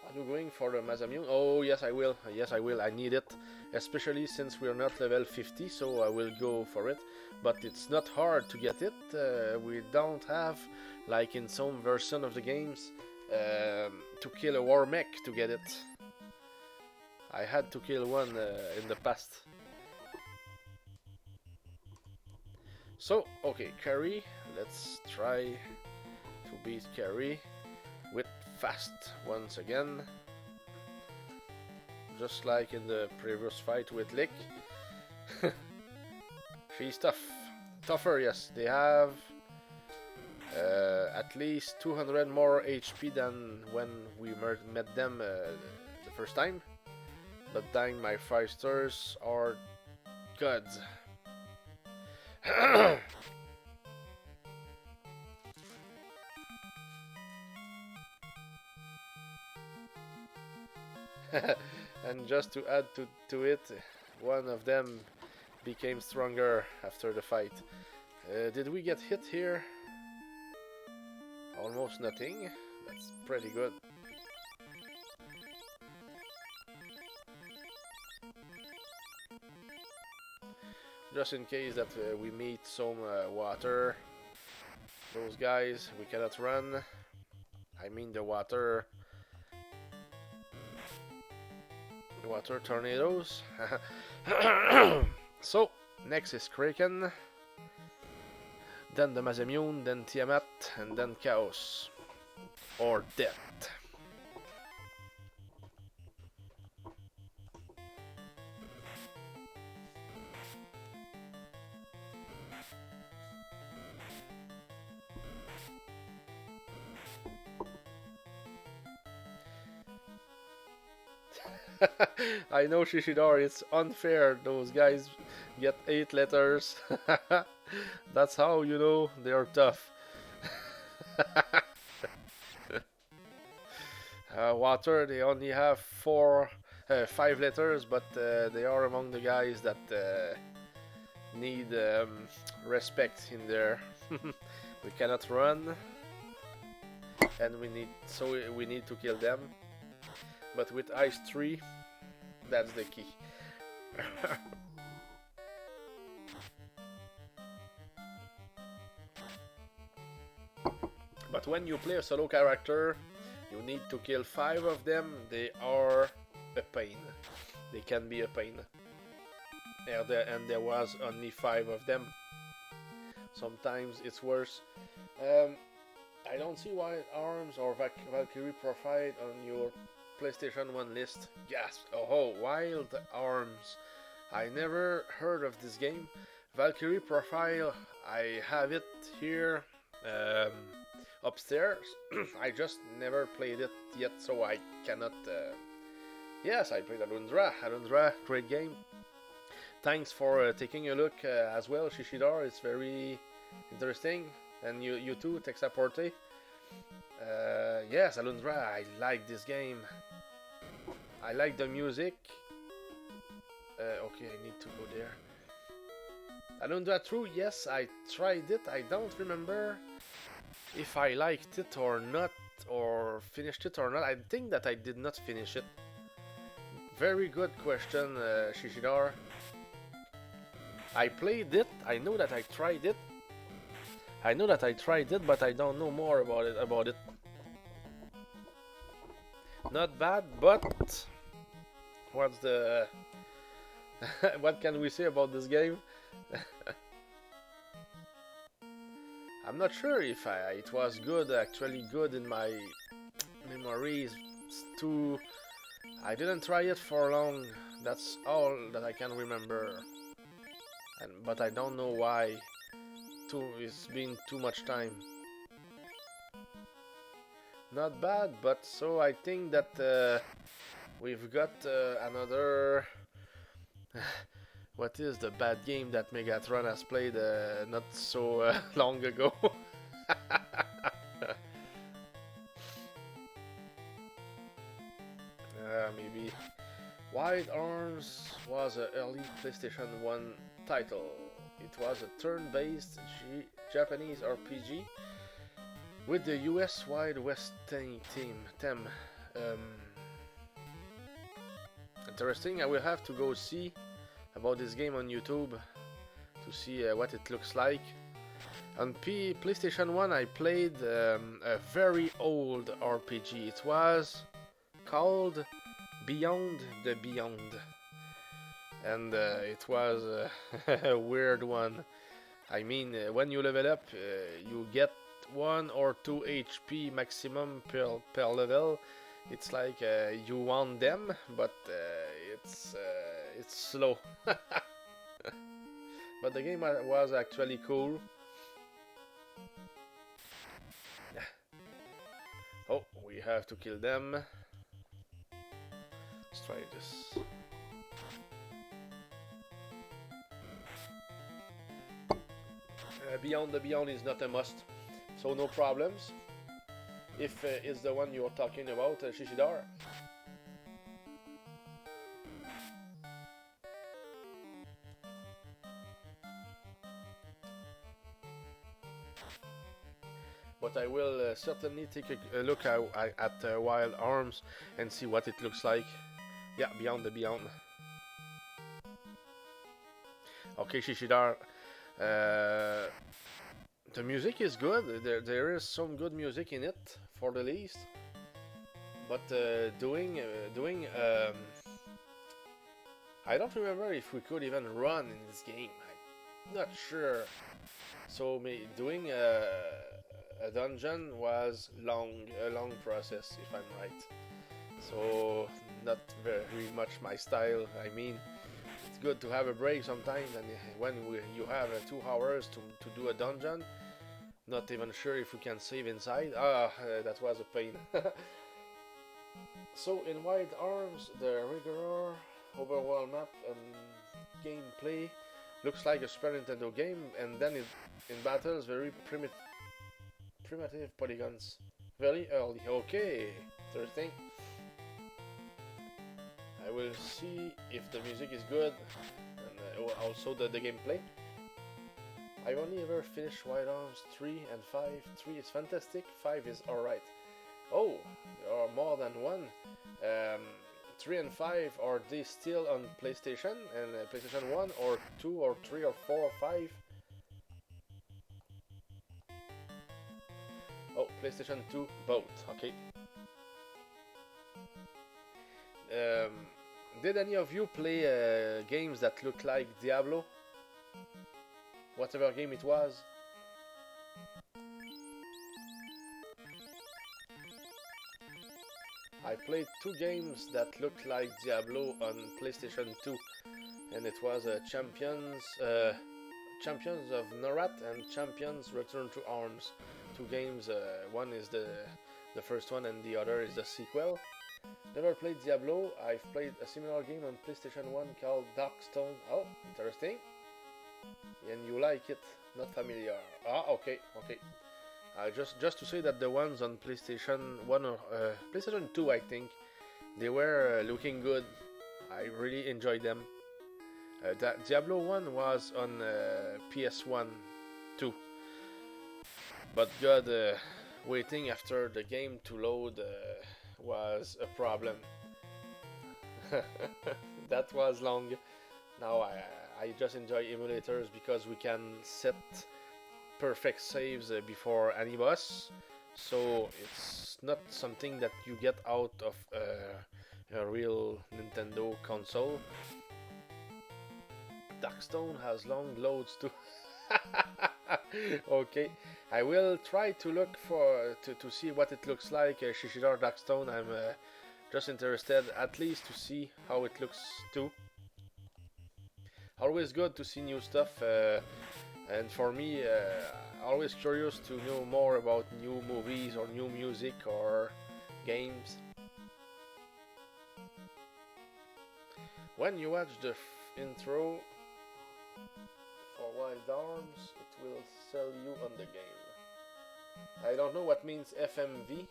Are you going for the Mazamium? Oh yes, I will. Yes, I will. I need it, especially since we're not level 50, so I will go for it. But it's not hard to get it. We don't have, like in some version of the games, to kill a war mech to get it. I had to kill one in the past. So, okay, Carrie. Let's try to beat Carrie with fast once again. Just like in the previous fight with Lick. She's tough. Tougher, yes. They have at least 200 more HP than when we met them the first time. But dang, my 5 stars are good. And just to add to it, one of them became stronger after the fight. Did we get hit here? Almost nothing. That's pretty good. Just in case that we meet some water. Those guys, we cannot run. I mean the water tornadoes. So, next is Kraken, then the Mazamium, then Tiamat, and then Chaos. Or Death. I know, Shishidori, it's unfair. Those guys get 8 letters. That's how you know they are tough. Water, they only have 5 letters, but they are among the guys that need respect in there. We cannot run, and we need to kill them. But with Ice 3, that's the key. But when you play a solo character, you need to kill 5 of them. They are a pain. They can be a pain. and there was only 5 of them. Sometimes it's worse. Um, I don't see Wild Arms or Valkyrie Profile on your PlayStation 1 list. Yes, oh, Wild Arms. I never heard of this game. Valkyrie Profile, I have it here um, upstairs. I just never played it yet, so I cannot. Yes, I played Alundra. Alundra, great game. Thanks for taking a look as well, Shishidar. It's very interesting. And you too, Texaporte. Yes, Alundra, I like this game. I like the music. Okay, I need to go there. Alundra True, yes, I tried it. I don't remember if I liked it or not, or finished it or not. I think that I did not finish it. Very good question, Shishidar. I played it. I know that I tried it. But I don't know more about it. Not bad, but what's the what can we say about this game? I'm not sure if it was good, actually good in my memories. Too, I didn't try it for long. That's all that I can remember. But I don't know why. It's been too much time. Not bad, but so I think that we've got another. What is the bad game that Megatron has played not so long ago? Maybe Wild Arms was an early PlayStation 1 title. It was a turn-based Japanese RPG with the US Wild West theme. Interesting. I will have to go see about this game on YouTube to see what it looks like. On PlayStation 1 I played a very old RPG. It was called Beyond the Beyond. And it was a weird one. I mean, when you level up, you get 1 or 2 HP maximum per level. It's like you want them, but it's slow. But the game was actually cool. Oh, we have to kill them. Let's try this. Beyond the Beyond is not a must, so no problems. If it's the one you're talking about, Shishidar. But I will certainly take a look at Wild Arms and see what it looks like. Yeah, Beyond the Beyond. Okay, Shishidar. The music is good. There is some good music in it, for the least. But doing I don't remember if we could even run in this game. I'm not sure. So doing a dungeon was a long process, if I'm right. So not very much my style. I mean, it's good to have a break sometimes, and when you have 2 hours to do a dungeon, not even sure if we can save inside. That was a pain. So in Wild Arms, the regular overworld map and gameplay looks like a Super Nintendo game, and then in battles very primitive polygons, very early. Okay, interesting. I will see if the music is good, and also the gameplay. I've only ever finished Wild Arms 3 and 5. 3 is fantastic, 5 is alright. Oh, there are more than one. 3 and 5, are they still on PlayStation? And PlayStation 1 or 2 or 3 or 4 or 5? Oh, PlayStation 2, both, okay. Did any of you play games that look like Diablo? Whatever game it was? I played two games that looked like Diablo on PlayStation 2, and it was Champions of Norat and Champions Return to Arms. Two games. One is the first one, and the other is the sequel. Never played Diablo. I've played a similar game on PlayStation 1 called Darkstone. Oh, interesting. And you like it? Not familiar. Ah, okay, okay. Just to say that the ones on PlayStation 1 or PlayStation 2, I think, they were looking good. I really enjoyed them. Diablo 1 was on PS1 too. But God, waiting after the game to load was a problem. That was long. Now I just enjoy emulators because we can set perfect saves before any boss, so it's not something that you get out of a real Nintendo console. Darkstone has long loads too. Okay, I will try to look to see what it looks like. Shishidar Darkstone. I'm just interested at least to see how it looks too. Always good to see new stuff, and for me, always curious to know more about new movies or new music or games. When you watch the intro for Wild Arms, it will sell you on the game. I don't know what means FMV,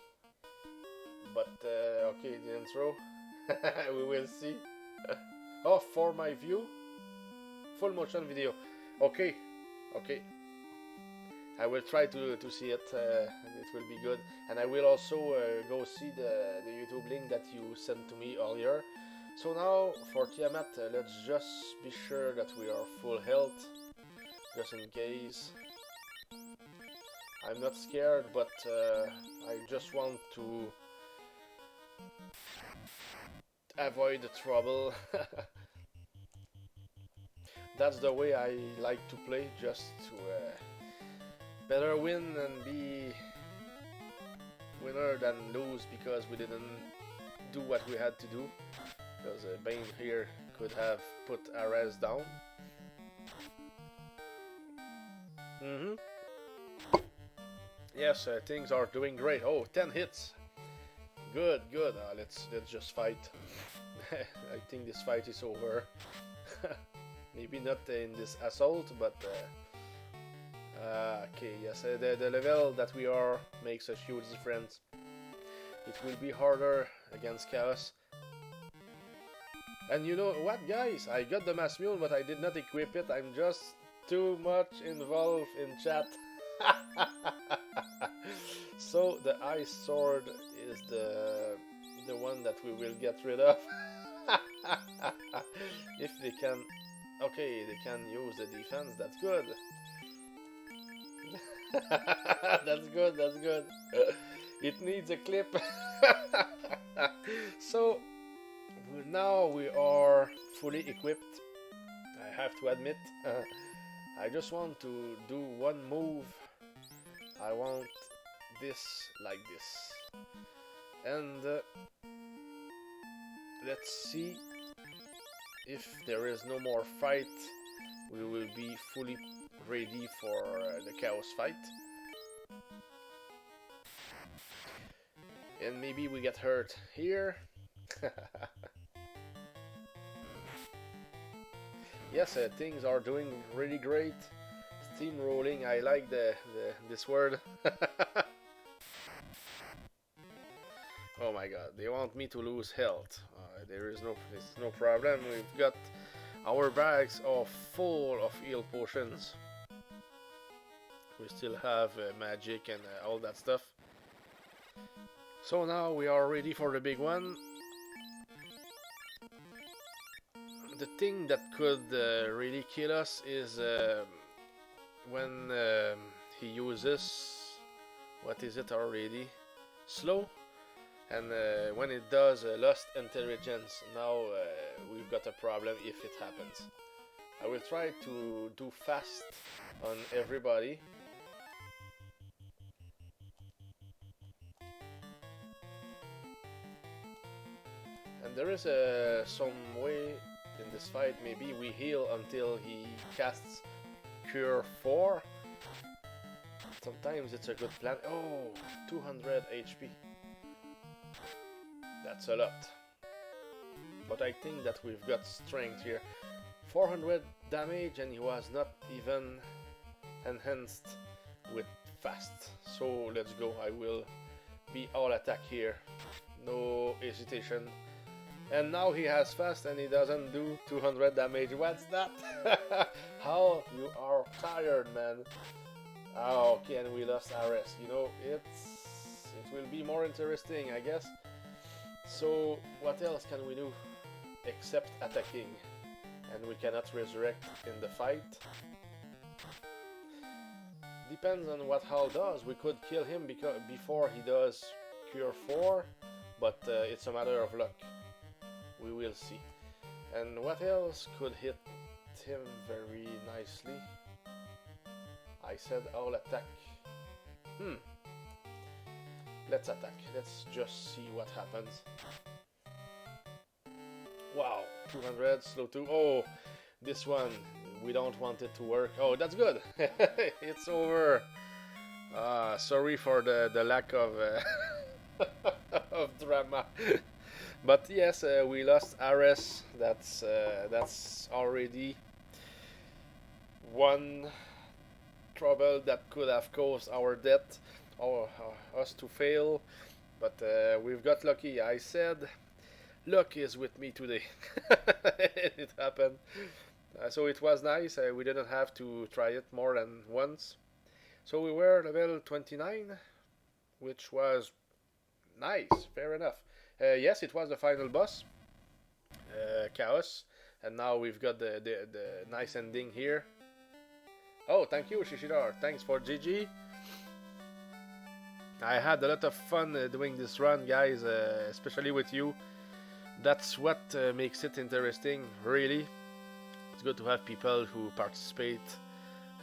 but okay, the intro. We will see. Oh, for my view, full motion video. Okay, okay. I will try to see it. It will be good, and I will also go see the YouTube link that you sent to me earlier. So now for Tiamat, let's just be sure that we are full health, just in case. I'm not scared, but I just want to avoid the trouble. That's the way I like to play, just to better win and be winner than lose because we didn't do what we had to do. Because Bane here could have put Ares down. Yes, things are doing great. Oh, 10 hits. Good, good. Let's just fight. I think this fight is over. Maybe not in this assault, but okay, yes, the level that we are makes a huge difference. It will be harder against Chaos. And you know what, guys? I got the Mass Mule, but I did not equip it. I'm just too much involved in chat. So the Ice Sword is the one that we will get rid of. If they can... Okay, they can use the defense, that's good. That's good, that's good. It needs a clip. So, now we are fully equipped. I have to admit. I just want to do one move. I want this like this. And let's see. If there is no more fight, we will be fully ready for the Chaos fight. And maybe we get hurt here. Yes, things are doing really great. Steamrolling, I like this word. Oh my god, they want me to lose health. There's no problem. We've got our bags are full of heal potions. We still have magic and all that stuff. So now we are ready for the big one. The thing that could really kill us is when he uses, what is it already? Slow? and when it does, lost intelligence. Now we've got a problem if it happens. I will try to do fast on everybody. And there is some way in this fight. Maybe we heal until he casts Cure 4. Sometimes it's a good plan. Oh, 200 HP. That's a lot. But I think that we've got strength here. 400 damage, and he was not even enhanced with fast. So let's go. I will be all attack here. No hesitation. And now he has fast and he doesn't do 200 damage. What's that? How you are tired, man. Oh, okay, and we lost RS. You know, it will be more interesting, I guess. So what else can we do except attacking? And we cannot resurrect in the fight. Depends on what Hal does. We could kill him before he does Cure 4, but it's a matter of luck. We will see. And what else could hit him very nicely? I said all attack. Let's attack. Let's just see what happens. Wow, 200, slow 2. Oh, this one, we don't want it to work. Oh, that's good. It's over. Sorry for the lack of, of drama. But yes, we lost Ares. That's already one trouble that could have caused our death or us to fail. But we've got lucky. I said luck is with me today. It happened. So it was nice. We didn't have to try it more than once. So we were level 29, which was nice. Fair enough. Yes, it was the final boss, Chaos, and now we've got the nice ending here. Oh, thank you, Shishidar. Thanks for GG. I had a lot of fun doing this run, guys, especially with you. That's what makes it interesting, really. It's good to have people who participate,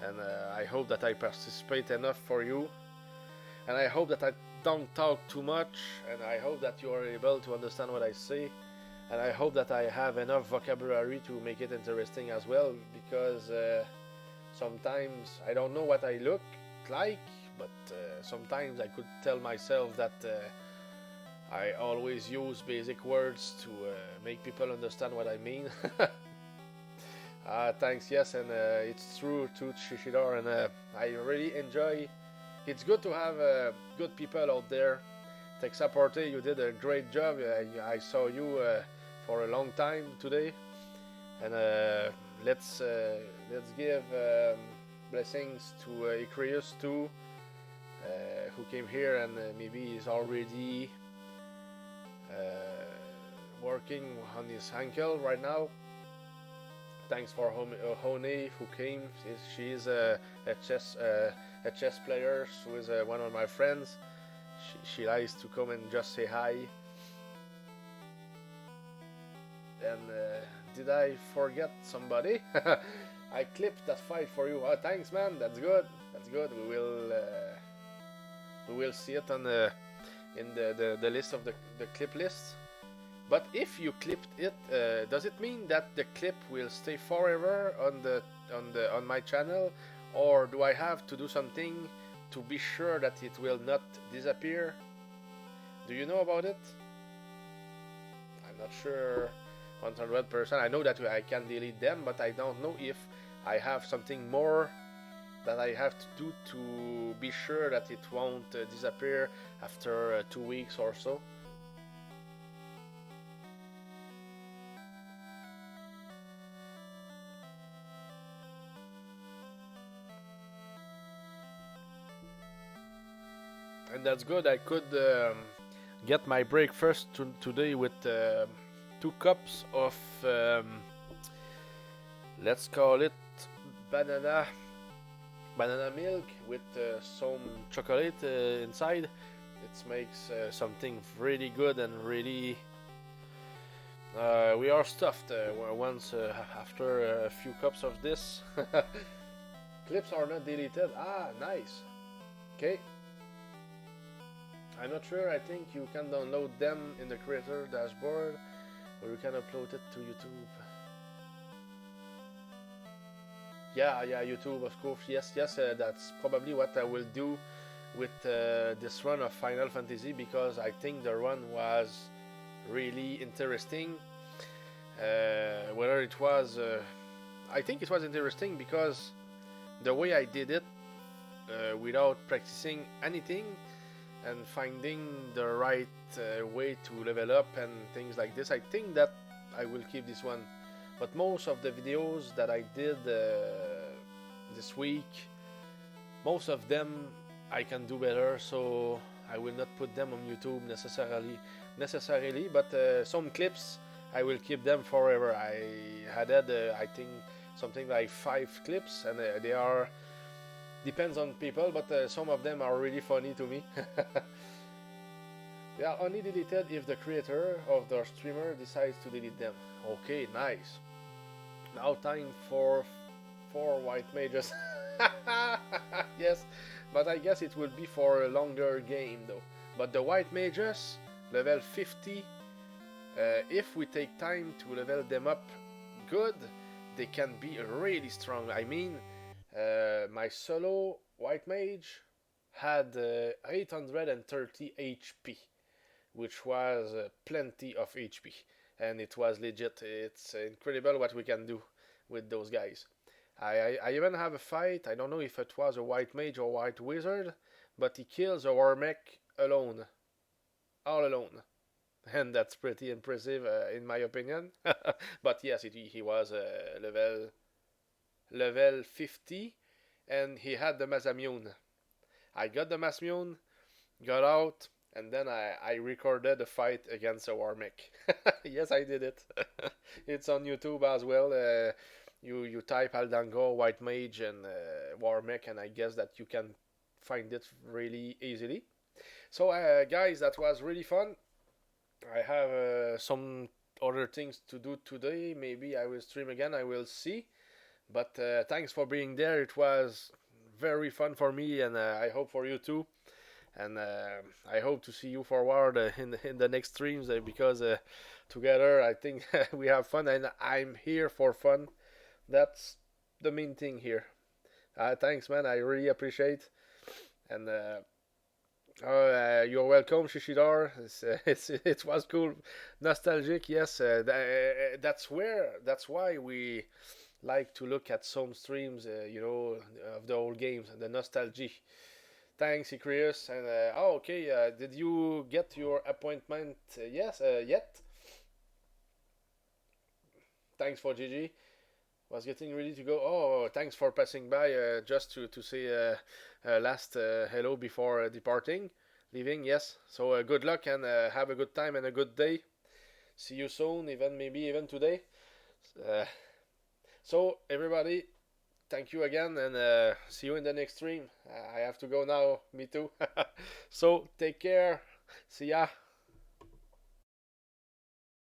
and I hope that I participate enough for you. And I hope that I don't talk too much, and I hope that you are able to understand what I say, and I hope that I have enough vocabulary to make it interesting as well, because sometimes I don't know what I look like, but sometimes I could tell myself that I always use basic words to make people understand what I mean. Thanks, yes, and it's true to Shishidar, and I really enjoy. It's good to have good people out there. Texaporte, you did a great job. I saw you for a long time today, and let's give blessings to Icreus too, who came here and maybe is already working on his ankle right now. Thanks for Hone who came. She's a chess player. Who is one of my friends. She likes to come and just say hi. And did I forget somebody? I clipped that fight for you. Oh, thanks, man. That's good. That's good. We will see it on in the list of the clip list. But if you clipped it, does it mean that the clip will stay forever on my channel, or do I have to do something to be sure that it will not disappear? Do you know about it? I'm not sure 100%. I know that I can delete them, but I don't know if I have something more that I have to do to be sure that it won't disappear after 2 weeks or so. And that's good. I could get my breakfast today with 2 cups of let's call it banana milk with some chocolate inside, It makes something really good and really. We are stuffed once after a few cups of this. Clips are not deleted. Ah, nice. Okay. I'm not sure. I think you can download them in the creator dashboard, or you can upload it to YouTube. Yeah, YouTube, of course. Yes. That's probably what I will do with this run of Final Fantasy because I think the run was really interesting. Whether it was, I think it was interesting because the way I did it without practicing anything and finding the right way to level up and things like this, I think that I will keep this one. But most of the videos that I did this week, most of them I can do better, so I will not put them on YouTube necessarily, but some clips I will keep them forever. I had I think something like 5 clips, and they are depends on people, but some of them are really funny to me. They are only deleted if the creator of the streamer decides to delete them. Okay, nice. Now time for 4 white mages. Yes, but I guess it will be for a longer game though. But the white mages, level 50, if we take time to level them up good, they can be really strong. I mean, my solo white mage had 830 HP, which was plenty of HP, and it was legit. It's incredible what we can do with those guys. I even have a fight. I don't know if it was a white mage or white wizard, but he kills a war mech alone, all alone, and that's pretty impressive in my opinion. But yes, he was level 50, and he had the Mazamune. I got the Mazamune, got out, and then I recorded a fight against a war mech. Yes, I did it. It's on YouTube as well. You type Aldango, White Mage, and war mech, and I guess that you can find it really easily. So, guys, that was really fun. I have some other things to do today. Maybe I will stream again. I will see. But thanks for being there. It was very fun for me, and I hope for you too. And I hope to see you forward in the next streams because together I think we have fun, and I'm here for fun. That's the main thing here. Thanks, man. I really appreciate. And you're welcome, Shishidar. It was cool, nostalgic. Yes, that's why we like to look at some streams, of the old games and the nostalgia. Thanks, Icrius. And okay, did you get your appointment? Yes, yet. Thanks for GG. Was getting ready to go. Oh, thanks for passing by just to say last hello before departing, leaving. Yes. So good luck and have a good time and a good day. See you soon, maybe even today. Uh, so everybody, thank you again, and see you in the next stream. I have to go now. Me too. So take care. See ya.